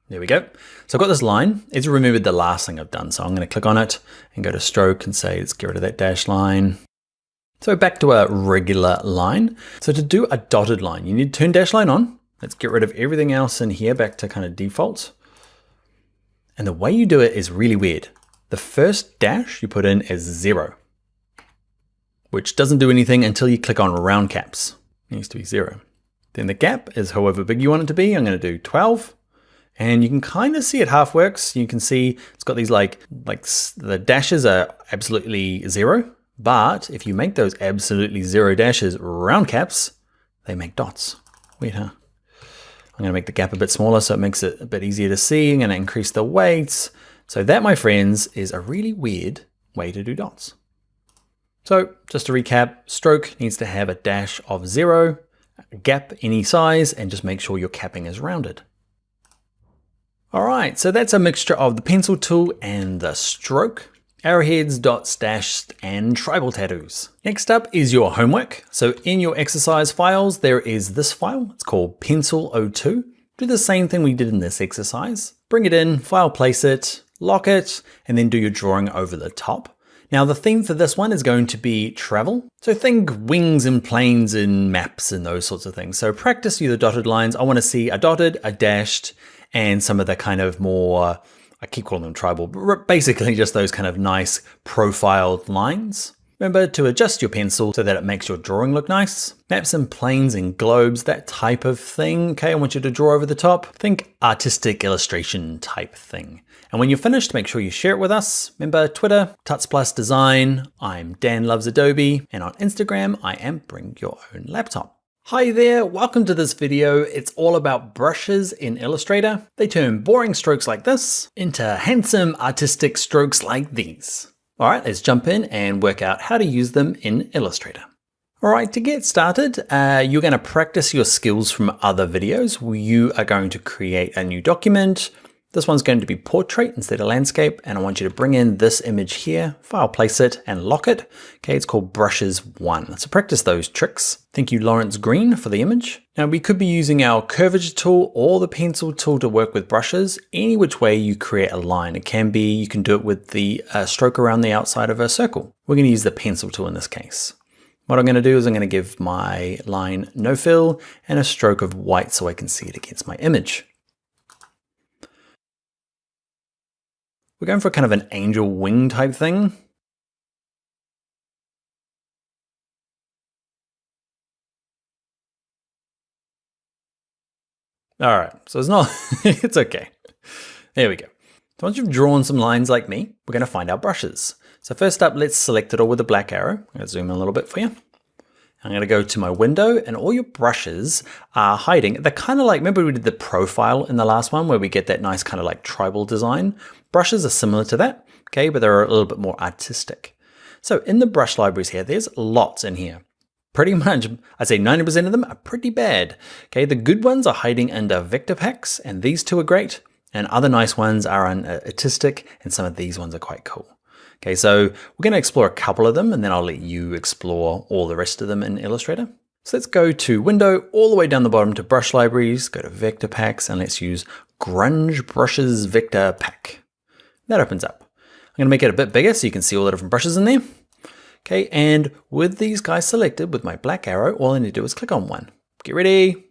There we go. So I've got this line. It's remembered the last thing I've done. So I'm gonna click on it and go to stroke and say, let's get rid of that dash line. So back to a regular line. So to do a dotted line, you need to turn dash line on. Let's get rid of everything else in here back to kind of default. And the way you do it is really weird. The first dash you put in is 0, which doesn't do anything until you click on round caps. It needs to be 0. Then the gap is however big you want it to be. I'm going to do 12. And you can kind of see it half works. You can see it's got these like the dashes are absolutely 0. But if you make those absolutely 0 dashes round caps, they make dots. Weird, huh? I'm gonna make the gap a bit smaller so it makes it a bit easier to see. I'm gonna increase the weights. So that, my friends, is a really weird way to do dots. So just to recap, stroke needs to have a dash of 0, a gap any size, and just make sure your capping is rounded. All right, so that's a mixture of the pencil tool and the stroke. Arrowheads, dots, dashes, and tribal tattoos. Next up is your homework. So in your exercise files, there is this file. It's called Pencil02. Do the same thing we did in this exercise. Bring it in, file place it, lock it, and then do your drawing over the top. Now the theme for this one is going to be travel. So think wings and planes and maps and those sorts of things. So practice the dotted lines. I want to see a dotted, a dashed, and some of the kind of more, I keep calling them tribal, but basically just those kind of nice profiled lines. Remember to adjust your pencil so that it makes your drawing look nice. Maps and planes and globes, that type of thing. Okay, I want you to draw over the top. Think artistic illustration type thing. And when you're finished, make sure you share it with us. Remember Twitter, Tuts Plus Design. I'm Dan Loves Adobe. And on Instagram, I am Bring Your Own Laptop. Hi there, welcome to this video. It's all about brushes in Illustrator. They turn boring strokes like this into handsome artistic strokes like these. All right, let's jump in and work out how to use them in Illustrator. All right, to get started, you're gonna practice your skills from other videos. You are going to create a new document. This one's going to be portrait instead of landscape, and I want you to bring in this image here, file place it, and lock it. Okay, it's called Brushes 1. So practice those tricks. Thank you, Lawrence Green, for the image. Now we could be using our curvature tool or the pencil tool to work with brushes. Any which way you create a line. It can be, you can do it with the stroke around the outside of a circle. We're gonna use the pencil tool in this case. What I'm gonna do is I'm gonna give my line no fill and a stroke of white so I can see it against my image. We're going for kind of an angel wing type thing. All right, so it's not, it's okay. There we go. So once you've drawn some lines like me, we're gonna find our brushes. So first up, let's select it all with a black arrow. I'm gonna zoom in a little bit for you. I'm gonna go to my window and all your brushes are hiding. They're kind of like, remember we did the profile in the last one where we get that nice kind of like tribal design? Brushes are similar to that, okay, but they're a little bit more artistic. So in the brush libraries here, there's lots in here. Pretty much, I'd say 90% of them are pretty bad. Okay, the good ones are hiding under vector packs, and these two are great, and other nice ones are on artistic, and some of these ones are quite cool. Okay, so we're gonna explore a couple of them, and then I'll let you explore all the rest of them in Illustrator. So let's go to Window, all the way down the bottom to Brush Libraries, go to Vector Packs, and let's use Grunge Brushes Vector Pack. That opens up. I'm gonna make it a bit bigger so you can see all the different brushes in there. Okay, and with these guys selected with my black arrow, all I need to do is click on one. Get ready.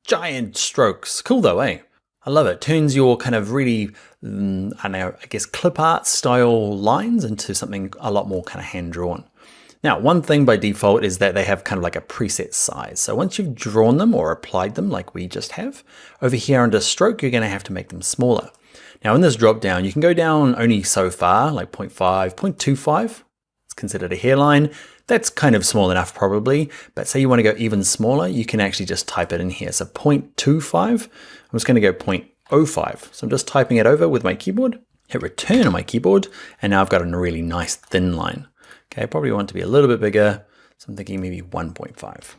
Giant strokes. Cool though, eh? I love it. Turns your kind of really, I don't know, I guess clip art style lines into something a lot more kind of hand drawn. Now, one thing by default is that they have kind of like a preset size. So once you've drawn them or applied them like we just have, over here under stroke, you're gonna have to make them smaller. Now in this drop down, you can go down only so far, like 0.5, 0.25. It's considered a hairline. That's kind of small enough probably, but say you wanna go even smaller, you can actually just type it in here. So 0.25, I'm just gonna go 0.05. So I'm just typing it over with my keyboard, hit return on my keyboard, and now I've got a really nice thin line. Okay, I probably want it to be a little bit bigger, so I'm thinking maybe 1.5.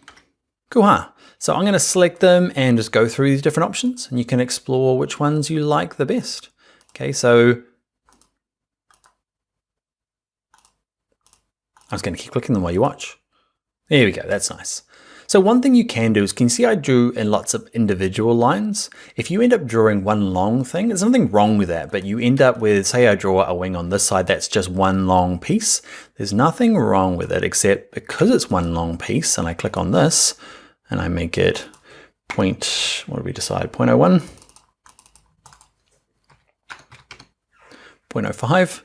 Cool, huh? So I'm gonna select them and just go through these different options, and you can explore which ones you like the best. Okay, so I'm just gonna keep clicking them while you watch. There we go, that's nice. So one thing you can do is, can you see I drew in lots of individual lines? If you end up drawing one long thing, there's nothing wrong with that, but you end up with, say I draw a wing on this side, that's just one long piece. There's nothing wrong with it, except because it's one long piece, and I click on this, and I make it what did we decide, 0.01? 0.05.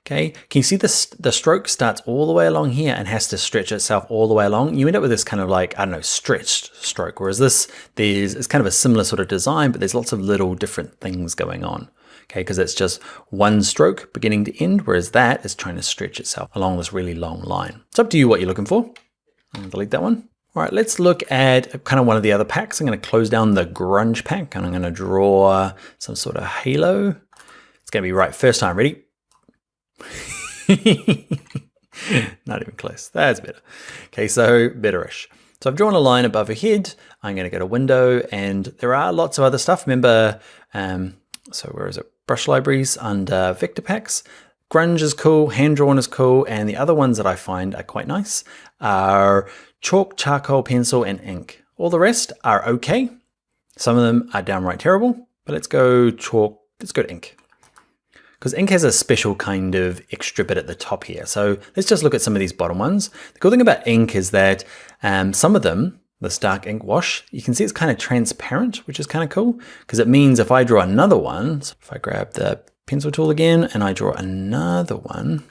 Okay, can you see this? The stroke starts all the way along here and has to stretch itself all the way along. You end up with this kind of like, I don't know, stretched stroke, whereas this, it's kind of a similar sort of design, but there's lots of little different things going on. Okay, because it's just one stroke beginning to end, whereas that is trying to stretch itself along this really long line. It's up to you what you're looking for. I'm gonna delete that one. All right, let's look at kind of one of the other packs. I'm gonna close down the grunge pack and I'm gonna draw some sort of halo. It's gonna be right first time, ready? Not even close. That's better. Okay, so betterish. So I've drawn a line above her head. I'm going to go to Window, and there are lots of other stuff. Remember, so where is it? Brush Libraries under Vector Packs. Grunge is cool, hand drawn is cool, and the other ones that I find are quite nice are chalk, charcoal, pencil, and ink. All the rest are okay. Some of them are downright terrible, but let's go chalk. Let's go to ink, because ink has a special kind of extra bit at the top here. So let's just look at some of these bottom ones. The cool thing about ink is that some of them, this dark ink wash, you can see it's kind of transparent, which is kind of cool, because it means if I draw another one, so if I grab the pencil tool again and I draw another one,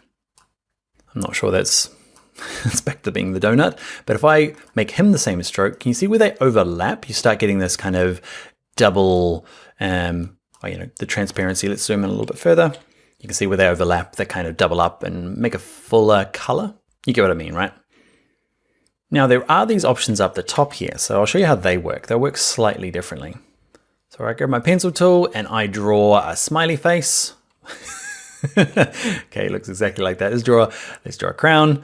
I'm not sure that's it's back to being the donut, but if I make him the same stroke, can you see where they overlap? You start getting this kind of double, the transparency. Let's zoom in a little bit further. You can see where they overlap, they kind of double up and make a fuller color. You get what I mean, right? Now there are these options up the top here, so I'll show you how they work. They work slightly differently. So I grab my pencil tool and I draw a smiley face. Okay, it looks exactly like that. Let's draw a crown.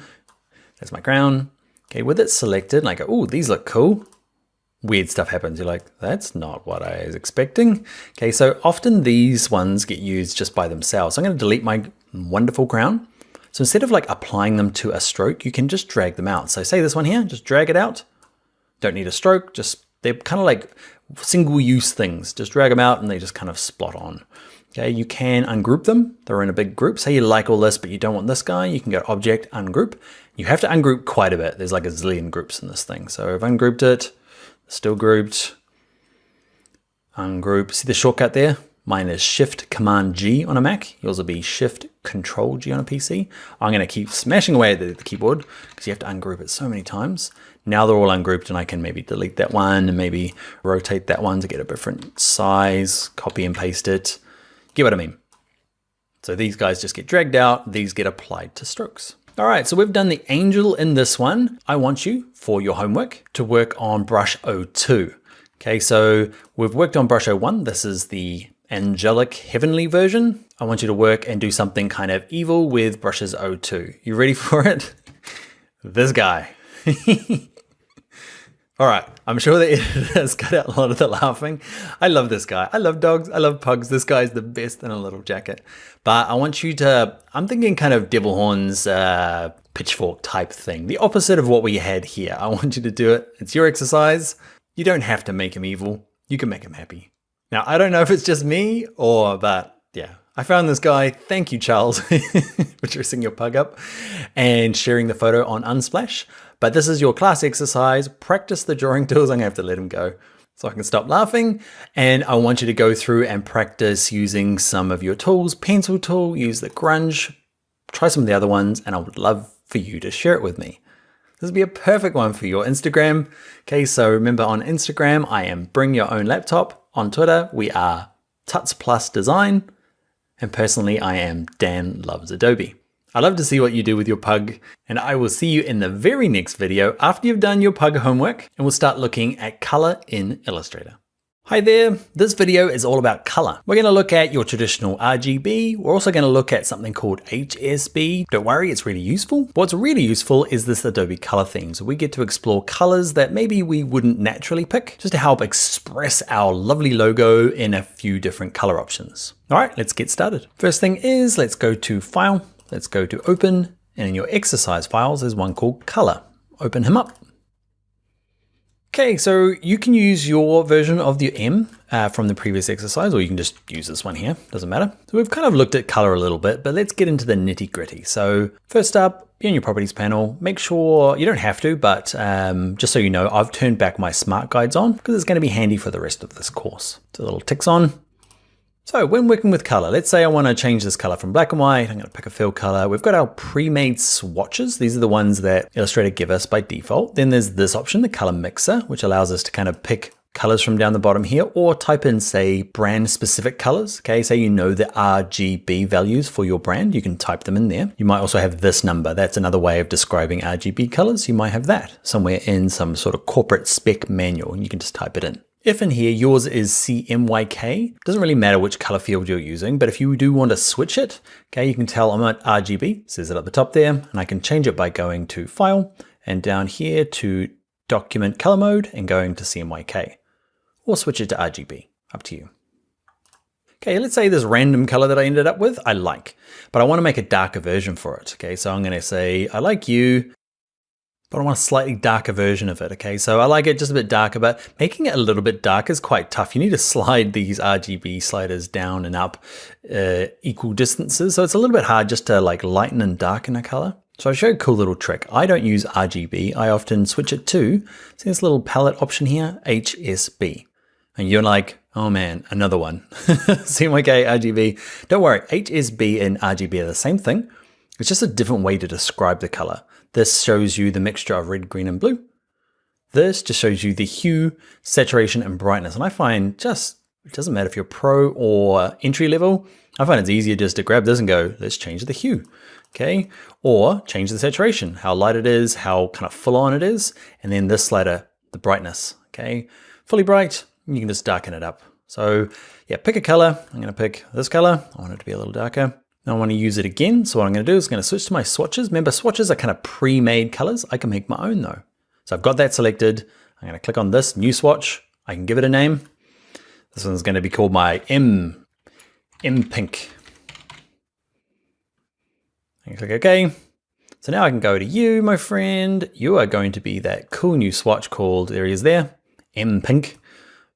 That's my crown. Okay, with it selected, and I go, oh, these look cool. Weird stuff happens. You're like, that's not what I was expecting. Okay, so often these ones get used just by themselves. So I'm going to delete my wonderful crown. So instead of like applying them to a stroke, you can just drag them out. So say this one here, just drag it out. Don't need a stroke, just they're kind of like single use things. Just drag them out and they just kind of splot on. Okay, you can ungroup them. They're in a big group. Say you like all this, but you don't want this guy, you can go Object, Ungroup. You have to ungroup quite a bit. There's like a zillion groups in this thing. So I've ungrouped it. Still grouped, ungroup. See the shortcut there? Mine is Shift Command G on a Mac. Yours will be Shift Control G on a PC. I'm going to keep smashing away at the keyboard because you have to ungroup it so many times. Now they're all ungrouped and I can maybe delete that one and maybe rotate that one to get a different size, copy and paste it. Get what I mean? So these guys just get dragged out. These get applied to strokes. All right, so we've done the angel in this one. I want you, for your homework, to work on brush 02. Okay, so we've worked on brush 01. This is the angelic heavenly version. I want you to work and do something kind of evil with brushes 02. You ready for it? This guy. All All right, I'm sure the editor has cut out a lot of the laughing. I love this guy. I love dogs. I love pugs. This guy's the best in a little jacket. But I want you to, I'm thinking kind of devil horns, pitchfork type thing. The opposite of what we had here. I want you to do it. It's your exercise. You don't have to make him evil. You can make him happy. Now, I don't know if it's just me but yeah. I found this guy. Thank you, Charles, for dressing your pug up and sharing the photo on Unsplash. But this is your class exercise. Practice the drawing tools. I'm gonna have to let him go so I can stop laughing. And I want you to go through and practice using some of your tools. Pencil tool, use the grunge, try some of the other ones, and I would love for you to share it with me. This would be a perfect one for your Instagram. Okay, so remember on Instagram, I am Bring Your Own Laptop. On Twitter, we are Tuts Plus Design. And personally, I am Dan Loves Adobe. I love to see what you do with your pug, and I will see you in the very next video after you've done your pug homework, and we'll start looking at color in Illustrator. Hi there, this video is all about color. We're gonna look at your traditional RGB. We're also gonna look at something called HSB. Don't worry, it's really useful. What's really useful is this Adobe color theme. So we get to explore colors that maybe we wouldn't naturally pick, just to help express our lovely logo in a few different color options. All right, let's get started. First thing is, let's go to File, let's go to Open, and in your exercise files, there's one called Color. Open him up. Okay, so you can use your version of the M from the previous exercise, or you can just use this one here, doesn't matter. So we've kind of looked at color a little bit, but let's get into the nitty gritty. So first up, in your properties panel, make sure, you don't have to, but just so you know, I've turned back my smart guides on because it's gonna be handy for the rest of this course. So little ticks on. So when working with color, let's say I want to change this color from black and white. I'm going to pick a fill color. We've got our pre-made swatches. These are the ones that Illustrator give us by default. Then there's this option, the color mixer, which allows us to kind of pick colors from down the bottom here, or type in, say, brand specific colors. Okay, say you know the RGB values for your brand, you can type them in there. You might also have this number. That's another way of describing RGB colors. You might have that somewhere in some sort of corporate spec manual, and you can just type it in. If in here yours is CMYK, doesn't really matter which color field you're using, but if you do want to switch it, okay, you can tell I'm at RGB, says it at the top there, and I can change it by going to File and down here to Document Color Mode and going to CMYK, or switch it to RGB, up to you. Okay, let's say this random color that I ended up with, I like, but I want to make a darker version for it. Okay, so I'm going to say, I like you, but I want a slightly darker version of it, okay? So I like it just a bit darker, but making it a little bit darker is quite tough. You need to slide these RGB sliders down and up equal distances. So it's a little bit hard just to like lighten and darken a color. So I'll show you a cool little trick. I don't use RGB. I often switch it to, see this little palette option here, HSB. And you're like, oh man, another one. CMYK, RGB. Don't worry, HSB and RGB are the same thing. It's just a different way to describe the color. This shows you the mixture of red, green, and blue. This just shows you the hue, saturation, and brightness. And I find just, it doesn't matter if you're pro or entry level, I find it's easier just to grab this and go, let's change the hue, okay? Or change the saturation, how light it is, how kind of full on it is. And then this slider, the brightness, okay? Fully bright, you can just darken it up. So yeah, pick a color. I'm gonna pick this color. I want it to be a little darker. Now I want to use it again. So what I'm going to do is going to switch to my swatches. Remember, swatches are kind of pre-made colors. I can make my own though. So I've got that selected. I'm going to click on this new swatch. I can give it a name. This one's going to be called my M Pink. I can click OK. So now I can go to you, my friend. You are going to be that cool new swatch called, there he is there, M Pink.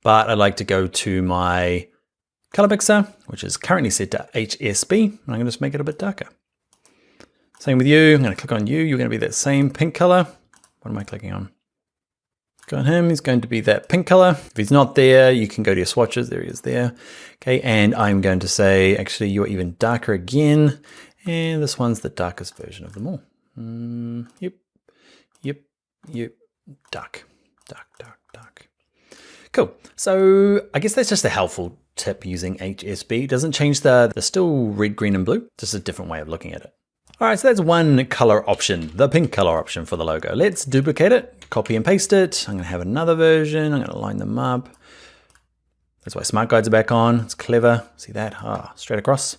But I'd like to go to my color mixer, which is currently set to HSB, and I'm going to just make it a bit darker. Same with you. I'm going to click on you. You're going to be that same pink color. What am I clicking on? Click on him. He's going to be that pink color. If he's not there, you can go to your swatches. There he is there. Okay, and I'm going to say, actually, you're even darker again. And this one's the darkest version of them all. Yep. Dark. Cool. So I guess that's just a helpful tip using HSB. It doesn't change the still red, green, and blue, just a different way of looking at it. All right, so that's one color option, the pink color option for the logo. Let's duplicate it, copy and paste it. I'm gonna have another version. I'm gonna line them up. That's why smart guides are back on. It's clever. See that? Straight across.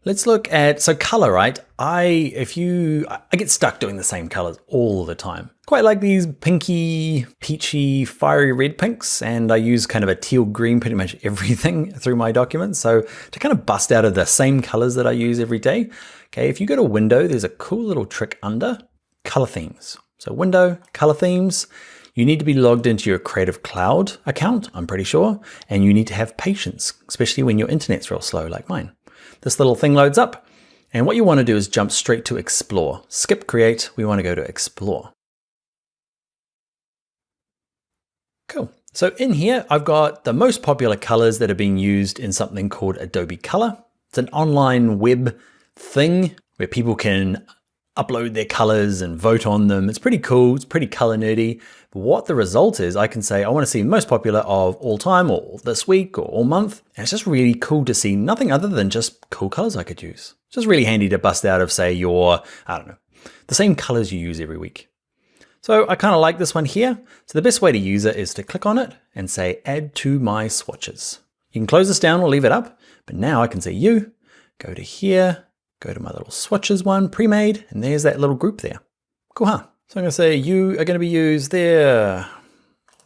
Let's look at, so color, right? I get stuck doing the same colors all the time. Quite like these pinky, peachy, fiery red pinks, and I use kind of a teal green pretty much everything through my documents. So to kind of bust out of the same colors that I use every day, okay, if you go to Window, there's a cool little trick under color themes. So Window, color themes. You need to be logged into your Creative Cloud account, I'm pretty sure, and you need to have patience, especially when your internet's real slow like mine. This little thing loads up, and what you want to do is jump straight to Explore. Skip Create, we want to go to Explore. Cool. So in here, I've got the most popular colors that are being used in something called Adobe Color. It's an online web thing where people can upload their colors and vote on them. It's pretty cool. It's pretty color nerdy. But what the result is, I can say, I want to see most popular of all time or this week or all month. And it's just really cool to see nothing other than just cool colors I could use. It's just really handy to bust out of, say, your, I don't know, the same colors you use every week. So I kind of like this one here. So the best way to use it is to click on it and say, add to my swatches. You can close this down or leave it up. But now I can say you, go to here, go to my little swatches one, pre-made, and there's that little group there. Cool, huh? So I'm gonna say you are gonna be used there.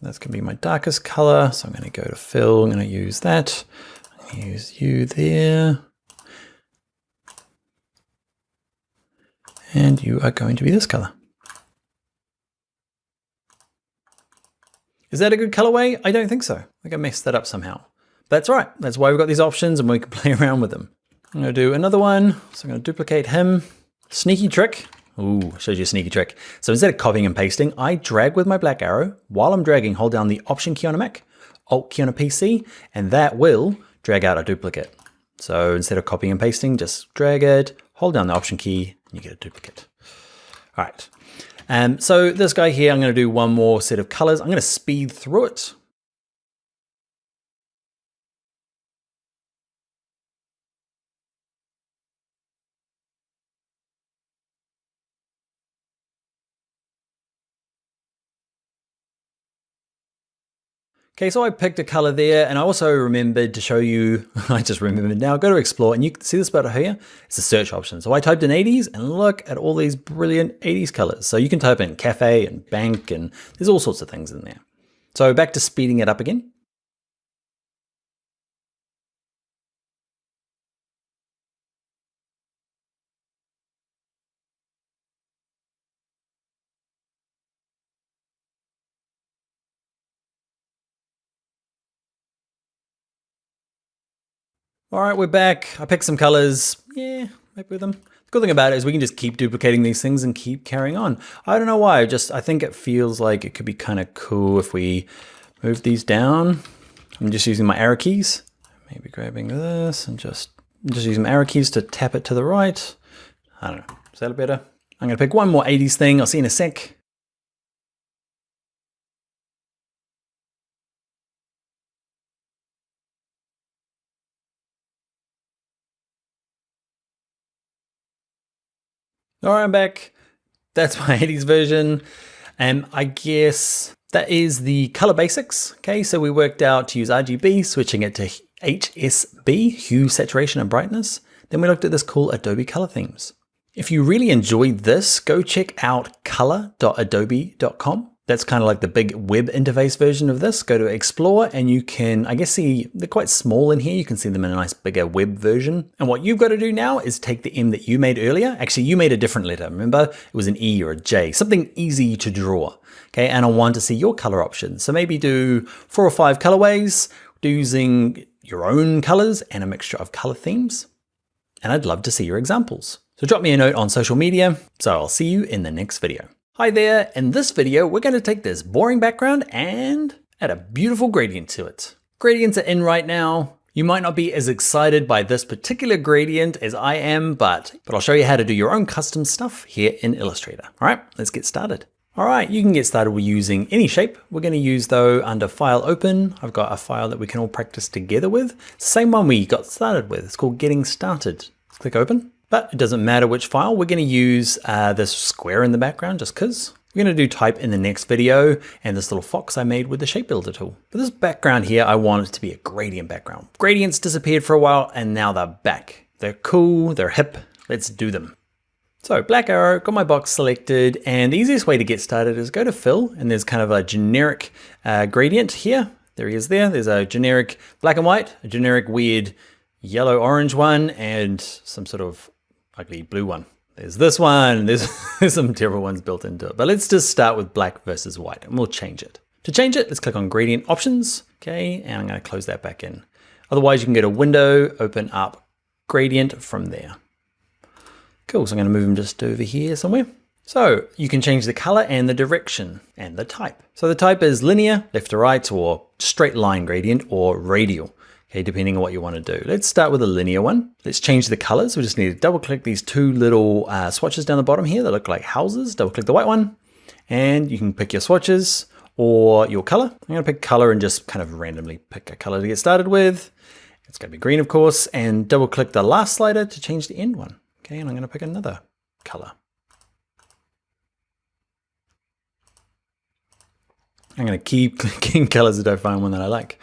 That's gonna be my darkest color. So I'm gonna go to fill, I'm gonna use that. I'm gonna use you there. And you are going to be this color. Is that a good colorway? I don't think so. I think I messed that up somehow. But that's all right. That's why we've got these options and we can play around with them. I'm gonna do another one. So I'm gonna duplicate him. Sneaky trick. Ooh, shows you a sneaky trick. So instead of copying and pasting, I drag with my black arrow. While I'm dragging, hold down the Option key on a Mac, Alt key on a PC, and that will drag out a duplicate. So instead of copying and pasting, just drag it, hold down the Option key, and you get a duplicate. All right. So this guy here, I'm gonna do one more set of colors. I'm gonna speed through it. Okay, so I picked a color there, and I also remembered to show you, I just remembered now, go to Explore, and you can see this button here, it's a search option. So I typed in 80s, and look at all these brilliant 80s colors. So you can type in cafe and bank, and there's all sorts of things in there. So back to speeding it up again. All right, we're back. I picked some colors. Yeah, happy with them. The good thing about it is we can just keep duplicating these things and keep carrying on. I don't know why, I think it feels like it could be kind of cool if we move these down. I'm just using my arrow keys. Maybe grabbing this and just using my arrow keys to tap it to the right. I don't know, is that better? I'm gonna pick one more 80s thing. I'll see you in a sec. All right, I'm back. That's my 80s version. And I guess that is the color basics. Okay, so we worked out to use RGB, switching it to HSB, hue, saturation, and brightness. Then we looked at this cool Adobe color themes. If you really enjoyed this, go check out color.adobe.com. That's kind of like the big web interface version of this. Go to Explore and you can, I guess, see they're quite small in here. You can see them in a nice bigger web version. And what you've got to do now is take the M that you made earlier. Actually, you made a different letter. Remember, it was an E or a J, something easy to draw. Okay, and I want to see your color options. So maybe do 4 or 5 colorways using your own colors and a mixture of color themes. And I'd love to see your examples. So drop me a note on social media. So I'll see you in the next video. Hi there, in this video, we're gonna take this boring background and add a beautiful gradient to it. Gradients are in right now. You might not be as excited by this particular gradient as I am, but I'll show you how to do your own custom stuff here in Illustrator. All right, let's get started. All right, you can get started with using any shape. We're gonna use though under File Open. I've got a file that we can all practice together with. It's the same one we got started with. It's called Getting Started. Let's click Open. But it doesn't matter which file. We're going to use this square in the background just because. We're going to do type in the next video and this little fox I made with the shape builder tool. But this background here, I want it to be a gradient background. Gradients disappeared for a while and now they're back. They're cool, they're hip, let's do them. So black arrow, got my box selected, and the easiest way to get started is go to fill, and there's kind of a generic gradient here. There he is there. There's a generic black and white, a generic weird yellow orange one, and some sort of ugly blue one. There's this one, there's some terrible ones built into it. But let's just start with black versus white, and we'll change it. To change it, let's click on gradient options, okay, and I'm gonna close that back in. Otherwise, you can go to window, open up gradient from there. Cool, so I'm gonna move them just over here somewhere. So you can change the color and the direction and the type. So the type is linear, left to right, or straight line gradient, or radial, okay, depending on what you wanna do. Let's start with a linear one. Let's change the colors. We just need to double click these two little swatches down the bottom here that look like houses. Double click the white one, and you can pick your swatches or your color. I'm gonna pick color and just kind of randomly pick a color to get started with. It's gonna be green, of course, and double click the last slider to change the end one. Okay, and I'm gonna pick another color. I'm gonna keep clicking colors until I find one that I like.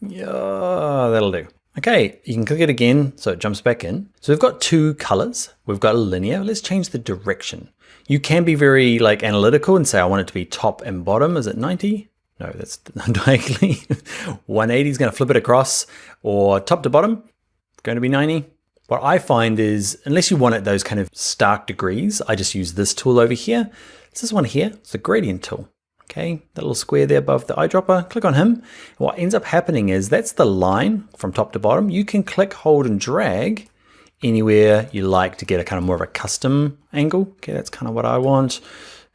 Yeah, that'll do. Okay, you can click it again so it jumps back in. So we've got two colors. We've got a linear. Let's change the direction. You can be very like analytical and say, I want it to be top and bottom. Is it 90? No, that's diagonally. 180 is gonna flip it across, or top to bottom, it's going to be 90. What I find is, unless you want it those kind of stark degrees, I just use this tool over here. It's this one here, it's the gradient tool. Okay, that little square there above the eyedropper, click on him. And what ends up happening is that's the line from top to bottom. You can click, hold, and drag anywhere you like to get a kind of more of a custom angle. Okay, that's kind of what I want.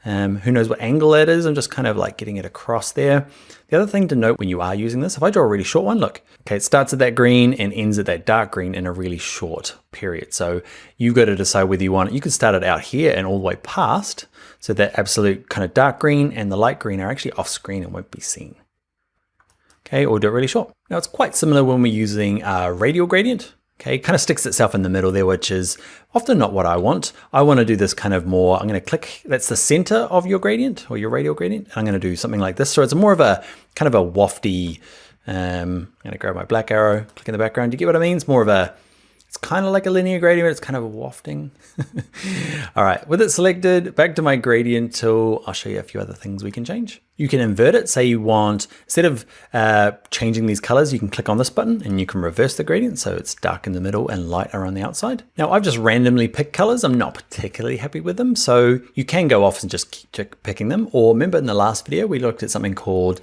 Who knows what angle that is? I'm just kind of like getting it across there. The other thing to note when you are using this, if I draw a really short one, look, okay, it starts at that green and ends at that dark green in a really short period. So you've got to decide whether you want it. You could start it out here and all the way past, so that absolute kind of dark green and the light green are actually off screen and won't be seen. Okay, or do it really short. Now it's quite similar when we're using a radial gradient. Okay, it kind of sticks itself in the middle there, which is often not what I want. I want to do this kind of more, I'm going to click, that's the center of your gradient or your radial gradient. And I'm going to do something like this. So it's more of a kind of a wafty, I'm going to grab my black arrow, click in the background. Do you get what I mean? It's more of a, it's kind of like a linear gradient, but it's kind of a wafting. All right, with it selected, back to my gradient tool, I'll show you a few other things we can change. You can invert it. Say you want, instead of changing these colors, you can click on this button and you can reverse the gradient. So it's dark in the middle and light around the outside. Now I've just randomly picked colors. I'm not particularly happy with them. So you can go off and just keep picking them. Or remember in the last video, we looked at something called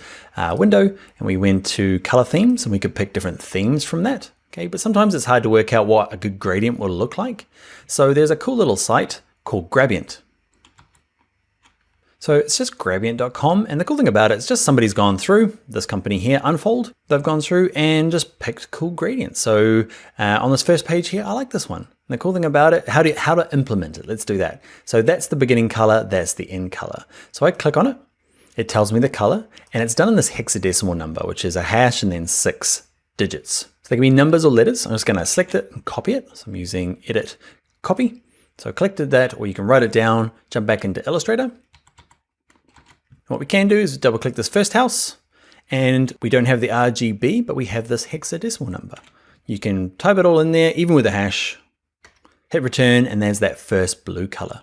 window, and we went to color themes and we could pick different themes from that. Okay, but sometimes it's hard to work out what a good gradient will look like. So there's a cool little site called Gradient. So it's just gradient.com, and the cool thing about it is just somebody's gone through, this company here, Unfold, they've gone through and just picked cool gradients. So on this first page here, I like this one. And the cool thing about it, how to implement it, let's do that. So that's the beginning color, that's the end color. So I click on it, it tells me the color, and it's done in this hexadecimal number, which is a hash and then 6 digits. So they can be numbers or letters. I'm just gonna select it and copy it. So I'm using edit, copy. So I collected that, or you can write it down, jump back into Illustrator. And what we can do is double click this first house, and we don't have the RGB, but we have this hexadecimal number. You can type it all in there, even with a hash, hit return, and there's that first blue color.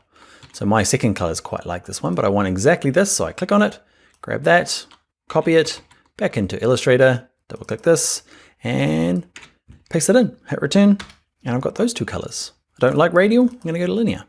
So my second color is quite like this one, but I want exactly this. So I click on it, grab that, copy it, back into Illustrator, double click this, and paste it in, hit return, and I've got those two colors. I don't like radial, I'm gonna go to linear.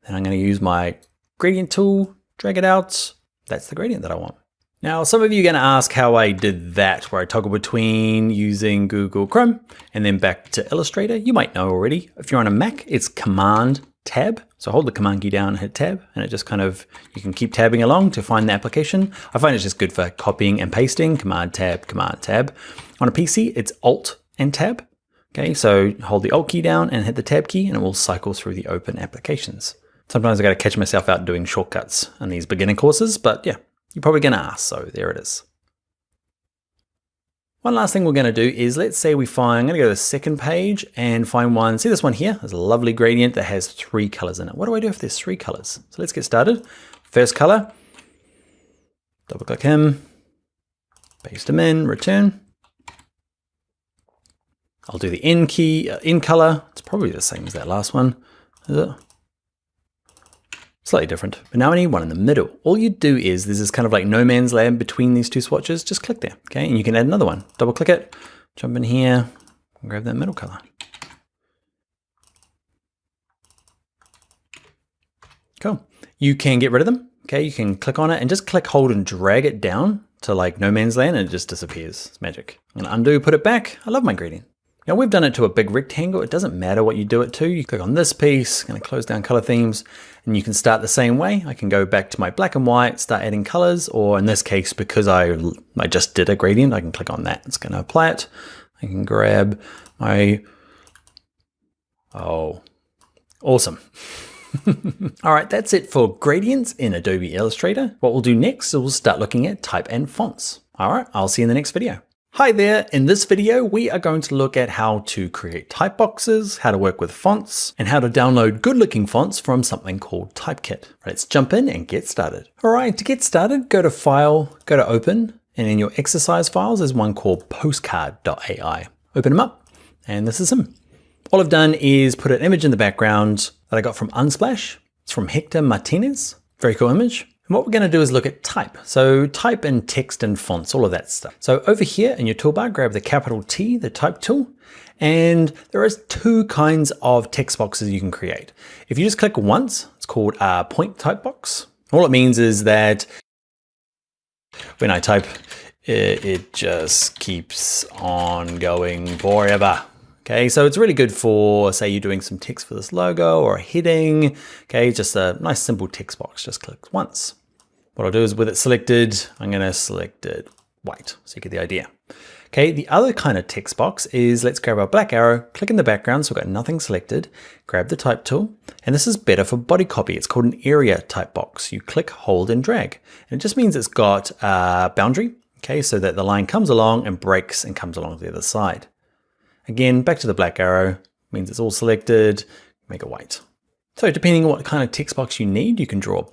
Then I'm gonna use my gradient tool, drag it out. That's the gradient that I want. Now, some of you are gonna ask how I did that, where I toggle between using Google Chrome and then back to Illustrator. You might know already. If you're on a Mac, it's Command Tab. So hold the Command key down and hit Tab, and it just kind of, you can keep tabbing along to find the application. I find it's just good for copying and pasting, Command Tab, Command Tab. On a PC, it's Alt and Tab. Okay, so hold the Alt key down and hit the Tab key, and it will cycle through the open applications. Sometimes I gotta catch myself out doing shortcuts in these beginning courses, but yeah, you're probably gonna ask, so there it is. One last thing we're gonna do is, let's say we find, I'm gonna go to the second page and find one, see this one here? There's a lovely gradient that has 3 colors in it. What do I do if there's 3 colors? So let's get started. First color, double click him, paste him in, return. I'll do the N key, N color. It's probably the same as that last one. Is it? Slightly different. But now I need one in the middle. All you do is, there's this kind of like no man's land between these two swatches. Just click there, okay? And you can add another one. Double click it, jump in here, and grab that middle color. Cool. You can get rid of them, okay? You can click on it and just click, hold, and drag it down to like no man's land, and it just disappears. It's magic. I'm gonna undo, put it back. I love my gradient. Now we've done it to a big rectangle. It doesn't matter what you do it to. You click on this piece, gonna close down color themes, and you can start the same way. I can go back to my black and white, start adding colors, or in this case, because I just did a gradient, I can click on that. It's gonna apply it. I can grab my, oh, awesome. All right, that's it for gradients in Adobe Illustrator. What we'll do next is we'll start looking at type and fonts. All right, I'll see you in the next video. Hi there, in this video, we are going to look at how to create type boxes, how to work with fonts, and how to download good looking fonts from something called Typekit. Let's jump in and get started. All right, to get started, go to File, go to Open, and in your exercise files, there's one called postcard.ai. Open them up, and this is him. All I've done is put an image in the background that I got from Unsplash. It's from Hector Martinez, very cool image. And what we're gonna do is look at type. So type and text and fonts, all of that stuff. So over here in your toolbar, grab the capital T, the type tool, and there is two kinds of text boxes you can create. If you just click once, it's called a point type box. All it means is that when I type, it just keeps on going forever. Okay, so it's really good for, say you're doing some text for this logo or a heading. Okay, just a nice simple text box, just click once. What I'll do is with it selected, I'm gonna select it white, so you get the idea. Okay, the other kind of text box is, let's grab our black arrow, click in the background, so we've got nothing selected, grab the type tool, and this is better for body copy. It's called an area type box. You click, hold, and drag. And it just means it's got a boundary, okay, so that the line comes along and breaks and comes along the other side. Again, back to the black arrow, means it's all selected, make it white. So depending on what kind of text box you need, you can draw a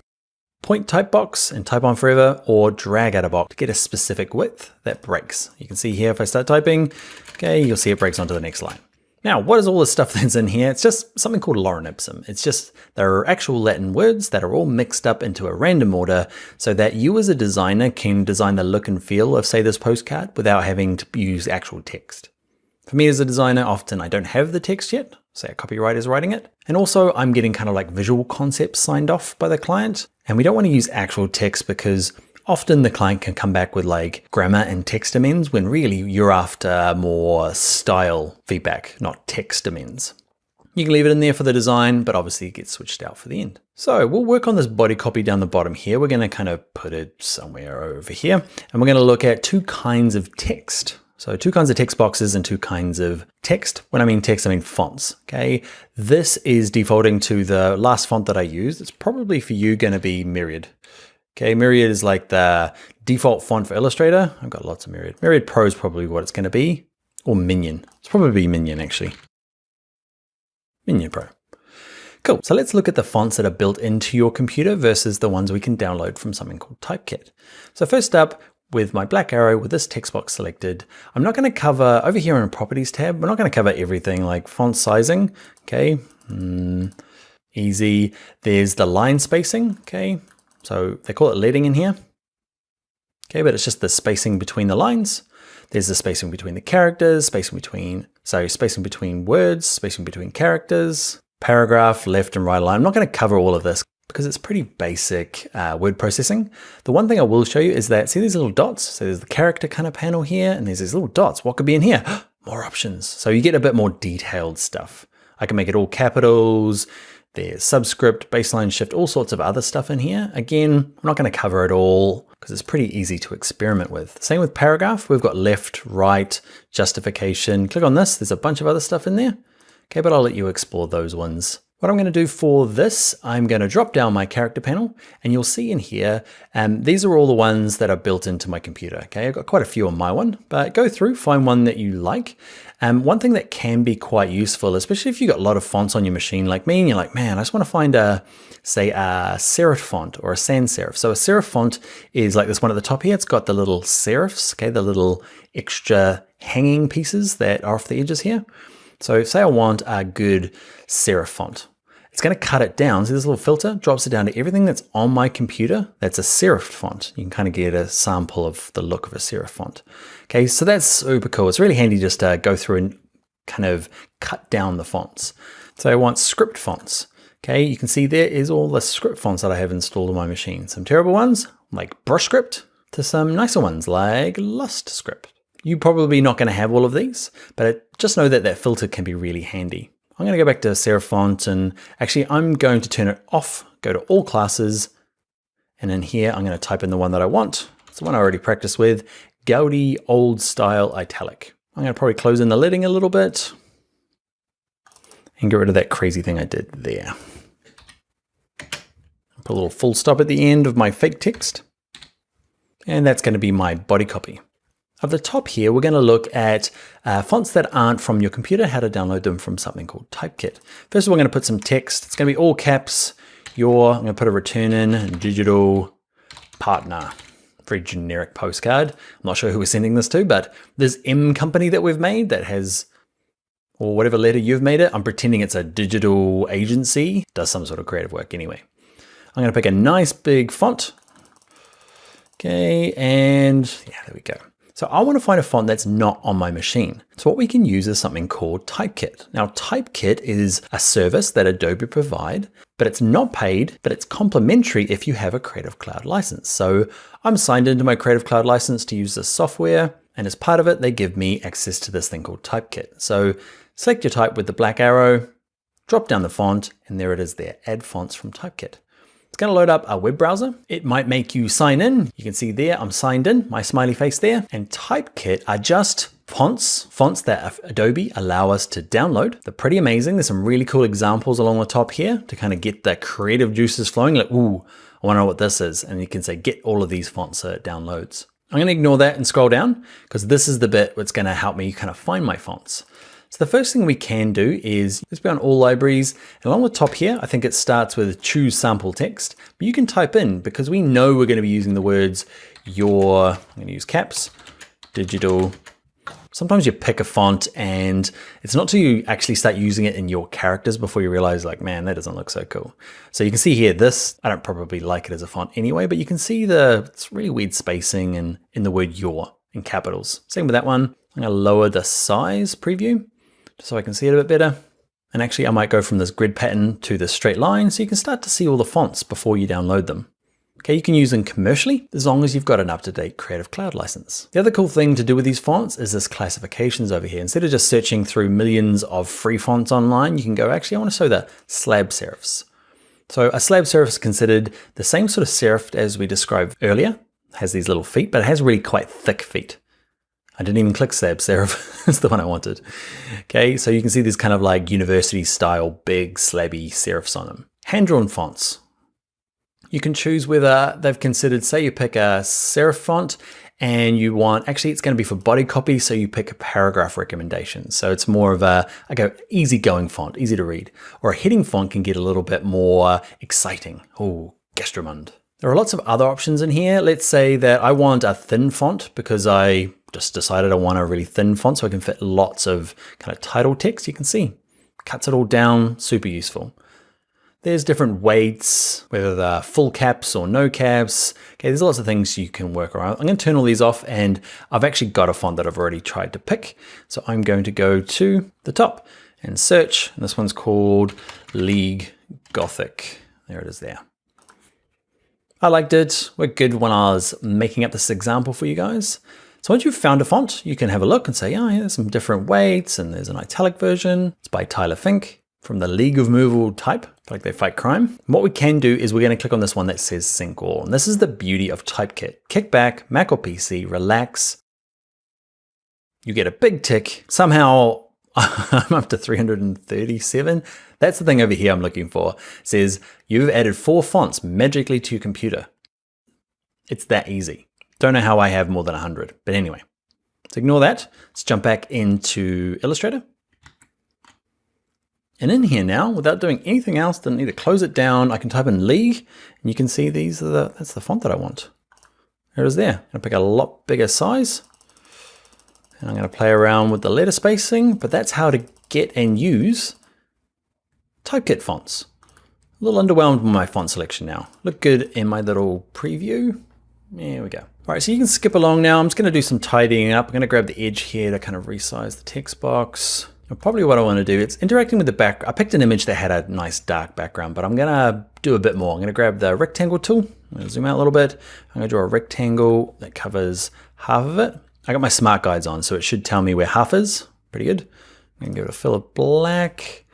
point type box and type on forever, or drag out a box to get a specific width that breaks. You can see here, if I start typing, okay, you'll see it breaks onto the next line. Now, what is all the stuff that's in here? It's just something called lorem ipsum. It's just, there are actual Latin words that are all mixed up into a random order so that you as a designer can design the look and feel of, say, this postcard without having to use actual text. For me as a designer, often I don't have the text yet, say a copywriter is writing it. And also I'm getting kind of like visual concepts signed off by the client. And we don't want to use actual text because often the client can come back with like grammar and text amends when really you're after more style feedback, not text amends. You can leave it in there for the design, but obviously it gets switched out for the end. So we'll work on this body copy down the bottom here. We're going to kind of put it somewhere over here. And we're going to look at two kinds of text. So two kinds of text boxes and two kinds of text. When I mean text, I mean fonts, okay? This is defaulting to the last font that I used. It's probably for you gonna be Myriad. Okay, Myriad is like the default font for Illustrator. I've got lots of Myriad. Myriad Pro is probably what it's gonna be, or Minion. It's probably Minion actually. Minion Pro. Cool, so let's look at the fonts that are built into your computer versus the ones we can download from something called Typekit. So first up, with my black arrow with this text box selected, I'm not going to cover, over here in the properties tab, we're not going to cover everything like font sizing, okay, easy. There's the line spacing, okay, so they call it leading in here, okay, but it's just the spacing between the lines. There's the spacing between the characters, spacing between words, spacing between characters, paragraph, left and right line. I'm not going to cover all of this because it's pretty basic word processing. The one thing I will show you is that, see these little dots? So there's the character kind of panel here, and there's these little dots. What could be in here? More options. So you get a bit more detailed stuff. I can make it all capitals. There's subscript, baseline shift, all sorts of other stuff in here. Again, I'm not going to cover it all because it's pretty easy to experiment with. Same with paragraph. We've got left, right, justification. Click on this. There's a bunch of other stuff in there. Okay, but I'll let you explore those ones. What I'm going to do for this, I'm going to drop down my character panel, and you'll see in here, these are all the ones that are built into my computer. Okay, I've got quite a few on my one, but go through, find one that you like. One thing that can be quite useful, especially if you've got a lot of fonts on your machine like me, and you're like, man, I just want to find say a serif font or a sans serif. So a serif font is like this one at the top here. It's got the little serifs, okay, the little extra hanging pieces that are off the edges here. So say I want a good serif font. It's going to cut it down. So this little filter drops it down to everything that's on my computer that's a serif font. You can kind of get a sample of the look of a serif font. Okay, so that's super cool. It's really handy just to go through and kind of cut down the fonts. So I want script fonts. Okay, you can see there is all the script fonts that I have installed on my machine. Some terrible ones like Brush Script to some nicer ones like Lust Script. You're probably not going to have all of these, but just know that that filter can be really handy. I'm going to go back to serif font, and actually I'm going to turn it off, go to all classes, and in here I'm going to type in the one that I want. It's the one I already practiced with, Gaudi Old Style Italic. I'm going to probably close in the leading a little bit and get rid of that crazy thing I did there. Put a little full stop at the end of my fake text, and that's going to be my body copy. At the top here, we're going to look at fonts that aren't from your computer, how to download them from something called Typekit. First of all, we're going to put some text. It's going to be all caps. I'm going to put a return in, digital partner. Very generic postcard. I'm not sure who we're sending this to, but this M company that we've made that has, or whatever letter you've made it, I'm pretending it's a digital agency, does some sort of creative work anyway. I'm going to pick a nice big font. Okay, and yeah, there we go. So I want to find a font that's not on my machine. So what we can use is something called Typekit. Now Typekit is a service that Adobe provide, but it's not paid, but it's complimentary if you have a Creative Cloud license. So I'm signed into my Creative Cloud license to use this software, and as part of it, they give me access to this thing called Typekit. So select your type with the black arrow, drop down the font, and there it is there, add fonts from Typekit. It's going to load up a web browser. It might make you sign in. You can see there, I'm signed in, my smiley face there. And Typekit are just fonts that Adobe allow us to download. They're pretty amazing. There's some really cool examples along the top here to kind of get the creative juices flowing. Like, ooh, I want to know what this is. And you can say, get all of these fonts so it downloads. I'm going to ignore that and scroll down because this is the bit that's going to help me kind of find my fonts. So the first thing we can do is, let's go on all libraries, and along the top here, I think it starts with choose sample text, but you can type in, because we know we're going to be using the words I'm going to use caps, digital. Sometimes you pick a font and it's not till you actually start using it in your characters before you realize like, man, that doesn't look so cool. So you can see here, this, I don't probably like it as a font anyway, but you can see it's really weird spacing and in the word your in capitals. Same with that one. I'm going to lower the size preview, just so I can see it a bit better. And actually I might go from this grid pattern to this straight line so you can start to see all the fonts before you download them. Okay, you can use them commercially as long as you've got an up-to-date Creative Cloud license. The other cool thing to do with these fonts is this classifications over here. Instead of just searching through millions of free fonts online, you can go, actually I want to show the slab serifs. So a slab serif is considered the same sort of serif as we described earlier. It has these little feet, but it has really quite thick feet. I didn't even click slab serif, that's the one I wanted. Okay, so you can see these kind of like university style, big slabby serifs on them. Hand-drawn fonts. You can choose whether they've considered, say you pick a serif font and you want, actually it's going to be for body copy, so you pick a paragraph recommendation. So it's more of a easygoing font, easy to read. Or a heading font can get a little bit more exciting. Oh, Gastromund. There are lots of other options in here. Let's say that I want a thin font because I just decided I want a really thin font so I can fit lots of kind of title text. You can see, cuts it all down, super useful. There's different weights, whether they're full caps or no caps. Okay, there's lots of things you can work around. I'm going to turn all these off, and I've actually got a font that I've already tried to pick. So I'm going to go to the top and search. And this one's called League Gothic. There it is there. I liked it. Worked good when I was making up this example for you guys. So once you've found a font, you can have a look and say, oh, yeah, there's some different weights, and there's an italic version. It's by Tyler Fink from the League of Movable Type, like they fight crime. And what we can do is we're going to click on this one that says Sync All. And this is the beauty of Typekit. Kick back, Mac or PC, relax. You get a big tick. Somehow I'm up to 337. That's the thing over here I'm looking for. It says, you've added 4 fonts magically to your computer. It's that easy. Don't know how I have more than 100, but anyway. Let's ignore that. Let's jump back into Illustrator. And in here now, without doing anything else, don't need to close it down. I can type in League, and you can see that's the font that I want. There it is there. I'm gonna pick a lot bigger size. And I'm gonna play around with the letter spacing, but that's how to get and use Typekit fonts. A little underwhelmed with my font selection now. Look good in my little preview. There we go. All right, so you can skip along now. I'm just gonna do some tidying up. I'm gonna grab the edge here to kind of resize the text box. And probably what I wanna do, it's interacting with the back. I picked an image that had a nice dark background, but I'm gonna do a bit more. I'm gonna grab the rectangle tool. I'm gonna zoom out a little bit. I'm gonna draw a rectangle that covers half of it. I got my smart guides on, so it should tell me where half is. Pretty good. I'm gonna give it a fill of black.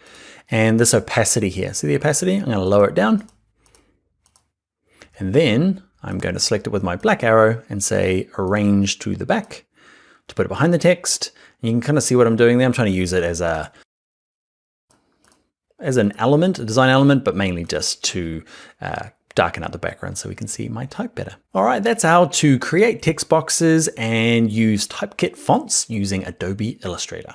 And this opacity here, see the opacity? I'm gonna lower it down. And then I'm going to select it with my black arrow and say arrange to the back to put it behind the text. And you can kind of see what I'm doing there. I'm trying to use it as an element, a design element, but mainly just to darken out the background so we can see my type better. All right, that's how to create text boxes and use Typekit fonts using Adobe Illustrator.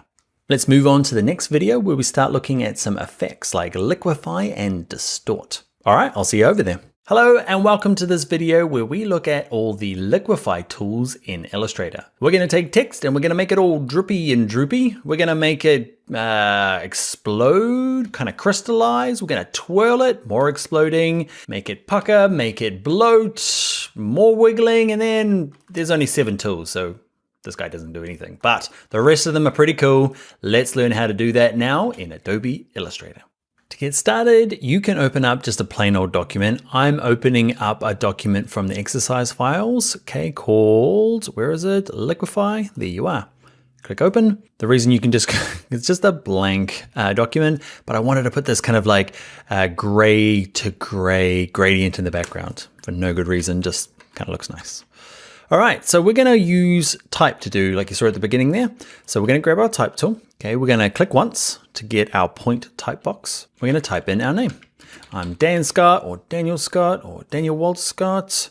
Let's move on to the next video where we start looking at some effects like liquefy and distort. All right, I'll see you over there. Hello and welcome to this video where we look at all the liquefy tools in Illustrator. We're going to take text and we're going to make it all drippy and droopy. We're going to make it explode, kind of crystallize. We're going to twirl it, more exploding, make it pucker, make it bloat, more wiggling, and then there's only 7 tools, so this guy doesn't do anything. But the rest of them are pretty cool. Let's learn how to do that now in Adobe Illustrator. To get started, you can open up just a plain old document. I'm opening up a document from the exercise files, okay, called, where is it? Liquefy, there you are. Click open. The reason you can just, it's just a blank document, but I wanted to put this kind of like gray to gray gradient in the background for no good reason, just kind of looks nice. All right, so we're gonna use type to do, like you saw at the beginning there. So we're gonna grab our type tool. Okay, we're gonna click once to get our point type box. We're gonna type in our name. I'm Dan Scott or Daniel Scott or Daniel Walt Scott.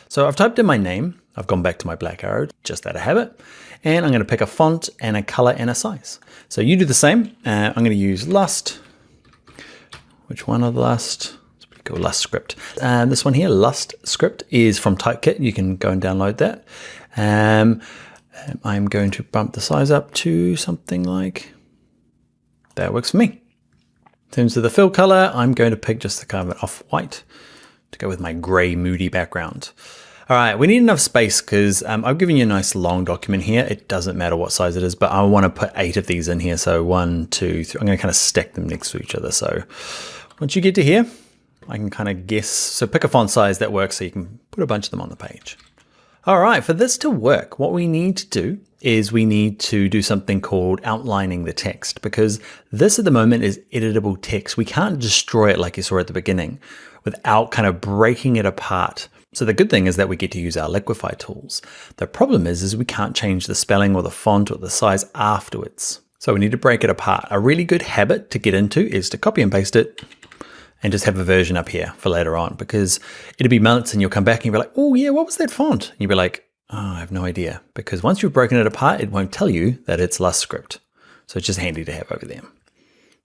So I've typed in my name. I've gone back to my black arrow, just out of habit. And I'm gonna pick a font and a color and a size. So you do the same. I'm gonna use Lust. Which one of the Lust? Go Lust script. This one here, Lust script, is from Typekit. You can go and download that. I'm going to bump the size up to something like, that works for me. In terms of the fill color, I'm going to pick just the kind of an off-white to go with my gray moody background. All right, we need enough space because I've given you a nice long document here. It doesn't matter what size it is, but I want to put 8 of these in here. So 1, 2, 3, I'm going to kind of stack them next to each other. So once you get to here, I can kind of guess, so pick a font size that works so you can put a bunch of them on the page. All right, for this to work, what we need to do is we need to do something called outlining the text, because this at the moment is editable text. We can't destroy it like you saw at the beginning without kind of breaking it apart. So the good thing is that we get to use our liquefy tools. The problem is we can't change the spelling or the font or the size afterwards. So we need to break it apart. A really good habit to get into is to copy and paste it and just have a version up here for later on, because it'll be months and you'll come back and you'll be like, oh yeah, what was that font? And you'll be like, oh, I have no idea. Because once you've broken it apart, it won't tell you that it's Lust script. So it's just handy to have over there.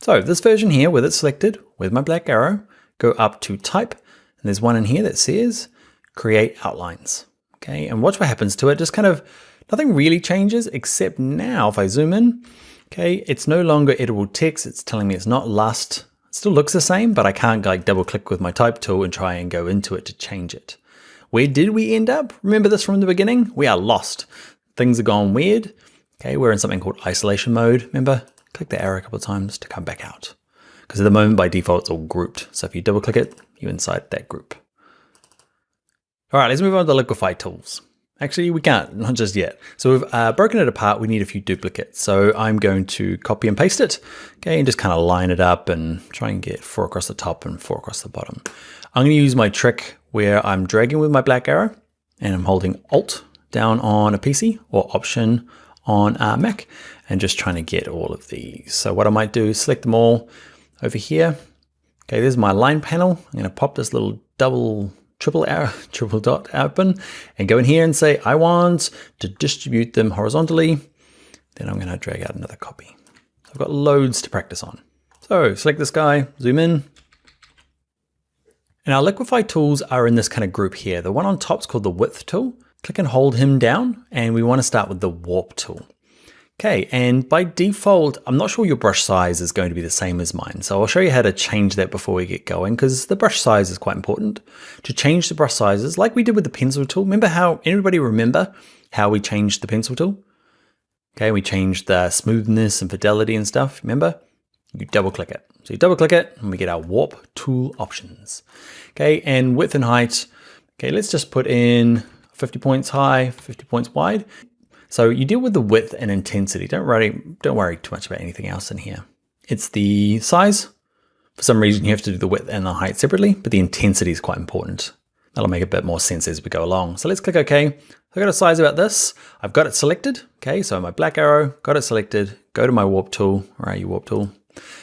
So this version here with it selected with my black arrow, go up to type. And there's one in here that says create outlines. Okay, and watch what happens to it. Just kind of, nothing really changes except now if I zoom in, okay, it's no longer editable text. It's telling me it's not Lust. Still looks the same, but I can't like double click with my type tool and try and go into it to change it. Where did we end up? Remember this from the beginning? We are lost. Things are gone weird. Okay, we're in something called isolation mode. Remember, click the arrow a couple of times to come back out. Because at the moment by default, it's all grouped. So if you double click it, you're inside that group. All right, let's move on to the liquefy tools. Actually, we can't, not just yet. So we've broken it apart. We need a few duplicates. So I'm going to copy and paste it, okay, and just kind of line it up and try and get 4 across the top and 4 across the bottom. I'm going to use my trick where I'm dragging with my black arrow and I'm holding Alt down on a PC or Option on Mac and just trying to get all of these. So what I might do is select them all over here. Okay, there's my line panel. I'm going to pop this little triple dot open and go in here and say, I want to distribute them horizontally. Then I'm going to drag out another copy. I've got loads to practice on. So select this guy, zoom in. And our liquify tools are in this kind of group here. The one on top is called the width tool. Click and hold him down, and we want to start with the warp tool. Okay, and by default, I'm not sure your brush size is going to be the same as mine. So I'll show you how to change that before we get going, because the brush size is quite important. To change the brush sizes, like we did with the pencil tool, anybody remember how we changed the pencil tool? Okay, we changed the smoothness and fidelity and stuff, remember? You double click it. So you double click it and we get our warp tool options. Okay, and width and height. Okay, let's just put in 50 points high, 50 points wide. So you deal with the width and intensity. Don't worry too much about anything else in here. It's the size. For some reason you have to do the width and the height separately, but the intensity is quite important. That'll make a bit more sense as we go along. So let's click OK. I've got a size about this. I've got it selected. Okay, so my black arrow, got it selected. Go to my warp tool. Where are you, warp tool?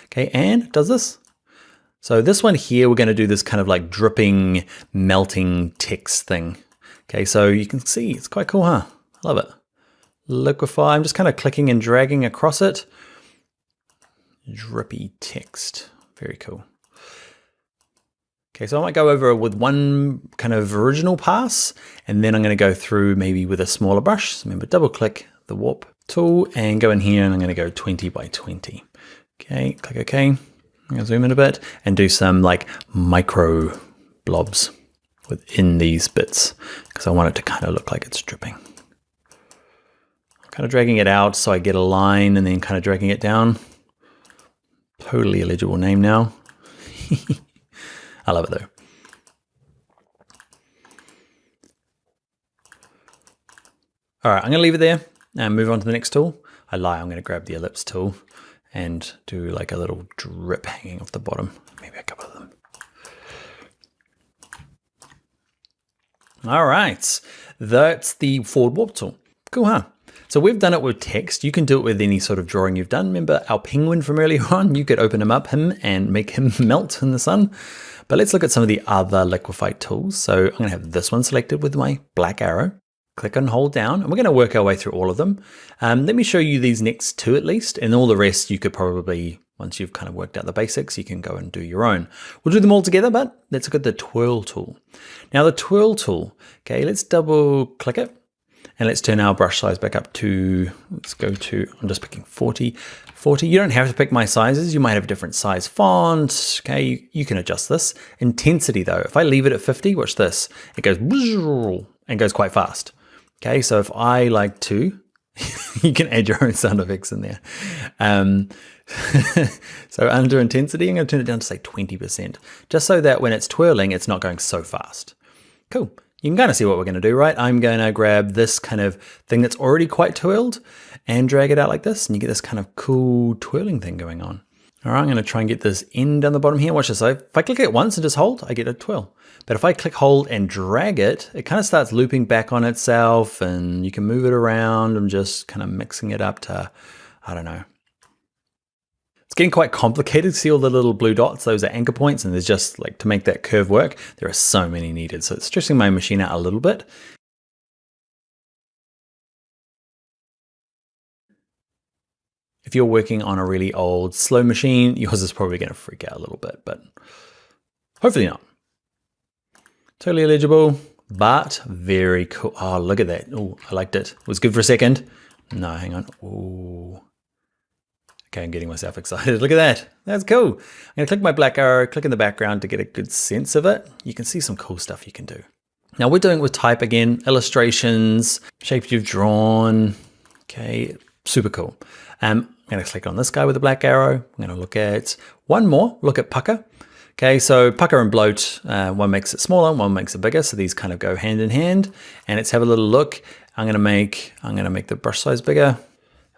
Okay, and it does this. So this one here, we're going to do this kind of like dripping, melting text thing. Okay, so you can see it's quite cool, huh? I love it. Liquify, I'm just kind of clicking and dragging across it. Drippy text, very cool. Okay, so I might go over with one kind of original pass, and then I'm going to go through maybe with a smaller brush. So remember, double click the warp tool and go in here, and I'm going to go 20 by 20. Okay, click OK. I'm going to zoom in a bit and do some like micro blobs within these bits because I want it to kind of look like it's dripping. I'm kind of dragging it out so I get a line and then kind of dragging it down. Totally illegible name now. I love it though. All right, I'm going to leave it there and move on to the next tool. I lie, I'm going to grab the ellipse tool and do like a little drip hanging off the bottom. Maybe a couple of them. All right, that's the forward warp tool. Cool, huh? So we've done it with text. You can do it with any sort of drawing you've done. Remember our penguin from earlier on? You could open him and make him melt in the sun. But let's look at some of the other liquify tools. So I'm gonna have this one selected with my black arrow. Click and hold down, and we're going to work our way through all of them. Let me show you these next two at least, and all the rest you could probably, once you've kind of worked out the basics, you can go and do your own. We'll do them all together, but let's look at the twirl tool. Now the twirl tool, okay, let's double click it, and let's turn our brush size back up to, let's go to, I'm just picking 40. You don't have to pick my sizes. You might have a different size font. Okay, you can adjust this. Intensity though, if I leave it at 50, watch this, it goes and goes quite fast. Okay, so if I like to, you can add your own sound effects in there. So under intensity, I'm going to turn it down to say 20%, just so that when it's twirling, it's not going so fast. Cool. You can kind of see what we're going to do, right? I'm going to grab this kind of thing that's already quite twirled and drag it out like this, and you get this kind of cool twirling thing going on. All right, I'm going to try and get this end down the bottom here. Watch this. So if I click it once and just hold, I get a twirl. But if I click hold and drag it, it kind of starts looping back on itself, and you can move it around. I'm just kind of mixing it up to, I don't know. It's getting quite complicated. See all the little blue dots? Those are anchor points, and there's just like, to make that curve work, there are so many needed. So it's stressing my machine out a little bit. If you're working on a really old, slow machine, yours is probably going to freak out a little bit, but hopefully not. Totally illegible, but very cool. Oh, look at that. Oh, I liked it. It was good for a second. No, hang on. Oh. Okay, I'm getting myself excited. Look at that. That's cool. I'm going to click my black arrow, click in the background to get a good sense of it. You can see some cool stuff you can do. Now we're doing it with type again, illustrations, shapes you've drawn. Okay, super cool. I'm going to click on this guy with the black arrow. I'm going to look at one more, look at pucker. Okay, so pucker and bloat, one makes it smaller, one makes it bigger. So these kind of go hand in hand. And let's have a little look. I'm going to make the brush size bigger.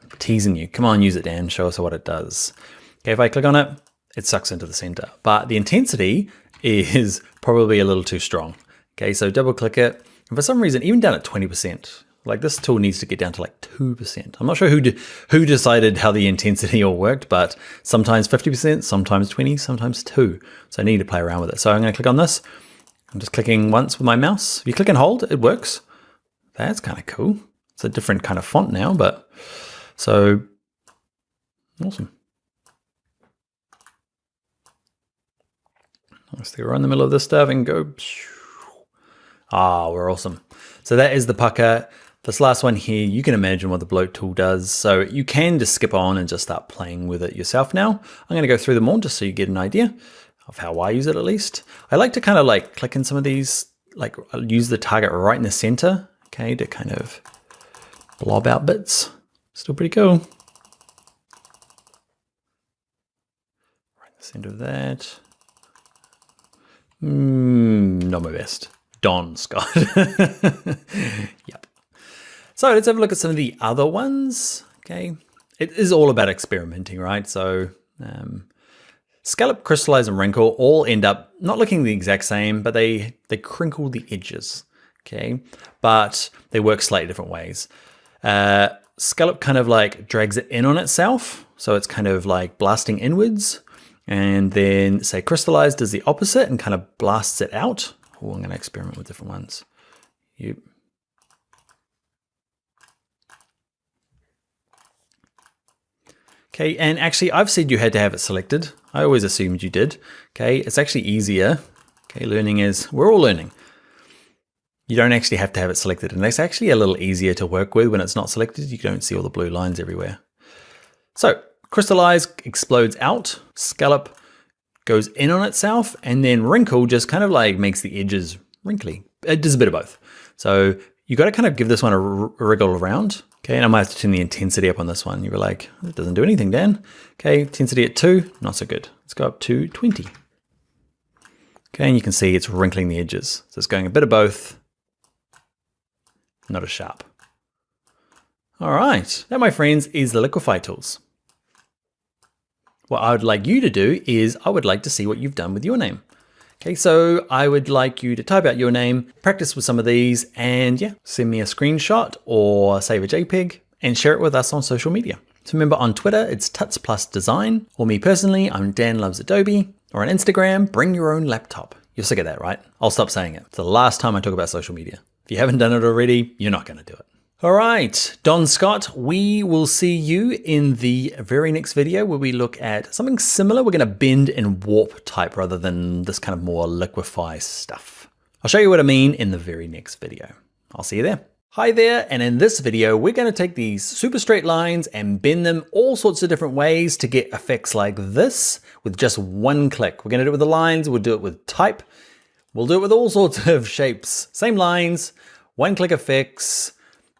I'm teasing you. Come on, use it, Dan. Show us what it does. Okay, if I click on it, it sucks into the center. But the intensity is probably a little too strong. Okay, so double click it. And for some reason, even down at 20%, Like this tool needs to get down to like 2%. I'm not sure who decided how the intensity all worked, but sometimes 50%, sometimes 20, sometimes 2. So I need to play around with it. So I'm going to click on this. I'm just clicking once with my mouse. If you click and hold, it works. That's kind of cool. It's a different kind of font now, but so awesome. Let's stay right in the middle of this stuff and go. Ah, we're awesome. So that is the pucker. This last one here, you can imagine what the bloat tool does. So you can just skip on and just start playing with it yourself now. I'm going to go through them all just so you get an idea of how I use it at least. I like to kind of like click in some of these, like I'll use the target right in the center, okay, to kind of blob out bits. Still pretty cool. Right in the center of that. Not my best. Don Scott. Yep. So let's have a look at some of the other ones. Okay. It is all about experimenting, right? So scallop, crystallize, and wrinkle all end up not looking the exact same, but they crinkle the edges. Okay. But they work slightly different ways. Scallop kind of like drags it in on itself. So it's kind of like blasting inwards. And then say crystallize does the opposite and kind of blasts it out. Oh, I'm going to experiment with different ones. Yep. Okay, and actually I've said you had to have it selected. I always assumed you did. Okay, it's actually easier. Okay, learning is, we're all learning. You don't actually have to have it selected, and it's actually a little easier to work with when it's not selected. You don't see all the blue lines everywhere. So crystallize explodes out, scallop goes in on itself, and then wrinkle just kind of like makes the edges wrinkly. It does a bit of both. So you got to kind of give this one a wriggle around. Okay, and I might have to turn the intensity up on this one. You were like, it doesn't do anything, Dan. Okay, intensity at 2, not so good. Let's go up to 20. Okay, and you can see it's wrinkling the edges. So it's going a bit of both, not as sharp. All right, that, my friends, is the liquify tools. What I would like you to do is I would like to see what you've done with your name. Okay, so I would like you to type out your name, practice with some of these, and yeah, send me a screenshot or save a JPEG and share it with us on social media. So remember, on Twitter, it's Tuts Plus Design, or me personally, I'm Dan Loves Adobe, or on Instagram, bring your own laptop. You're sick of that, right? I'll stop saying it. It's the last time I talk about social media. If you haven't done it already, you're not going to do it. All right, Don Scott, we will see you in the very next video where we look at something similar. We're going to bend and warp type rather than this kind of more liquify stuff. I'll show you what I mean in the very next video. I'll see you there. Hi there, and in this video, we're going to take these super straight lines and bend them all sorts of different ways to get effects like this with just one click. We're going to do it with the lines, we'll do it with type, we'll do it with all sorts of shapes. Same lines, one click effects.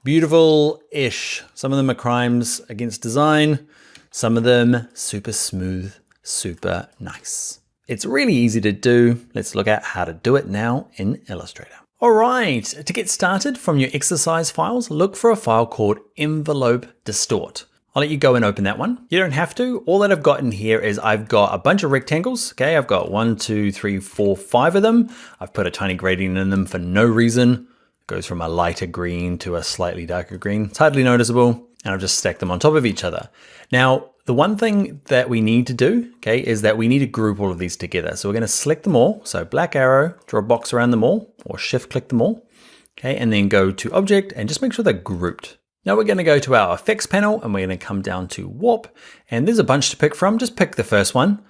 Beautiful-ish. Some of them are crimes against design. Some of them super smooth, super nice. It's really easy to do. Let's look at how to do it now in Illustrator. All right, to get started from your exercise files, look for a file called Envelope Distort. I'll let you go and open that one. You don't have to. All that I've got in here is I've got a bunch of rectangles. Okay, I've got 1, 2, 3, 4, 5 of them. I've put a tiny gradient in them for no reason. Goes from a lighter green to a slightly darker green. It's hardly noticeable, and I've just stacked them on top of each other. Now, the one thing that we need to do, okay, is that we need to group all of these together. So we're gonna select them all. So black arrow, draw a box around them all, or shift click them all, okay, and then go to object and just make sure they're grouped. Now we're gonna go to our effects panel and we're gonna come down to warp, and there's a bunch to pick from. Just pick the first one,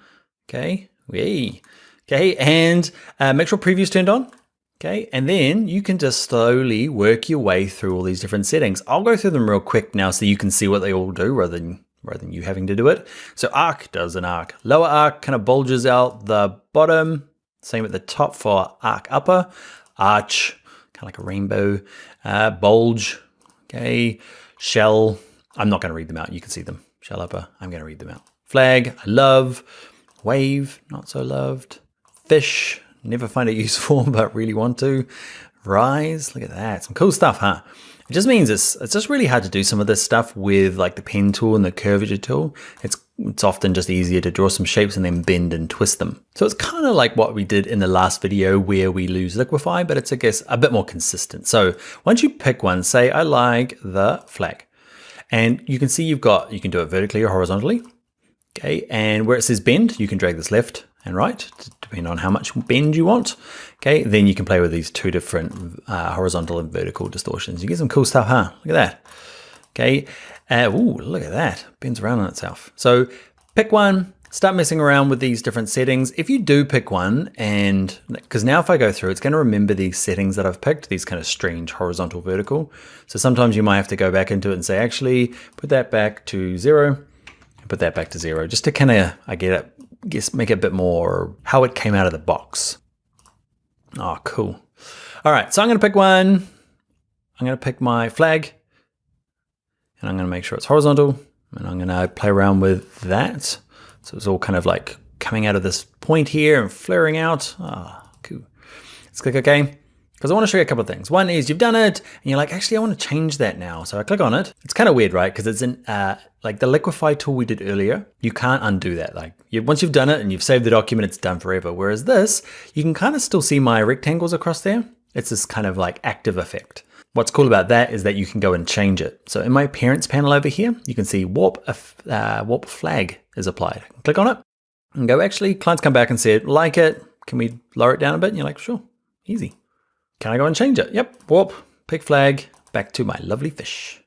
okay, okay, and make sure preview's turned on. Okay, and then you can just slowly work your way through all these different settings. I'll go through them real quick now so you can see what they all do rather than you having to do it. So arc does an arc. Lower arc kind of bulges out the bottom. Same at the top for arc upper. Arch, kind of like a rainbow. Bulge, okay. Shell, I'm not going to read them out. You can see them. Shell upper, I'm going to read them out. Flag, I love. Wave, not so loved. Fish, never find it useful, but really want to. rise. Look at that. Some cool stuff, huh? It just means it's just really hard to do some of this stuff with like the pen tool and the curvature tool. It's often just easier to draw some shapes and then bend and twist them. So it's kind of like what we did in the last video where we lose liquify, but it's, I guess, a bit more consistent. So once you pick one, say I like the flag, and you can see you can do it vertically or horizontally. Okay, and where it says bend, you can drag this left and right, depending on how much bend you want. Okay, then you can play with these two different horizontal and vertical distortions. You get some cool stuff, huh? Look at that. Okay, ooh, look at that, bends around on itself. So pick one, start messing around with these different settings. If you do pick one, and because now if I go through, it's going to remember these settings that I've picked, these kind of strange horizontal, vertical. So sometimes you might have to go back into it and say, actually, put that back to 0. Put that back to 0, just to kind of, guess make it a bit more how it came out of the box. Oh, cool. All right, so I'm going to pick one. I'm going to pick my flag, and I'm going to make sure it's horizontal, and I'm going to play around with that. So it's all kind of like coming out of this point here and flaring out. Ah, cool. Let's click OK. Because I want to show you a couple of things. One is you've done it and you're like, actually, I want to change that now. So I click on it. It's kind of weird, right? Because it's in like the liquify tool we did earlier. You can't undo that. Like once you've done it and you've saved the document, it's done forever. Whereas this, you can kind of still see my rectangles across there. It's this kind of like active effect. What's cool about that is that you can go and change it. So in my appearance panel over here, you can see warp flag is applied. Click on it and go, actually, clients come back and said, like it. Can we lower it down a bit? And you're like, sure, easy. Can I go and change it? Yep, warp, pick flag, back to my lovely fish.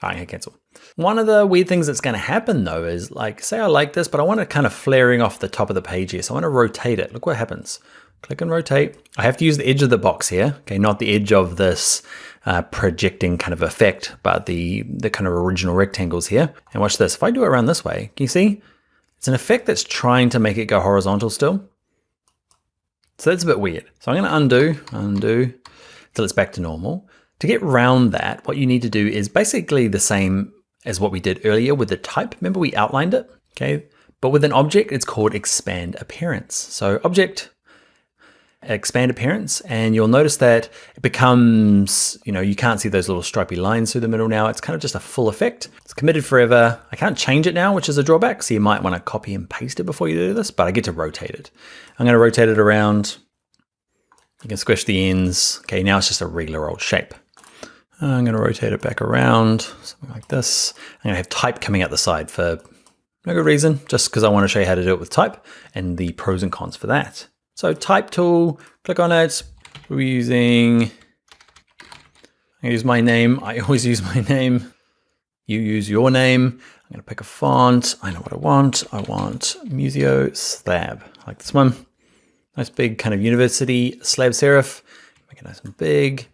All right, cancel. One of the weird things that's going to happen though is like, say I like this, but I want it kind of flaring off the top of the page here. So I want to rotate it. Look what happens. Click and rotate. I have to use the edge of the box here. Okay, not the edge of this projecting kind of effect, but the kind of original rectangles here. And watch this. If I do it around this way, can you see? It's an effect that's trying to make it go horizontal still. So that's a bit weird. So I'm going to undo till it's back to normal. To get around that, what you need to do is basically the same as what we did earlier with the type. Remember we outlined it, okay? But with an object, it's called expand appearance. So object, expand appearance, and you'll notice that it becomes, you can't see those little stripy lines through the middle now. It's kind of just a full effect. It's committed forever. I can't change it now, which is a drawback. So you might want to copy and paste it before you do this, but I get to rotate it. I'm going to rotate it around. You can squish the ends. Okay, now it's just a regular old shape. I'm going to rotate it back around, something like this. I'm going to have type coming out the side for no good reason, just because I want to show you how to do it with type and the pros and cons for that. So type tool, click on it. We're using, I use my name. I always use my name. You use your name. I'm going to pick a font. I know what I want. I want Museo Slab, like this one. Nice big kind of university slab serif. Make it nice and big.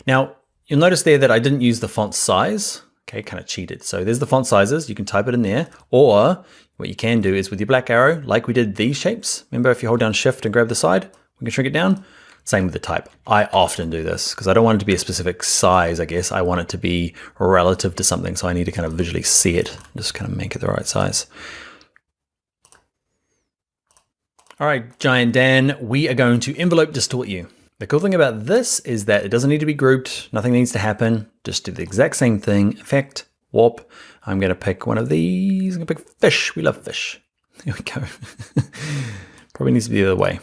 Now, you'll notice there that I didn't use the font size. Okay, kind of cheated. So there's the font sizes. You can type it in there. Or what you can do is with your black arrow, like we did these shapes. Remember, if you hold down shift and grab the side, we can shrink it down. Same with the type. I often do this because I don't want it to be a specific size, I guess. I want it to be relative to something. So I need to kind of visually see it. Just kind of make it the right size. All right, Giant Dan, we are going to envelope distort you. The cool thing about this is that it doesn't need to be grouped. Nothing needs to happen. Just do the exact same thing. Effect, warp. I'm going to pick one of these. I'm going to pick fish. We love fish. There we go. Probably needs to be the other way.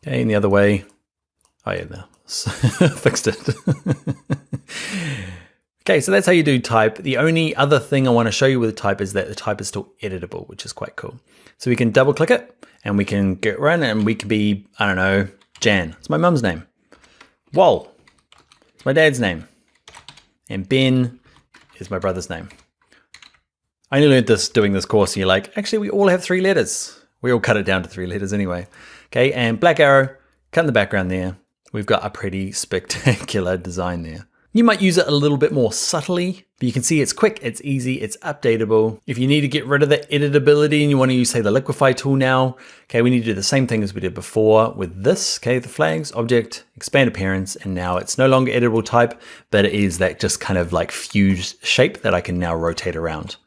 Okay, and the other way. Oh yeah, no. Fixed it. Okay, so that's how you do type. The only other thing I want to show you with type is that the type is still editable, which is quite cool. So we can double click it and we can get run and we could be, I don't know, Jan. It's my mum's name. Wol. It's my dad's name. And Ben is my brother's name. I only learned this doing this course and you're like, actually we all have 3 letters. We all cut it down to 3 letters anyway. Okay, and black arrow, cut in the background there. We've got a pretty spectacular design there. You might use it a little bit more subtly, but you can see it's quick, it's easy, it's updatable. If you need to get rid of the editability and you want to use, say, the liquify tool now, okay, we need to do the same thing as we did before with this, okay, the flags, object, expand appearance, and now it's no longer editable type, but it is that just kind of like fused shape that I can now rotate around.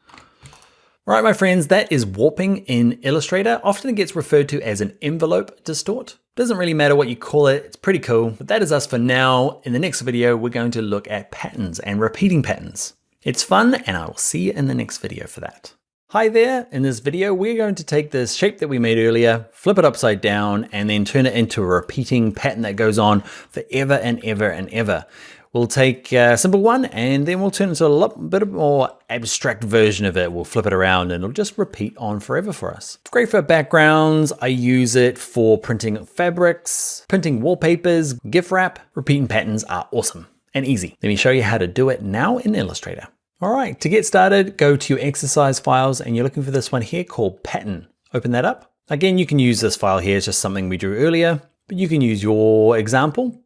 All right, my friends, that is warping in Illustrator. Often it gets referred to as an envelope distort. Doesn't really matter what you call it, it's pretty cool. But that is us for now. In the next video, we're going to look at patterns and repeating patterns. It's fun, and I will see you in the next video for that. Hi there, in this video, we're going to take this shape that we made earlier, flip it upside down, and then turn it into a repeating pattern that goes on forever and ever and ever. We'll take a simple one and then we'll turn it into a bit more abstract version of it. We'll flip it around and it'll just repeat on forever for us. It's great for backgrounds. I use it for printing fabrics, printing wallpapers, gift wrap. Repeating patterns are awesome and easy. Let me show you how to do it now in Illustrator. All right, to get started, go to your exercise files and you're looking for this one here called pattern. Open that up. Again, you can use this file here. It's just something we drew earlier, but you can use your example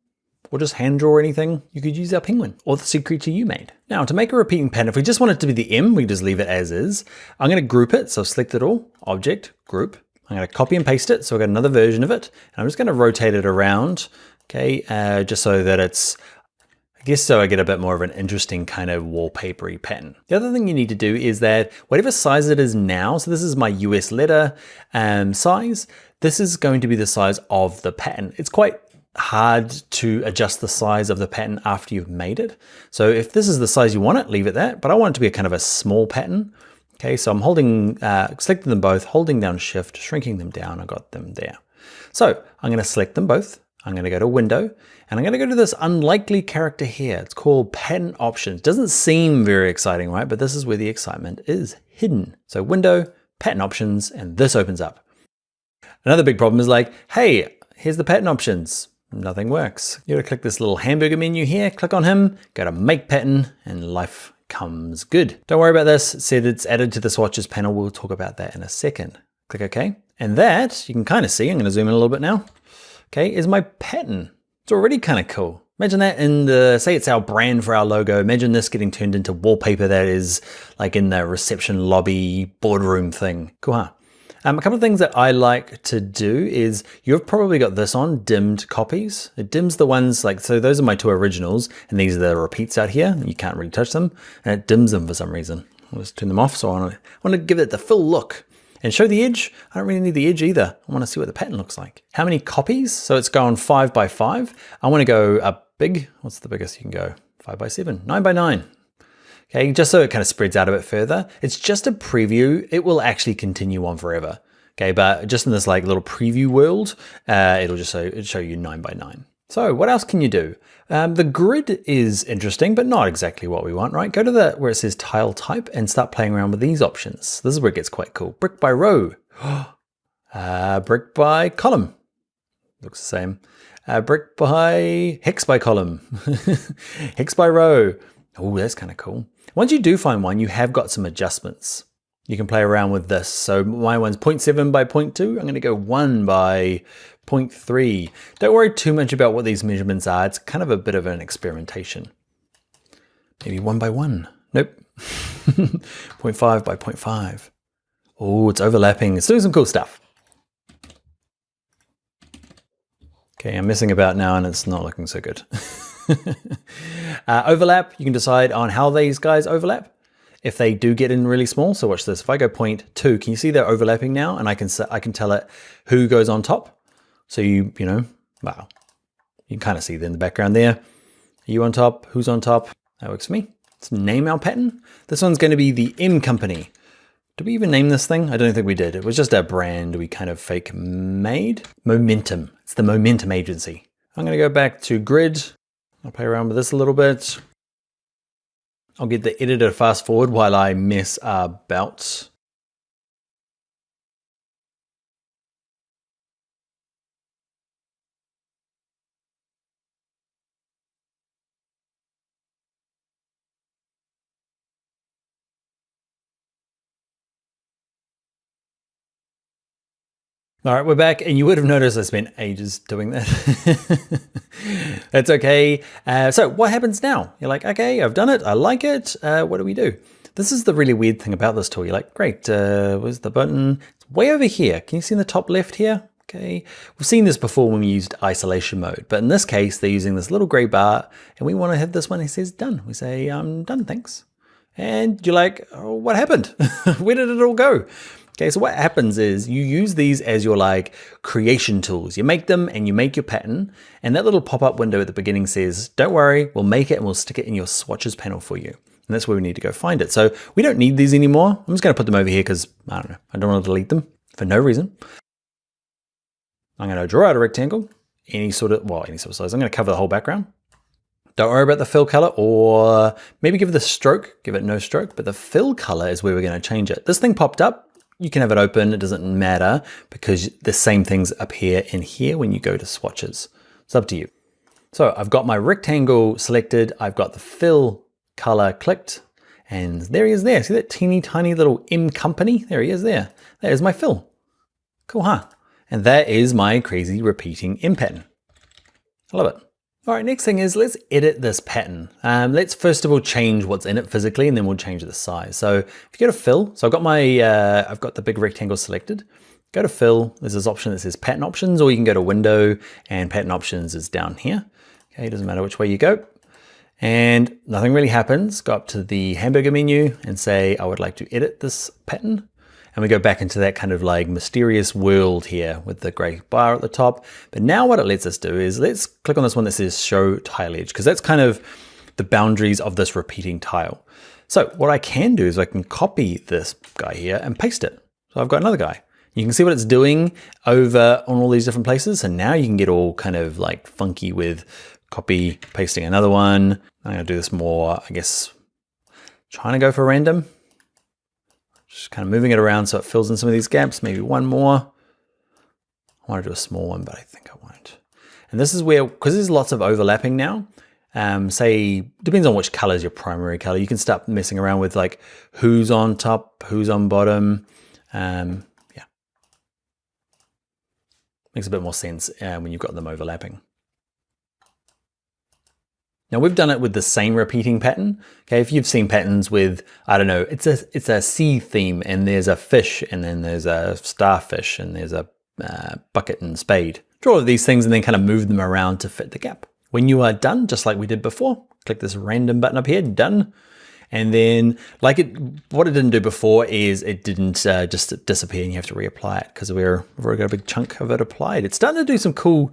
or just hand draw anything. You could use our penguin or the sea creature you made. Now to make a repeating pattern, if we just want it to be the M, we just leave it as is. I'm gonna group it, so select it all, object, group. I'm gonna copy and paste it, so I've got another version of it. And I'm just gonna rotate it around, okay, just so that it's, I guess so I get a bit more of an interesting kind of wallpapery pattern. The other thing you need to do is that whatever size it is now, so this is my US letter size, this is going to be the size of the pattern. It's quite hard to adjust the size of the pattern after you've made it. So if this is the size you want it, leave it that, but I want it to be a kind of a small pattern. Okay, so I'm holding, selecting them both, holding down Shift, shrinking them down, I got them there. So I'm gonna select them both. I'm gonna go to Window, and I'm gonna go to this unlikely character here. It's called Pattern Options. Doesn't seem very exciting, right? But this is where the excitement is hidden. So Window, Pattern Options, and this opens up. Another big problem is like, hey, here's the pattern options. Nothing works. You gotta click this little hamburger menu here, click on him, go to Make Pattern, and life comes good. Don't worry about this. It said it's added to the swatches panel. We'll talk about that in a second. Click OK. And that, you can kind of see, I'm gonna zoom in a little bit now, okay, is my pattern. It's already kind of cool. Imagine that in the, say it's our brand for our logo. Imagine this getting turned into wallpaper that is like in the reception lobby boardroom thing. Cool, huh? A couple of things that I like to do is, you've probably got this on, dimmed copies. It dims the ones like, so those are my two originals, and these are the repeats out here. You can't really touch them, and it dims them for some reason. I'll just turn them off, so I want to give it the full look. And show the edge. I don't really need the edge either. I want to see what the pattern looks like. How many copies? So it's going 5 by 5. I want to go up big. What's the biggest you can go? 5 by 7, 9 by 9. Okay, just so it kind of spreads out a bit further. It's just a preview. It will actually continue on forever. Okay, but just in this like little preview world, it'll show you 9 by 9. So what else can you do? The grid is interesting, but not exactly what we want, right? Go to where it says tile type and start playing around with these options. This is where it gets quite cool. Brick by row, brick by column, looks the same. Brick by hex by column, hex by row. Oh, that's kind of cool. Once you do find one, you have got some adjustments. You can play around with this. So my one's 0.7 by 0.2. I'm gonna go 1 by 0.3. Don't worry too much about what these measurements are. It's kind of a bit of an experimentation. Maybe 1 by 1. Nope. 0.5 by 0.5. Oh, it's overlapping. It's doing some cool stuff. Okay, I'm messing about now and it's not looking so good. Overlap, you can decide on how these guys overlap. If they do get in really small, so watch this. If I go 0.2, can you see they're overlapping now? And I can tell it who goes on top. So you know, wow. You can kind of see them in the background there. Are you on top? Who's on top? That works for me. Let's name our pattern. This one's going to be the M Company. Did we even name this thing? I don't think we did. It was just a brand we kind of fake made. Momentum. It's the Momentum Agency. I'm going to go back to grid. I'll play around with this a little bit. I'll get the editor to fast forward while I mess about. All right, we're back, and you would have noticed I spent ages doing that. That's okay. So what happens now? You're like, okay, I've done it. I like it. What do we do? This is the really weird thing about this tool. You're like, great, where's the button? It's way over here. Can you see in the top left here? Okay, we've seen this before when we used isolation mode, but in this case, they're using this little gray bar, and we want to have this one that says done. We say, I'm done, thanks. And you're like, oh, what happened? Where did it all go? Okay, so what happens is you use these as your like creation tools. You make them and you make your pattern, and that little pop-up window at the beginning says, don't worry, we'll make it and we'll stick it in your swatches panel for you. And that's where we need to go find it. So we don't need these anymore. I'm just gonna put them over here because I don't know, I don't want to delete them for no reason. I'm gonna draw out a rectangle, any sort of size. I'm gonna cover the whole background. Don't worry about the fill color, or maybe give it a stroke, give it no stroke, but the fill color is where we're gonna change it. This thing popped up. You can have it open, it doesn't matter because the same things appear in here when you go to swatches. It's up to you. So I've got my rectangle selected, I've got the fill color clicked, and there he is there. See that teeny tiny little M company? There he is there. There's my fill. Cool, huh? And that is my crazy repeating M pattern. I love it. All right, next thing is let's edit this pattern. Let's first of all change what's in it physically, and then we'll change the size. So if you go to fill, so I've got my, I've got the big rectangle selected. Go to fill, there's this option that says pattern options, or you can go to window and pattern options is down here. Okay, it doesn't matter which way you go. And nothing really happens. Go up to the hamburger menu and say, I would like to edit this pattern. And we go back into that kind of like mysterious world here with the gray bar at the top. But now what it lets us do is let's click on this one that says show tile edge, because that's kind of the boundaries of this repeating tile. So what I can do is I can copy this guy here and paste it. So I've got another guy. You can see what it's doing over on all these different places. And now you can get all kind of like funky with copy, pasting another one. I'm gonna do this more, I guess, trying to go for random. Just kind of moving it around so it fills in some of these gaps, maybe one more. I want to do a small one, but I think I won't. And this is where, because there's lots of overlapping now, say, depends on which color is your primary color. You can start messing around with like who's on top, who's on bottom. Yeah. Makes a bit more sense when you've got them overlapping. Now we've done it with the same repeating pattern. Okay, if you've seen patterns with, I don't know, it's a sea theme and there's a fish and then there's a starfish and there's a bucket and spade. Draw all of these things and then kind of move them around to fit the gap. When you are done, just like we did before, click this random button up here, done. And then what it didn't do before is it didn't just disappear and you have to reapply it because we've already got a big chunk of it applied. It's starting to do some cool,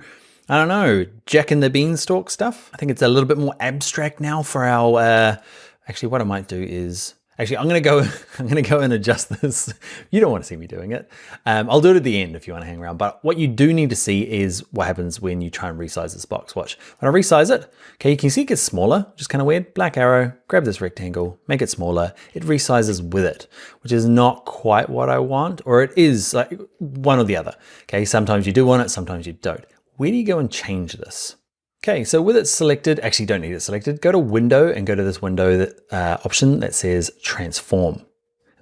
I don't know, Jack and the Beanstalk stuff. I think it's a little bit more abstract now for our, actually what I might do is, actually I'm gonna go and adjust this. You don't want to see me doing it. I'll do it at the end if you want to hang around, but what you do need to see is what happens when you try and resize this box. Watch, when I resize it, okay, you can see it gets smaller, just kind of weird. Black arrow, grab this rectangle, make it smaller. It resizes with it, which is not quite what I want, or it is like one or the other. Okay, sometimes you do want it, sometimes you don't. Where do you go and change this? Okay, so with it selected, actually don't need it selected, go to window and go to this window that, option that says transform. And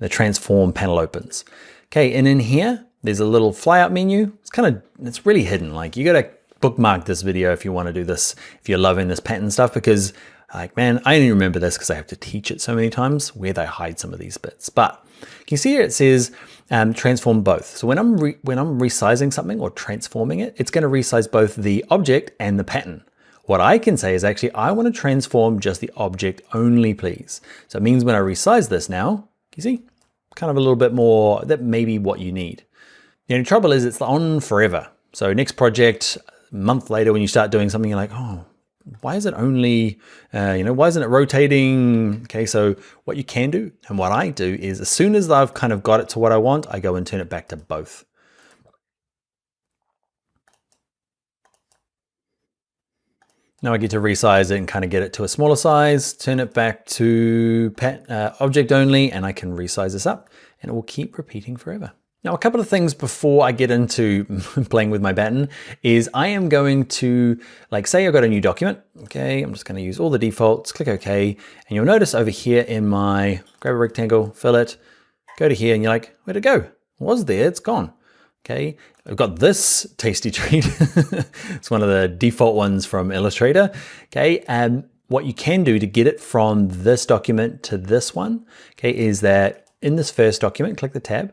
the transform panel opens. Okay, and in here, there's a little flyout menu. It's really hidden. Like you gotta bookmark this video if you wanna do this, if you're loving this pattern stuff, because like, man, I only remember this because I have to teach it so many times where they hide some of these bits. But you can see here it says transform both. So when I'm resizing something or transforming it, it's going to resize both the object and the pattern. What I can say is actually, I want to transform just the object only, please. So it means when I resize this now, you see, kind of a little bit more, that may be what you need. The only trouble is it's on forever. So next project, a month later, when you start doing something, you're like, oh, why is it only, why isn't it rotating? Okay, so what you can do, and what I do is as soon as I've kind of got it to what I want, I go and turn it back to both. Now I get to resize it and kind of get it to a smaller size, turn it back to object only, and I can resize this up and it will keep repeating forever. Now, a couple of things before I get into playing with my pattern is I am going to, like, say I've got a new document. Okay, I'm just going to use all the defaults, click OK. And you'll notice over here in my, grab a rectangle, fill it, go to here, and you're like, where'd it go? It was there, it's gone. Okay, I've got this tasty treat. It's one of the default ones from Illustrator. Okay, what you can do to get it from this document to this one, okay, is that in this first document, click the tab,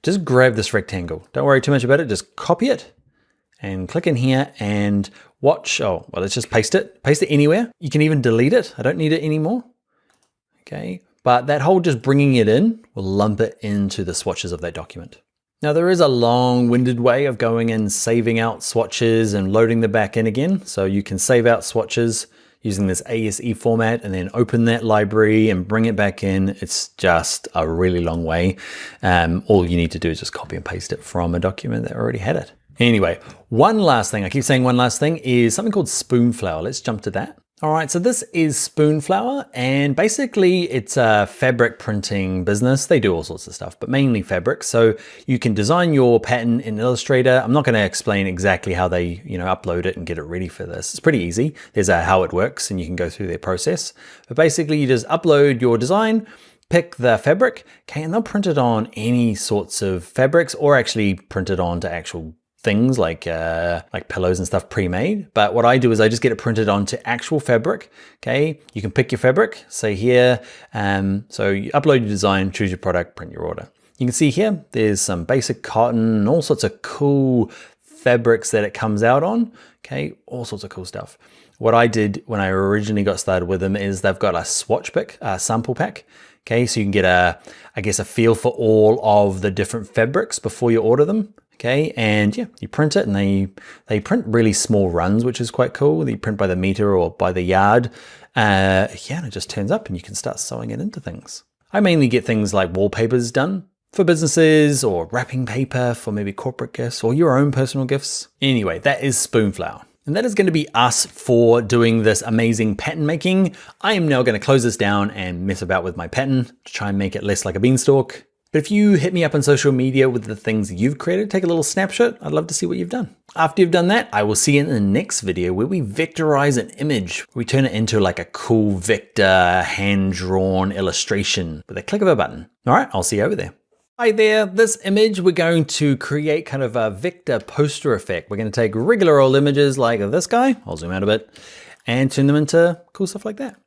just grab this rectangle. Don't worry too much about it. Just copy it and click in here and watch. Oh, well, let's just paste it. Paste it anywhere. You can even delete it. I don't need it anymore. Okay. but that whole just bringing it in will lump it into the swatches of that document. Now there is a long-winded way of going and saving out swatches and loading them back in again. So you can save out swatches using this ASE format and then open that library and bring it back in. It's just a really long way. All you need to do is just copy and paste it from a document that already had it. Anyway, one last thing, I keep saying one last thing, is something called Spoonflower. Let's jump to that. All right, so this is Spoonflower, and basically it's a fabric printing business. They do all sorts of stuff, but mainly fabric. So you can design your pattern in Illustrator. I'm not gonna explain exactly how they upload it and get it ready for this. It's pretty easy. There's a how it works, and you can go through their process. But basically you just upload your design, pick the fabric, okay, and they'll print it on any sorts of fabrics, or actually print it onto actual things like pillows and stuff pre-made. But what I do is I just get it printed onto actual fabric. Okay, you can pick your fabric, say here. So you upload your design, choose your product, print your order. You can see here, there's some basic cotton and all sorts of cool fabrics that it comes out on. Okay, all sorts of cool stuff. What I did when I originally got started with them is they've got a swatch pick, a sample pack. Okay, so you can get I guess a feel for all of the different fabrics before you order them. Okay, and yeah, you print it, and they print really small runs, which is quite cool. They print by the meter or by the yard. Yeah, and it just turns up and you can start sewing it into things. I mainly get things like wallpapers done for businesses, or wrapping paper for maybe corporate gifts or your own personal gifts. Anyway, that is Spoonflower. And that is going to be us for doing this amazing pattern making. I am now going to close this down and mess about with my pattern to try and make it less like a beanstalk. But if you hit me up on social media with the things you've created, take a little snapshot. I'd love to see what you've done. After you've done that, I will see you in the next video where we vectorize an image. We turn it into like a cool vector hand-drawn illustration with a click of a button. All right, I'll see you over there. Hi there, this image we're going to create kind of a vector poster effect. We're going to take regular old images like this guy, I'll zoom out a bit, and turn them into cool stuff like that.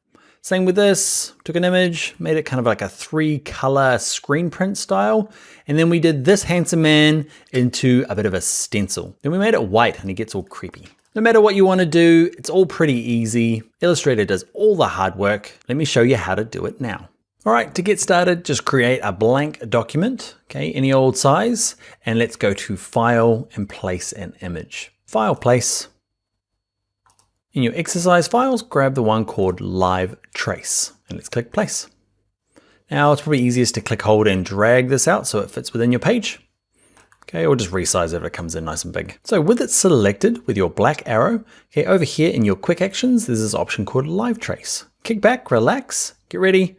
Same with this, took an image, made it kind of like a 3-color screen print style. And then we did this handsome man into a bit of a stencil. Then we made it white and he gets all creepy. No matter what you want to do, it's all pretty easy. Illustrator does all the hard work. Let me show you how to do it now. All right, to get started, just create a blank document, okay, any old size. And let's go to File and Place an Image. File, Place. In your exercise files, grab the one called Live Trace, and let's click Place. Now it's probably easiest to click, hold, and drag this out so it fits within your page. Okay, or just resize it if it comes in nice and big. So with it selected with your black arrow, okay, over here in your quick actions, there's this option called Live Trace. Kick back, relax, get ready.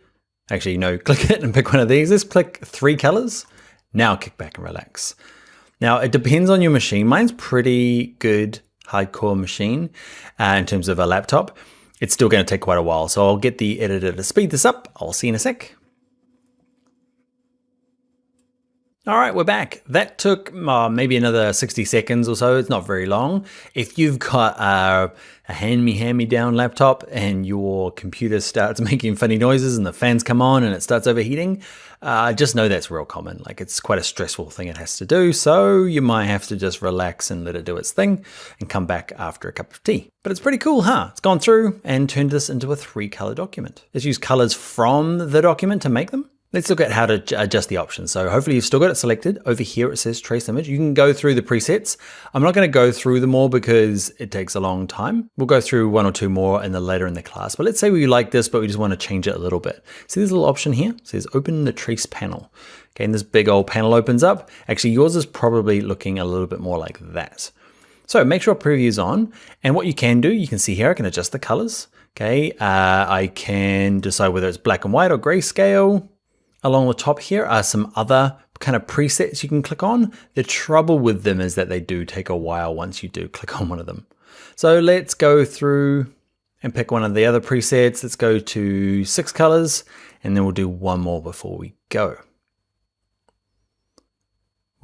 Actually, no, click it and pick one of these. Let's click 3 colors. Now kick back and relax. Now it depends on your machine. Mine's pretty good. Hardcore machine in terms of a laptop. It's still going to take quite a while, so I'll get the editor to speed this up. I'll see you in a sec. All right, we're back. That took maybe another 60 seconds or so. It's not very long. If you've got a hand-me-down laptop and your computer starts making funny noises and the fans come on and it starts overheating, just know that's real common. Like, it's quite a stressful thing it has to do. So you might have to just relax and let it do its thing and come back after a cup of tea. But it's pretty cool, huh? It's gone through and turned this into a 3-color document. Let's use colors from the document to make them. Let's look at how to adjust the options. So hopefully you've still got it selected. Over here it says trace image. You can go through the presets. I'm not going to go through them all because it takes a long time. We'll go through 1 or 2 more later in the class. But let's say we like this, but we just want to change it a little bit. See this little option here? It says open the trace panel. Okay, and this big old panel opens up. Actually, yours is probably looking a little bit more like that. So make sure preview's on. And what you can do, you can see here, I can adjust the colors. Okay, I can decide whether it's black and white or grayscale. Along the top here are some other kind of presets you can click on. The trouble with them is that they do take a while once you do click on one of them. So let's go through and pick one of the other presets. Let's go to 6 colors, and then we'll do one more before we go.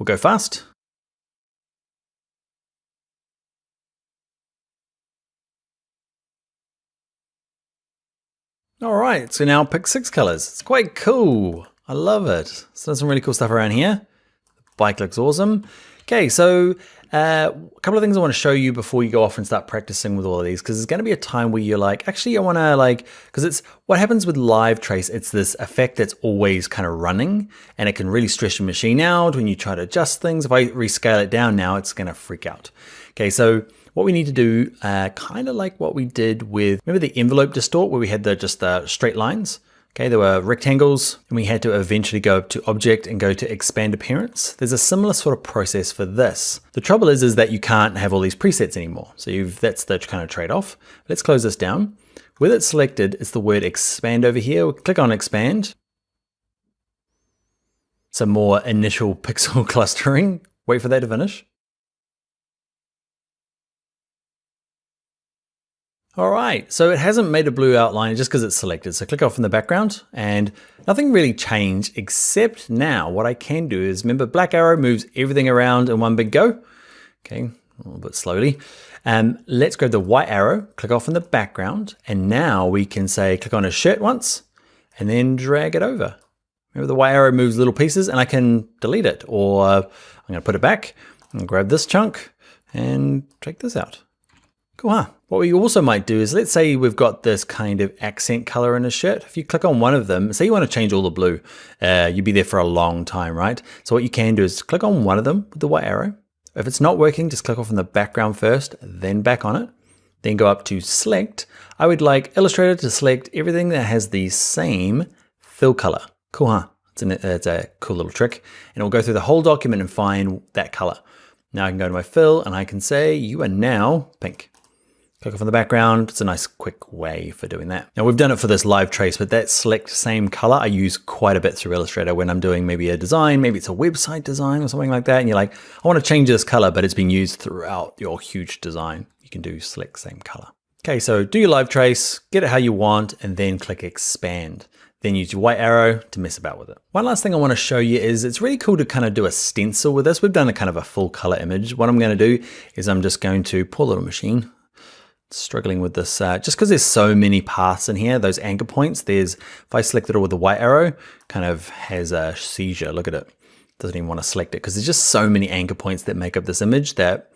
We'll go fast. All right, so now pick 6 colors. It's quite cool. I love it. So there's some really cool stuff around here. Bike looks awesome. Okay, so a couple of things I want to show you before you go off and start practicing with all of these, because there's going to be a time where you're like, actually, I want to because it's what happens with live trace. It's this effect that's always kind of running, and it can really stress your machine out when you try to adjust things. If I rescale it down now, it's going to freak out. Okay, so what we need to do, kind of like what we did with, remember the envelope distort where we had just the straight lines? Okay, there were rectangles, and we had to eventually go to object and go to expand appearance. There's a similar sort of process for this. The trouble is that you can't have all these presets anymore. So that's the kind of trade-off. Let's close this down. With it selected, it's the word expand over here. We'll click on expand. Some more initial pixel clustering. Wait for that to finish. All right, so it hasn't made a blue outline just because it's selected. So click off in the background and nothing really changed, except now what I can do is, remember black arrow moves everything around in one big go. Okay, a little bit slowly. Let's grab the white arrow, click off in the background. And now we can say, click on a shirt once and then drag it over. Remember the white arrow moves little pieces and I can delete it, or I'm gonna put it back and grab this chunk and drag this out. Cool, huh? What we also might do is, let's say we've got this kind of accent color in a shirt. If you click on one of them, say you want to change all the blue, you'd be there for a long time, right? So what you can do is click on one of them with the white arrow. If it's not working, just click off in the background first, then back on it. Then go up to select. I would like Illustrator to select everything that has the same fill color. Cool, huh? It's a cool little trick. And it'll go through the whole document and find that color. Now I can go to my fill and I can say, you are now pink. Click off in the background. It's a nice quick way for doing that. Now we've done it for this live trace, but that select same color I use quite a bit through Illustrator when I'm doing maybe a design, maybe it's a website design or something like that. And you're like, I want to change this color, but it's been used throughout your huge design. You can do select same color. Okay, so do your live trace, get it how you want, and then click expand. Then use your white arrow to mess about with it. One last thing I want to show you is it's really cool to kind of do a stencil with this. We've done a kind of a full color image. What I'm going to do is I'm just going to, poor little machine, struggling with this, just because there's so many paths in here, those anchor points, if I select it all with the white arrow, kind of has a seizure, look at it. Doesn't even want to select it because there's just so many anchor points that make up this image that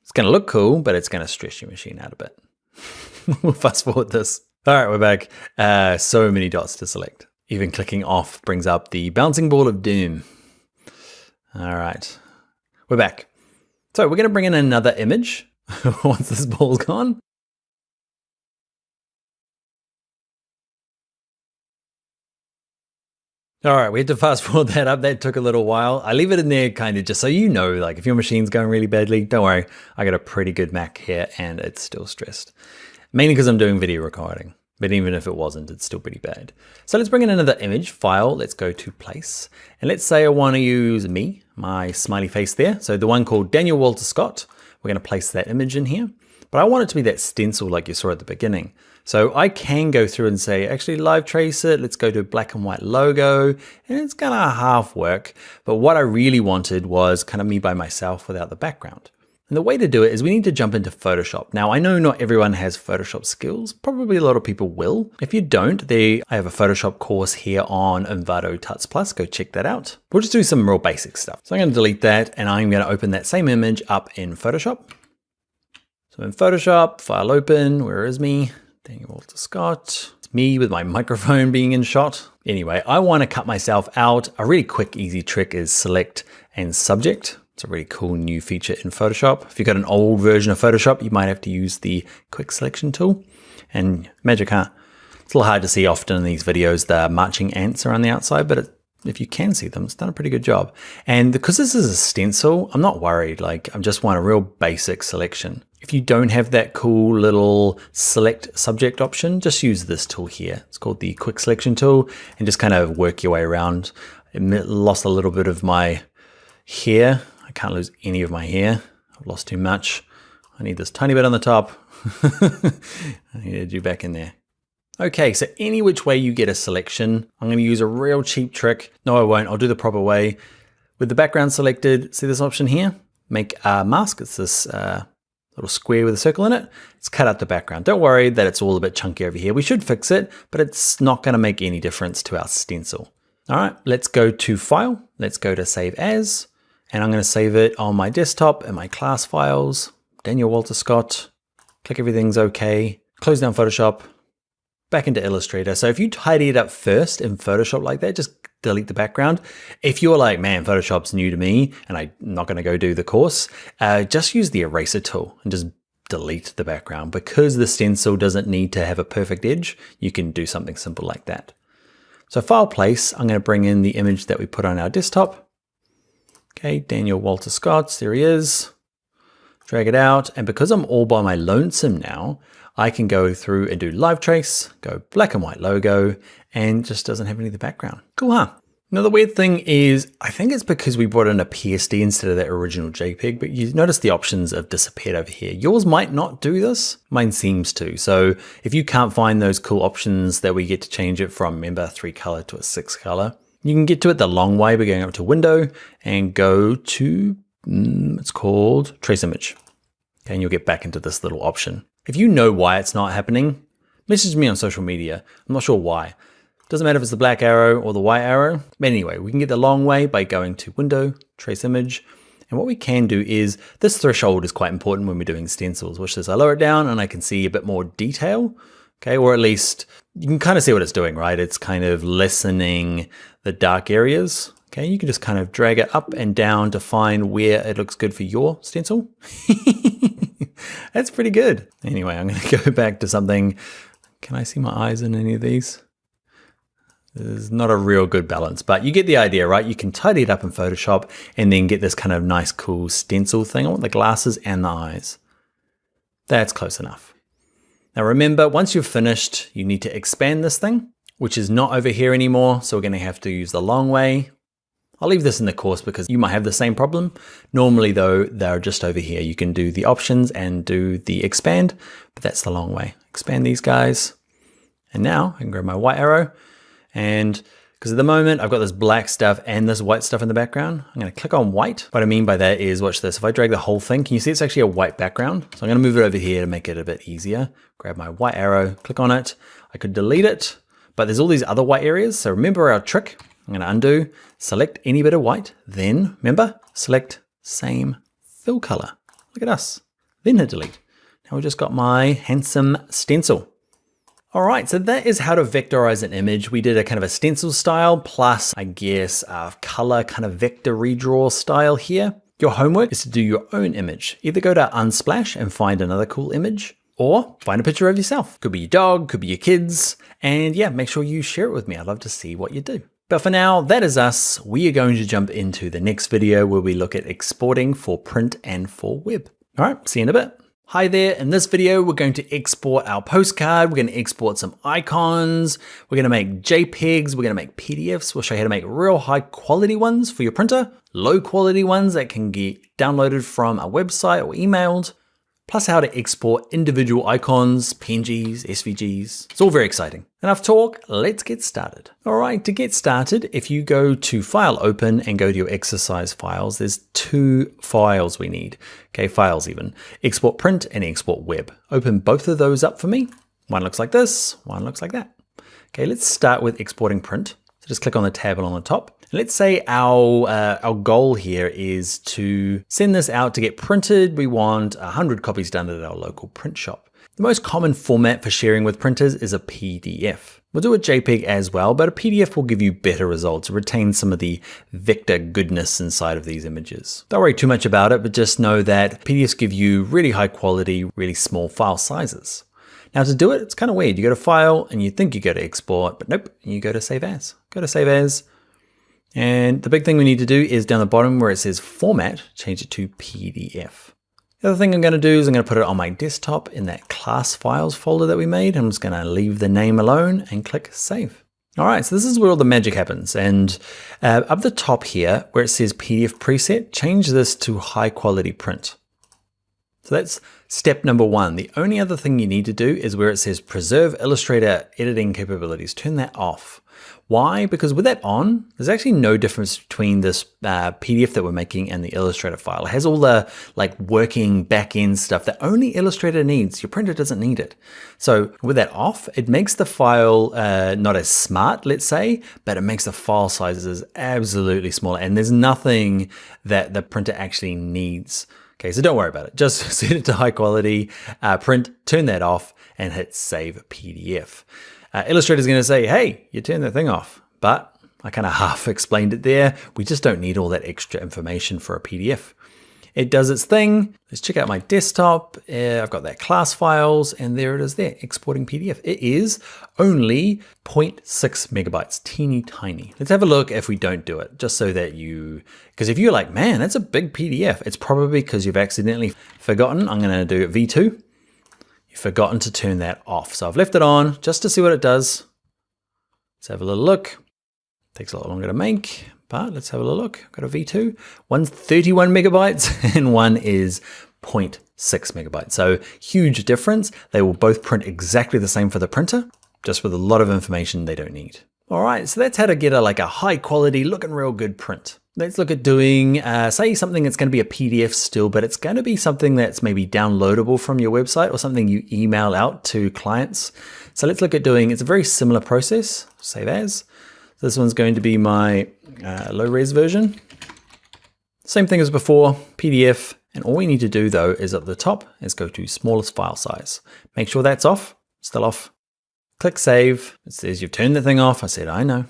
it's going to look cool, but it's going to stress your machine out a bit. We'll fast forward this. All right, we're back. So many dots to select. Even clicking off brings up the bouncing ball of doom. All right, we're back. So we're going to bring in another image once this ball's gone. All right, we had to fast forward that up. That took a little while. I leave it in there kind of just so you know, like if your machine's going really badly, don't worry. I got a pretty good Mac here and it's still stressed. Mainly because I'm doing video recording, but even if it wasn't, it's still pretty bad. So let's bring in another image file. Let's go to place. And let's say I want to use me, my smiley face there. So the one called Daniel Walter Scott. We're going to place that image in here, but I want it to be that stencil like you saw at the beginning. So I can go through and say, actually live trace it. Let's go to black and white logo, and it's gonna half work. But what I really wanted was kind of me by myself without the background. And the way to do it is we need to jump into Photoshop. Now I know not everyone has Photoshop skills. Probably a lot of people will. If you don't, I have a Photoshop course here on Envato Tuts Plus. Go check that out. We'll just do some real basic stuff. So I'm going to delete that and I'm going to open that same image up in Photoshop. So in Photoshop, file open, where is me? Daniel Walter Scott. It's me with my microphone being in shot. Anyway, I want to cut myself out. A really quick, easy trick is select and subject. It's a really cool new feature in Photoshop. If you've got an old version of Photoshop, you might have to use the quick selection tool. And magic, huh? It's a little hard to see often in these videos, the marching ants around the outside, but if you can see them, it's done a pretty good job. And because this is a stencil, I'm not worried. Like I just want a real basic selection. If you don't have that cool little select subject option, just use this tool here. It's called the quick selection tool, and just kind of work your way around. It lost a little bit of my hair. I can't lose any of my hair. I've lost too much. I need this tiny bit on the top. I need you back in there. Okay, so any which way you get a selection, I'm going to use a real cheap trick. No, I won't. I'll do the proper way. With the background selected, see this option here? Make a mask. It's this little square with a circle in it. It's cut out the background. Don't worry that it's all a bit chunky over here. We should fix it, but it's not going to make any difference to our stencil. All right, let's go to File. Let's go to Save As. and I'm going to save it on my desktop in my class files, Daniel Walter Scott, click everything's okay, close down Photoshop, back into Illustrator. So if you tidy it up first in Photoshop like that, just delete the background. If you're like, man, Photoshop's new to me and I'm not going to go do the course, just use the eraser tool and just delete the background. Because the stencil doesn't need to have a perfect edge, you can do something simple like that. So file place, I'm going to bring in the image that we put on our desktop. Okay, Daniel Walter Scott, there he is. Drag it out, and because I'm all by my lonesome now, I can go through and do live trace, go black and white logo, and just doesn't have any of the background. Cool, huh? Now the weird thing is, I think it's because we brought in a PSD instead of that original JPEG, but you notice the options have disappeared over here. Yours might not do this, mine seems to. So if you can't find those cool options that we get to change it from, remember, 3 color to a 6 color, you can get to it the long way by going up to Window and go to, it's called Trace Image. Okay, and you'll get back into this little option. If you know why it's not happening, message me on social media. I'm not sure why. Doesn't matter if it's the black arrow or the white arrow. But anyway, we can get the long way by going to Window, Trace Image. And what we can do is, this threshold is quite important when we're doing stencils, which is I lower it down and I can see a bit more detail. Okay, or at least you can kind of see what it's doing, right? It's kind of lessening the dark areas. Okay, you can just kind of drag it up and down to find where it looks good for your stencil. That's pretty good. Anyway, I'm going to go back to something. Can I see my eyes in any of these? There's not a real good balance, but you get the idea, right? You can tidy it up in Photoshop and then get this kind of nice, cool stencil thing. I want the glasses and the eyes. That's close enough. Now remember, once you've finished, you need to expand this thing, which is not over here anymore. So we're going to have to use the long way. I'll leave this in the course because you might have the same problem. Normally though, they're just over here. You can do the options and do the expand, but that's the long way. Expand these guys. And now I can grab my white arrow, and because at the moment I've got this black stuff and this white stuff in the background, I'm going to click on white. What I mean by that is, watch this. If I drag the whole thing, can you see it's actually a white background? So I'm going to move it over here to make it a bit easier. Grab my white arrow, click on it. I could delete it, but there's all these other white areas. So remember our trick. I'm going to undo, select any bit of white, then remember, select same fill color. Look at us. Then hit delete. Now we've just got my handsome stencil. All right, so that is how to vectorize an image. We did a kind of a stencil style plus, I guess, a color kind of vector redraw style here. Your homework is to do your own image. Either go to Unsplash and find another cool image, or find a picture of yourself. Could be your dog, could be your kids, and yeah, make sure you share it with me. I'd love to see what you do. But for now, that is us. We are going to jump into the next video where we look at exporting for print and for web. All right, see you in a bit. Hi there, in this video, we're going to export our postcard. We're going to export some icons. We're going to make JPEGs. We're going to make PDFs. We'll show you how to make real high quality ones for your printer, low quality ones that can get downloaded from a website or emailed, plus how to export individual icons, PNGs, SVGs. It's all very exciting. Enough talk, let's get started. All right, to get started, if you go to File, Open, and go to your exercise files, there's 2 files we need. Okay, files even. Export print and export web. Open both of those up for me. One looks like this, one looks like that. Okay, let's start with exporting print. So just click on the tab on the top. Let's say our goal here is to send this out to get printed. We want 100 copies done at our local print shop. The most common format for sharing with printers is a PDF. We'll do a JPEG as well, but a PDF will give you better results. It retains some of the vector goodness inside of these images. Don't worry too much about it, but just know that PDFs give you really high quality, really small file sizes. Now to do it, it's kind of weird. You go to File and you think you go to Export, but nope, you go to Save As. Go to Save As. And the big thing we need to do is down the bottom where it says Format, change it to PDF. The other thing I'm going to do is I'm going to put it on my desktop in that class files folder that we made. I'm just going to leave the name alone and click Save. All right, so this is where all the magic happens. And up the top here, where it says PDF preset, change this to high quality print. So that's step number 1. The only other thing you need to do is where it says preserve Illustrator editing capabilities, turn that off. Why? Because with that on, there's actually no difference between this PDF that we're making and the Illustrator file. It has all the like working back-end stuff that only Illustrator needs. Your printer doesn't need it. So with that off, it makes the file not as smart, let's say, but it makes the file sizes absolutely smaller. And there's nothing that the printer actually needs. Okay, so don't worry about it. Just set it to high quality, print, turn that off, and hit Save PDF. Illustrator is going to say, hey, you turned that thing off, but I kind of half explained it there. We just don't need all that extra information for a PDF. It does its thing. Let's check out my desktop. I've got that class files, and there it is there, exporting PDF. It is only 0.6 megabytes, teeny tiny. Let's have a look if we don't do it, just so that because if you're like, man, that's a big PDF, it's probably because you've accidentally forgotten. I'm going to do V2. You've forgotten to turn that off. So I've left it on just to see what it does. Let's have a little look. Takes a lot longer to make, but let's have a little look. I've got a V2. One's 31 megabytes and one is 0.6 megabytes. So huge difference. They will both print exactly the same for the printer, just with a lot of information they don't need. All right, so that's how to get a high quality, looking real good print. Let's look at doing, say something that's going to be a PDF still, but it's going to be something that's maybe downloadable from your website or something you email out to clients. So let's look at doing, it's a very similar process, save as. This one's going to be my low res version. Same thing as before, PDF. And all we need to do though is at the top is go to smallest file size. Make sure that's off, still off. Click save. It says you've turned the thing off. I said, I know.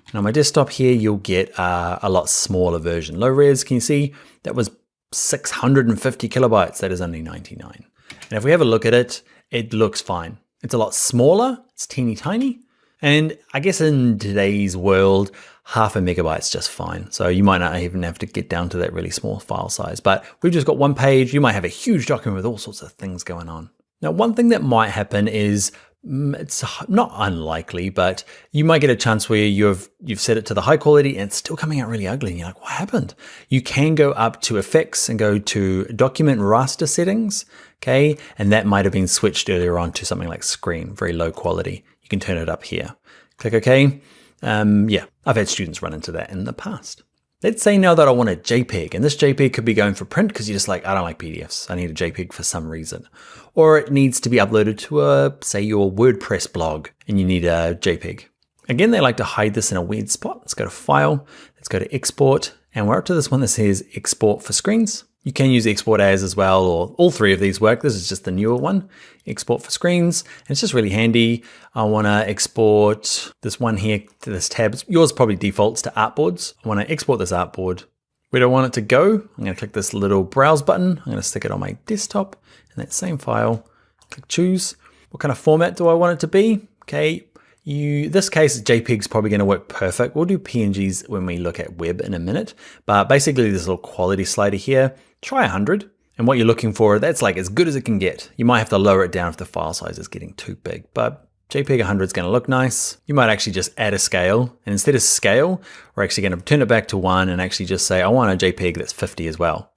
And on my desktop here, you'll get a lot smaller version. Low res, can you see? That was 650 kilobytes. That is only 99. And if we have a look at it, it looks fine. It's a lot smaller. It's teeny tiny. And I guess in today's world, 0.5 megabyte's just fine. So you might not even have to get down to that really small file size. But we've just got one page. You might have a huge document with all sorts of things going on. Now, one thing that might happen is, it's not unlikely, but you might get a chance where you've set it to the high quality and it's still coming out really ugly. And you're like, what happened? You can go up to effects and go to document raster settings. Okay. And that might have been switched earlier on to something like screen, very low quality. You can turn it up here. Click OK. Yeah, I've had students run into that in the past. Let's say now that I want a JPEG, and this JPEG could be going for print because you're just like, I don't like PDFs. I need a JPEG for some reason. Or it needs to be uploaded to say your WordPress blog and you need a JPEG. Again, they like to hide this in a weird spot. Let's go to File, let's go to Export, and we're up to this one that says Export for Screens. You can use Export As well, or all three of these work. This is just the newer one, Export for Screens. And it's just really handy. I want to export this one here to this tab. Yours probably defaults to artboards. I want to export this artboard. Where do I want it to go? I'm going to click this little browse button. I'm going to stick it on my desktop in that same file. Click choose. What kind of format do I want it to be? Okay. This case, JPEG is probably going to work perfect. We'll do PNGs when we look at web in a minute. But basically, this little quality slider here, try 100. And what you're looking for, that's like as good as it can get. You might have to lower it down if the file size is getting too big, but JPEG 100 is going to look nice. You might actually just add a scale. And instead of scale, we're actually going to turn it back to 1 and actually just say, I want a JPEG that's 50 as well.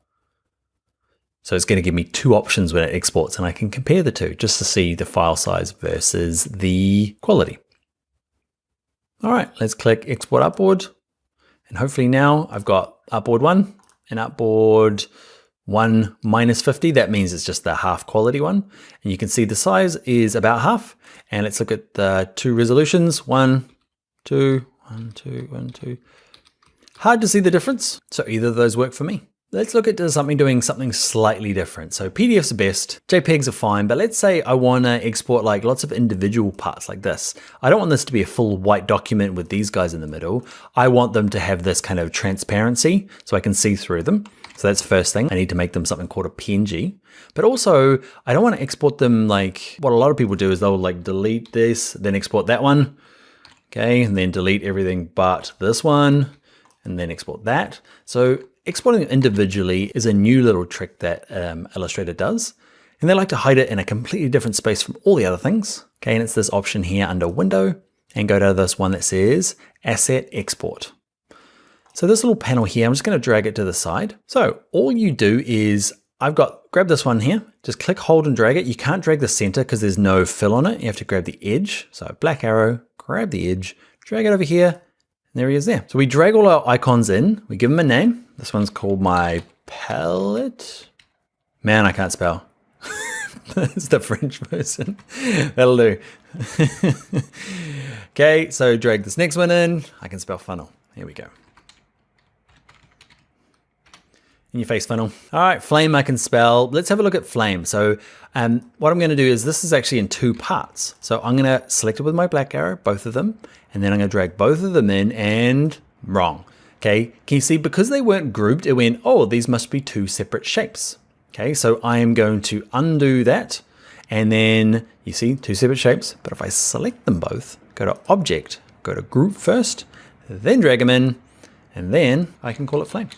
So it's going to give me two options when it exports, and I can compare the two just to see the file size versus the quality. All right, let's click Export Artboard. And hopefully now I've got Artboard 1 and Artboard 1 minus 50. That means it's just the half quality one. And you can see the size is about half. And let's look at the two resolutions. 1, 2, 1, 2, 1, 2. Hard to see the difference. So either of those work for me. Let's look at doing something slightly different. So PDFs are best, JPEGs are fine, but let's say I want to export like lots of individual parts like this. I don't want this to be a full white document with these guys in the middle. I want them to have this kind of transparency so I can see through them. So that's the first thing. I need to make them something called a PNG. But also, I don't want to export them like what a lot of people do is they'll like delete this, then export that one. Okay, and then delete everything but this one, and then export that. So exporting them individually is a new little trick that Illustrator does. And they like to hide it in a completely different space from all the other things. Okay, and it's this option here under Window, and go to this one that says Asset Export. So this little panel here, I'm just going to drag it to the side. So all you do is, grab this one here, just click, hold, and drag it. You can't drag the center because there's no fill on it. You have to grab the edge. So black arrow, grab the edge, drag it over here, and there he is there. So we drag all our icons in, we give them a name. This one's called my palette. Man, I can't spell. It's the French version. That'll do. Okay, so drag this next one in. I can spell funnel. Here we go. In your face funnel. All right, flame I can spell. Let's have a look at flame. So what I'm gonna do is this is actually in 2 parts. So I'm gonna select it with my black arrow, both of them, and then I'm gonna drag both of them in and wrong. Okay, can you see, because they weren't grouped, it went, oh, these must be 2 separate shapes. Okay, so I am going to undo that. And then you see 2 separate shapes, but if I select them both, go to object, go to group first, then drag them in, and then I can call it flame.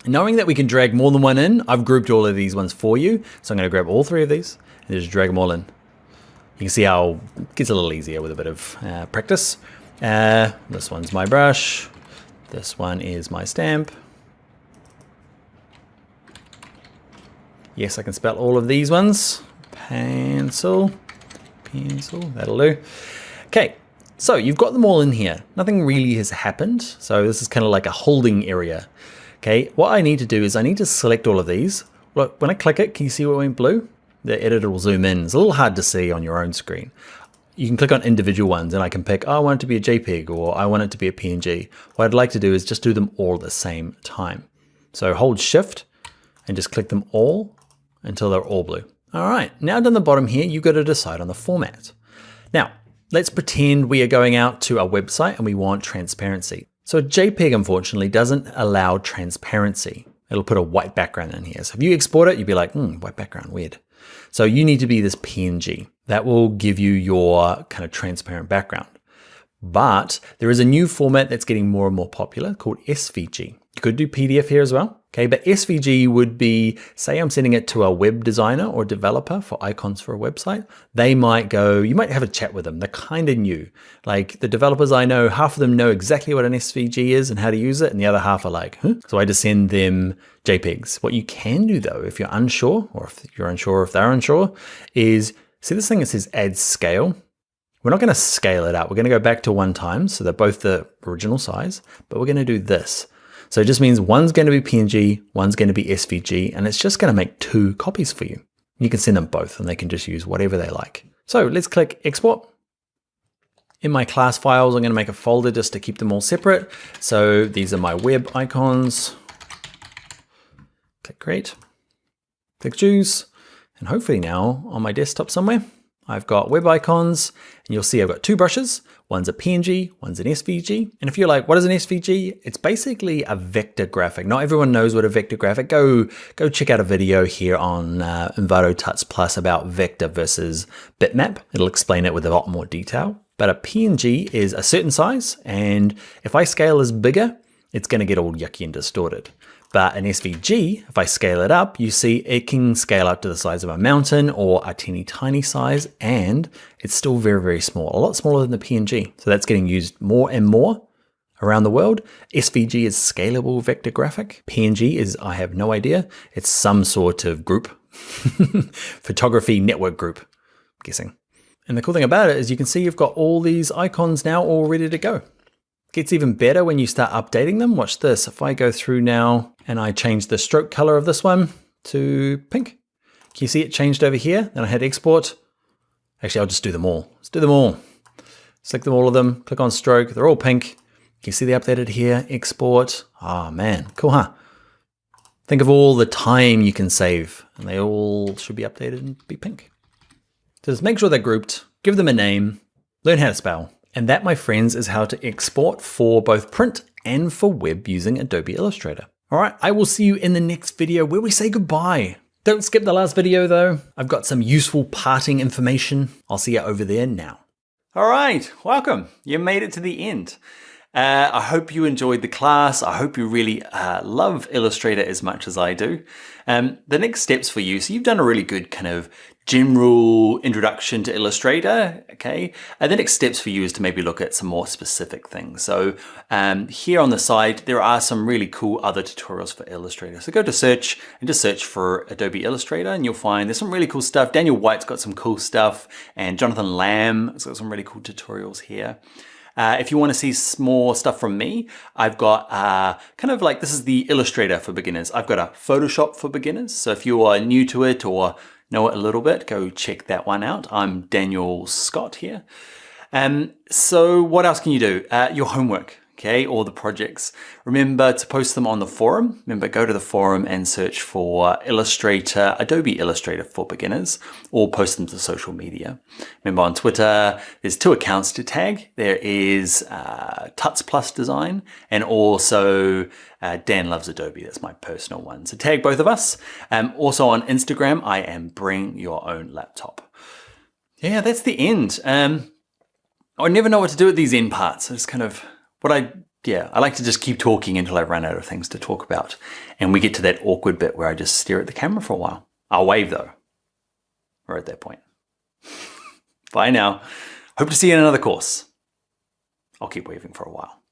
Knowing that we can drag more than one in, I've grouped all of these ones for you. So I'm going to grab all 3 of these and just drag them all in. You can see how it gets a little easier with a bit of practice. This one's my brush. This one is my stamp. Yes, I can spell all of these ones. Pencil, that'll do. Okay, so you've got them all in here. Nothing really has happened. So this is kind of like a holding area. Okay, what I need to do is I need to select all of these. Look, when I click it, can you see what went blue? The editor will zoom in. It's a little hard to see on your own screen. You can click on individual ones and I can pick, oh, I want it to be a JPEG or I want it to be a PNG. What I'd like to do is just do them all at the same time. So hold Shift and just click them all until they're all blue. All right, now down the bottom here, you've got to decide on the format. Now, let's pretend we are going out to a website and we want transparency. So a JPEG, unfortunately, doesn't allow transparency. It'll put a white background in here. So if you export it, you'd be like, white background, weird. So you need to be this PNG. That will give you your kind of transparent background. But there is a new format that's getting more and more popular called SVG. You could do PDF here as well. Okay, but SVG would be, say I'm sending it to a web designer or developer for icons for a website. They might go, you might have a chat with them. They're kind of new. Like the developers I know, half of them know exactly what an SVG is and how to use it. And the other half are like, huh? So I just send them JPEGs. What you can do though, if you're unsure, or if you're unsure, if they're unsure, is see this thing that says add scale. We're not going to scale it out. We're going to go back to 1 time. So they're both the original size, but we're going to do this. So it just means one's going to be PNG, one's going to be SVG, and it's just going to make 2 copies for you. You can send them both and they can just use whatever they like. So let's click export. In my class files, I'm going to make a folder just to keep them all separate. So these are my web icons. Click create, click choose, and hopefully now on my desktop somewhere, I've got web icons, and you'll see I've got 2 brushes. One's a PNG, one's an SVG. And if you're like, what is an SVG? It's basically a vector graphic. Not everyone knows what a vector graphic. Go check out a video here on Envato Tuts Plus about vector versus bitmap. It'll explain it with a lot more detail. But a PNG is a certain size, and if I scale this bigger, it's going to get all yucky and distorted. But an SVG, if I scale it up, you see it can scale up to the size of a mountain or a teeny tiny size, and it's still very, very small, a lot smaller than the PNG. So that's getting used more and more around the world. SVG is scalable vector graphic. PNG is, I have no idea. It's some sort of group, photography network group, I'm guessing. And the cool thing about it is you can see you've got all these icons now all ready to go. Gets even better when you start updating them. Watch this. If I go through now and I change the stroke color of this one to pink, can you see it changed over here? Then I hit export. Actually, I'll just do them all. Let's do them all. Select them, all of them, click on stroke. They're all pink. Can you see they updated here? Export. Oh man, cool, huh? Think of all the time you can save, and they all should be updated and be pink. So just make sure they're grouped, give them a name, learn how to spell. And that, my friends, is how to export for both print and for web using Adobe Illustrator. All right, I will see you in the next video where we say goodbye. Don't skip the last video though. I've got some useful parting information. I'll see you over there now. All right, welcome. You made it to the end. I hope you enjoyed the class. I hope you really love Illustrator as much as I do. The next steps for you, so you've done a really good kind of general introduction to Illustrator, okay? And the next steps for you is to maybe look at some more specific things. So here on the side, there are some really cool other tutorials for Illustrator. So go to search and just search for Adobe Illustrator and you'll find there's some really cool stuff. Daniel White's got some cool stuff and Jonathan Lamb has got some really cool tutorials here. If you want to see more stuff from me, I've got kind of like, this is the Illustrator for beginners. I've got a Photoshop for beginners. So if you are new to it or know it a little bit, go check that one out. I'm Daniel Scott here. So what else can you do? Your homework, okay, or the projects. Remember to post them on the forum. Remember, go to the forum and search for Illustrator, Adobe Illustrator for beginners, or post them to social media. Remember on Twitter, there's 2 accounts to tag. There is Tuts Plus Design and also Dan Loves Adobe. That's my personal one. So tag both of us. Also on Instagram, I am Bring Your Own Laptop. Yeah, that's the end. I never know what to do with these end parts. It's kind of I like to just keep talking until I run out of things to talk about. And we get to that awkward bit where I just stare at the camera for a while. I'll wave though. We're at that point. Bye now. Hope to see you in another course. I'll keep waving for a while.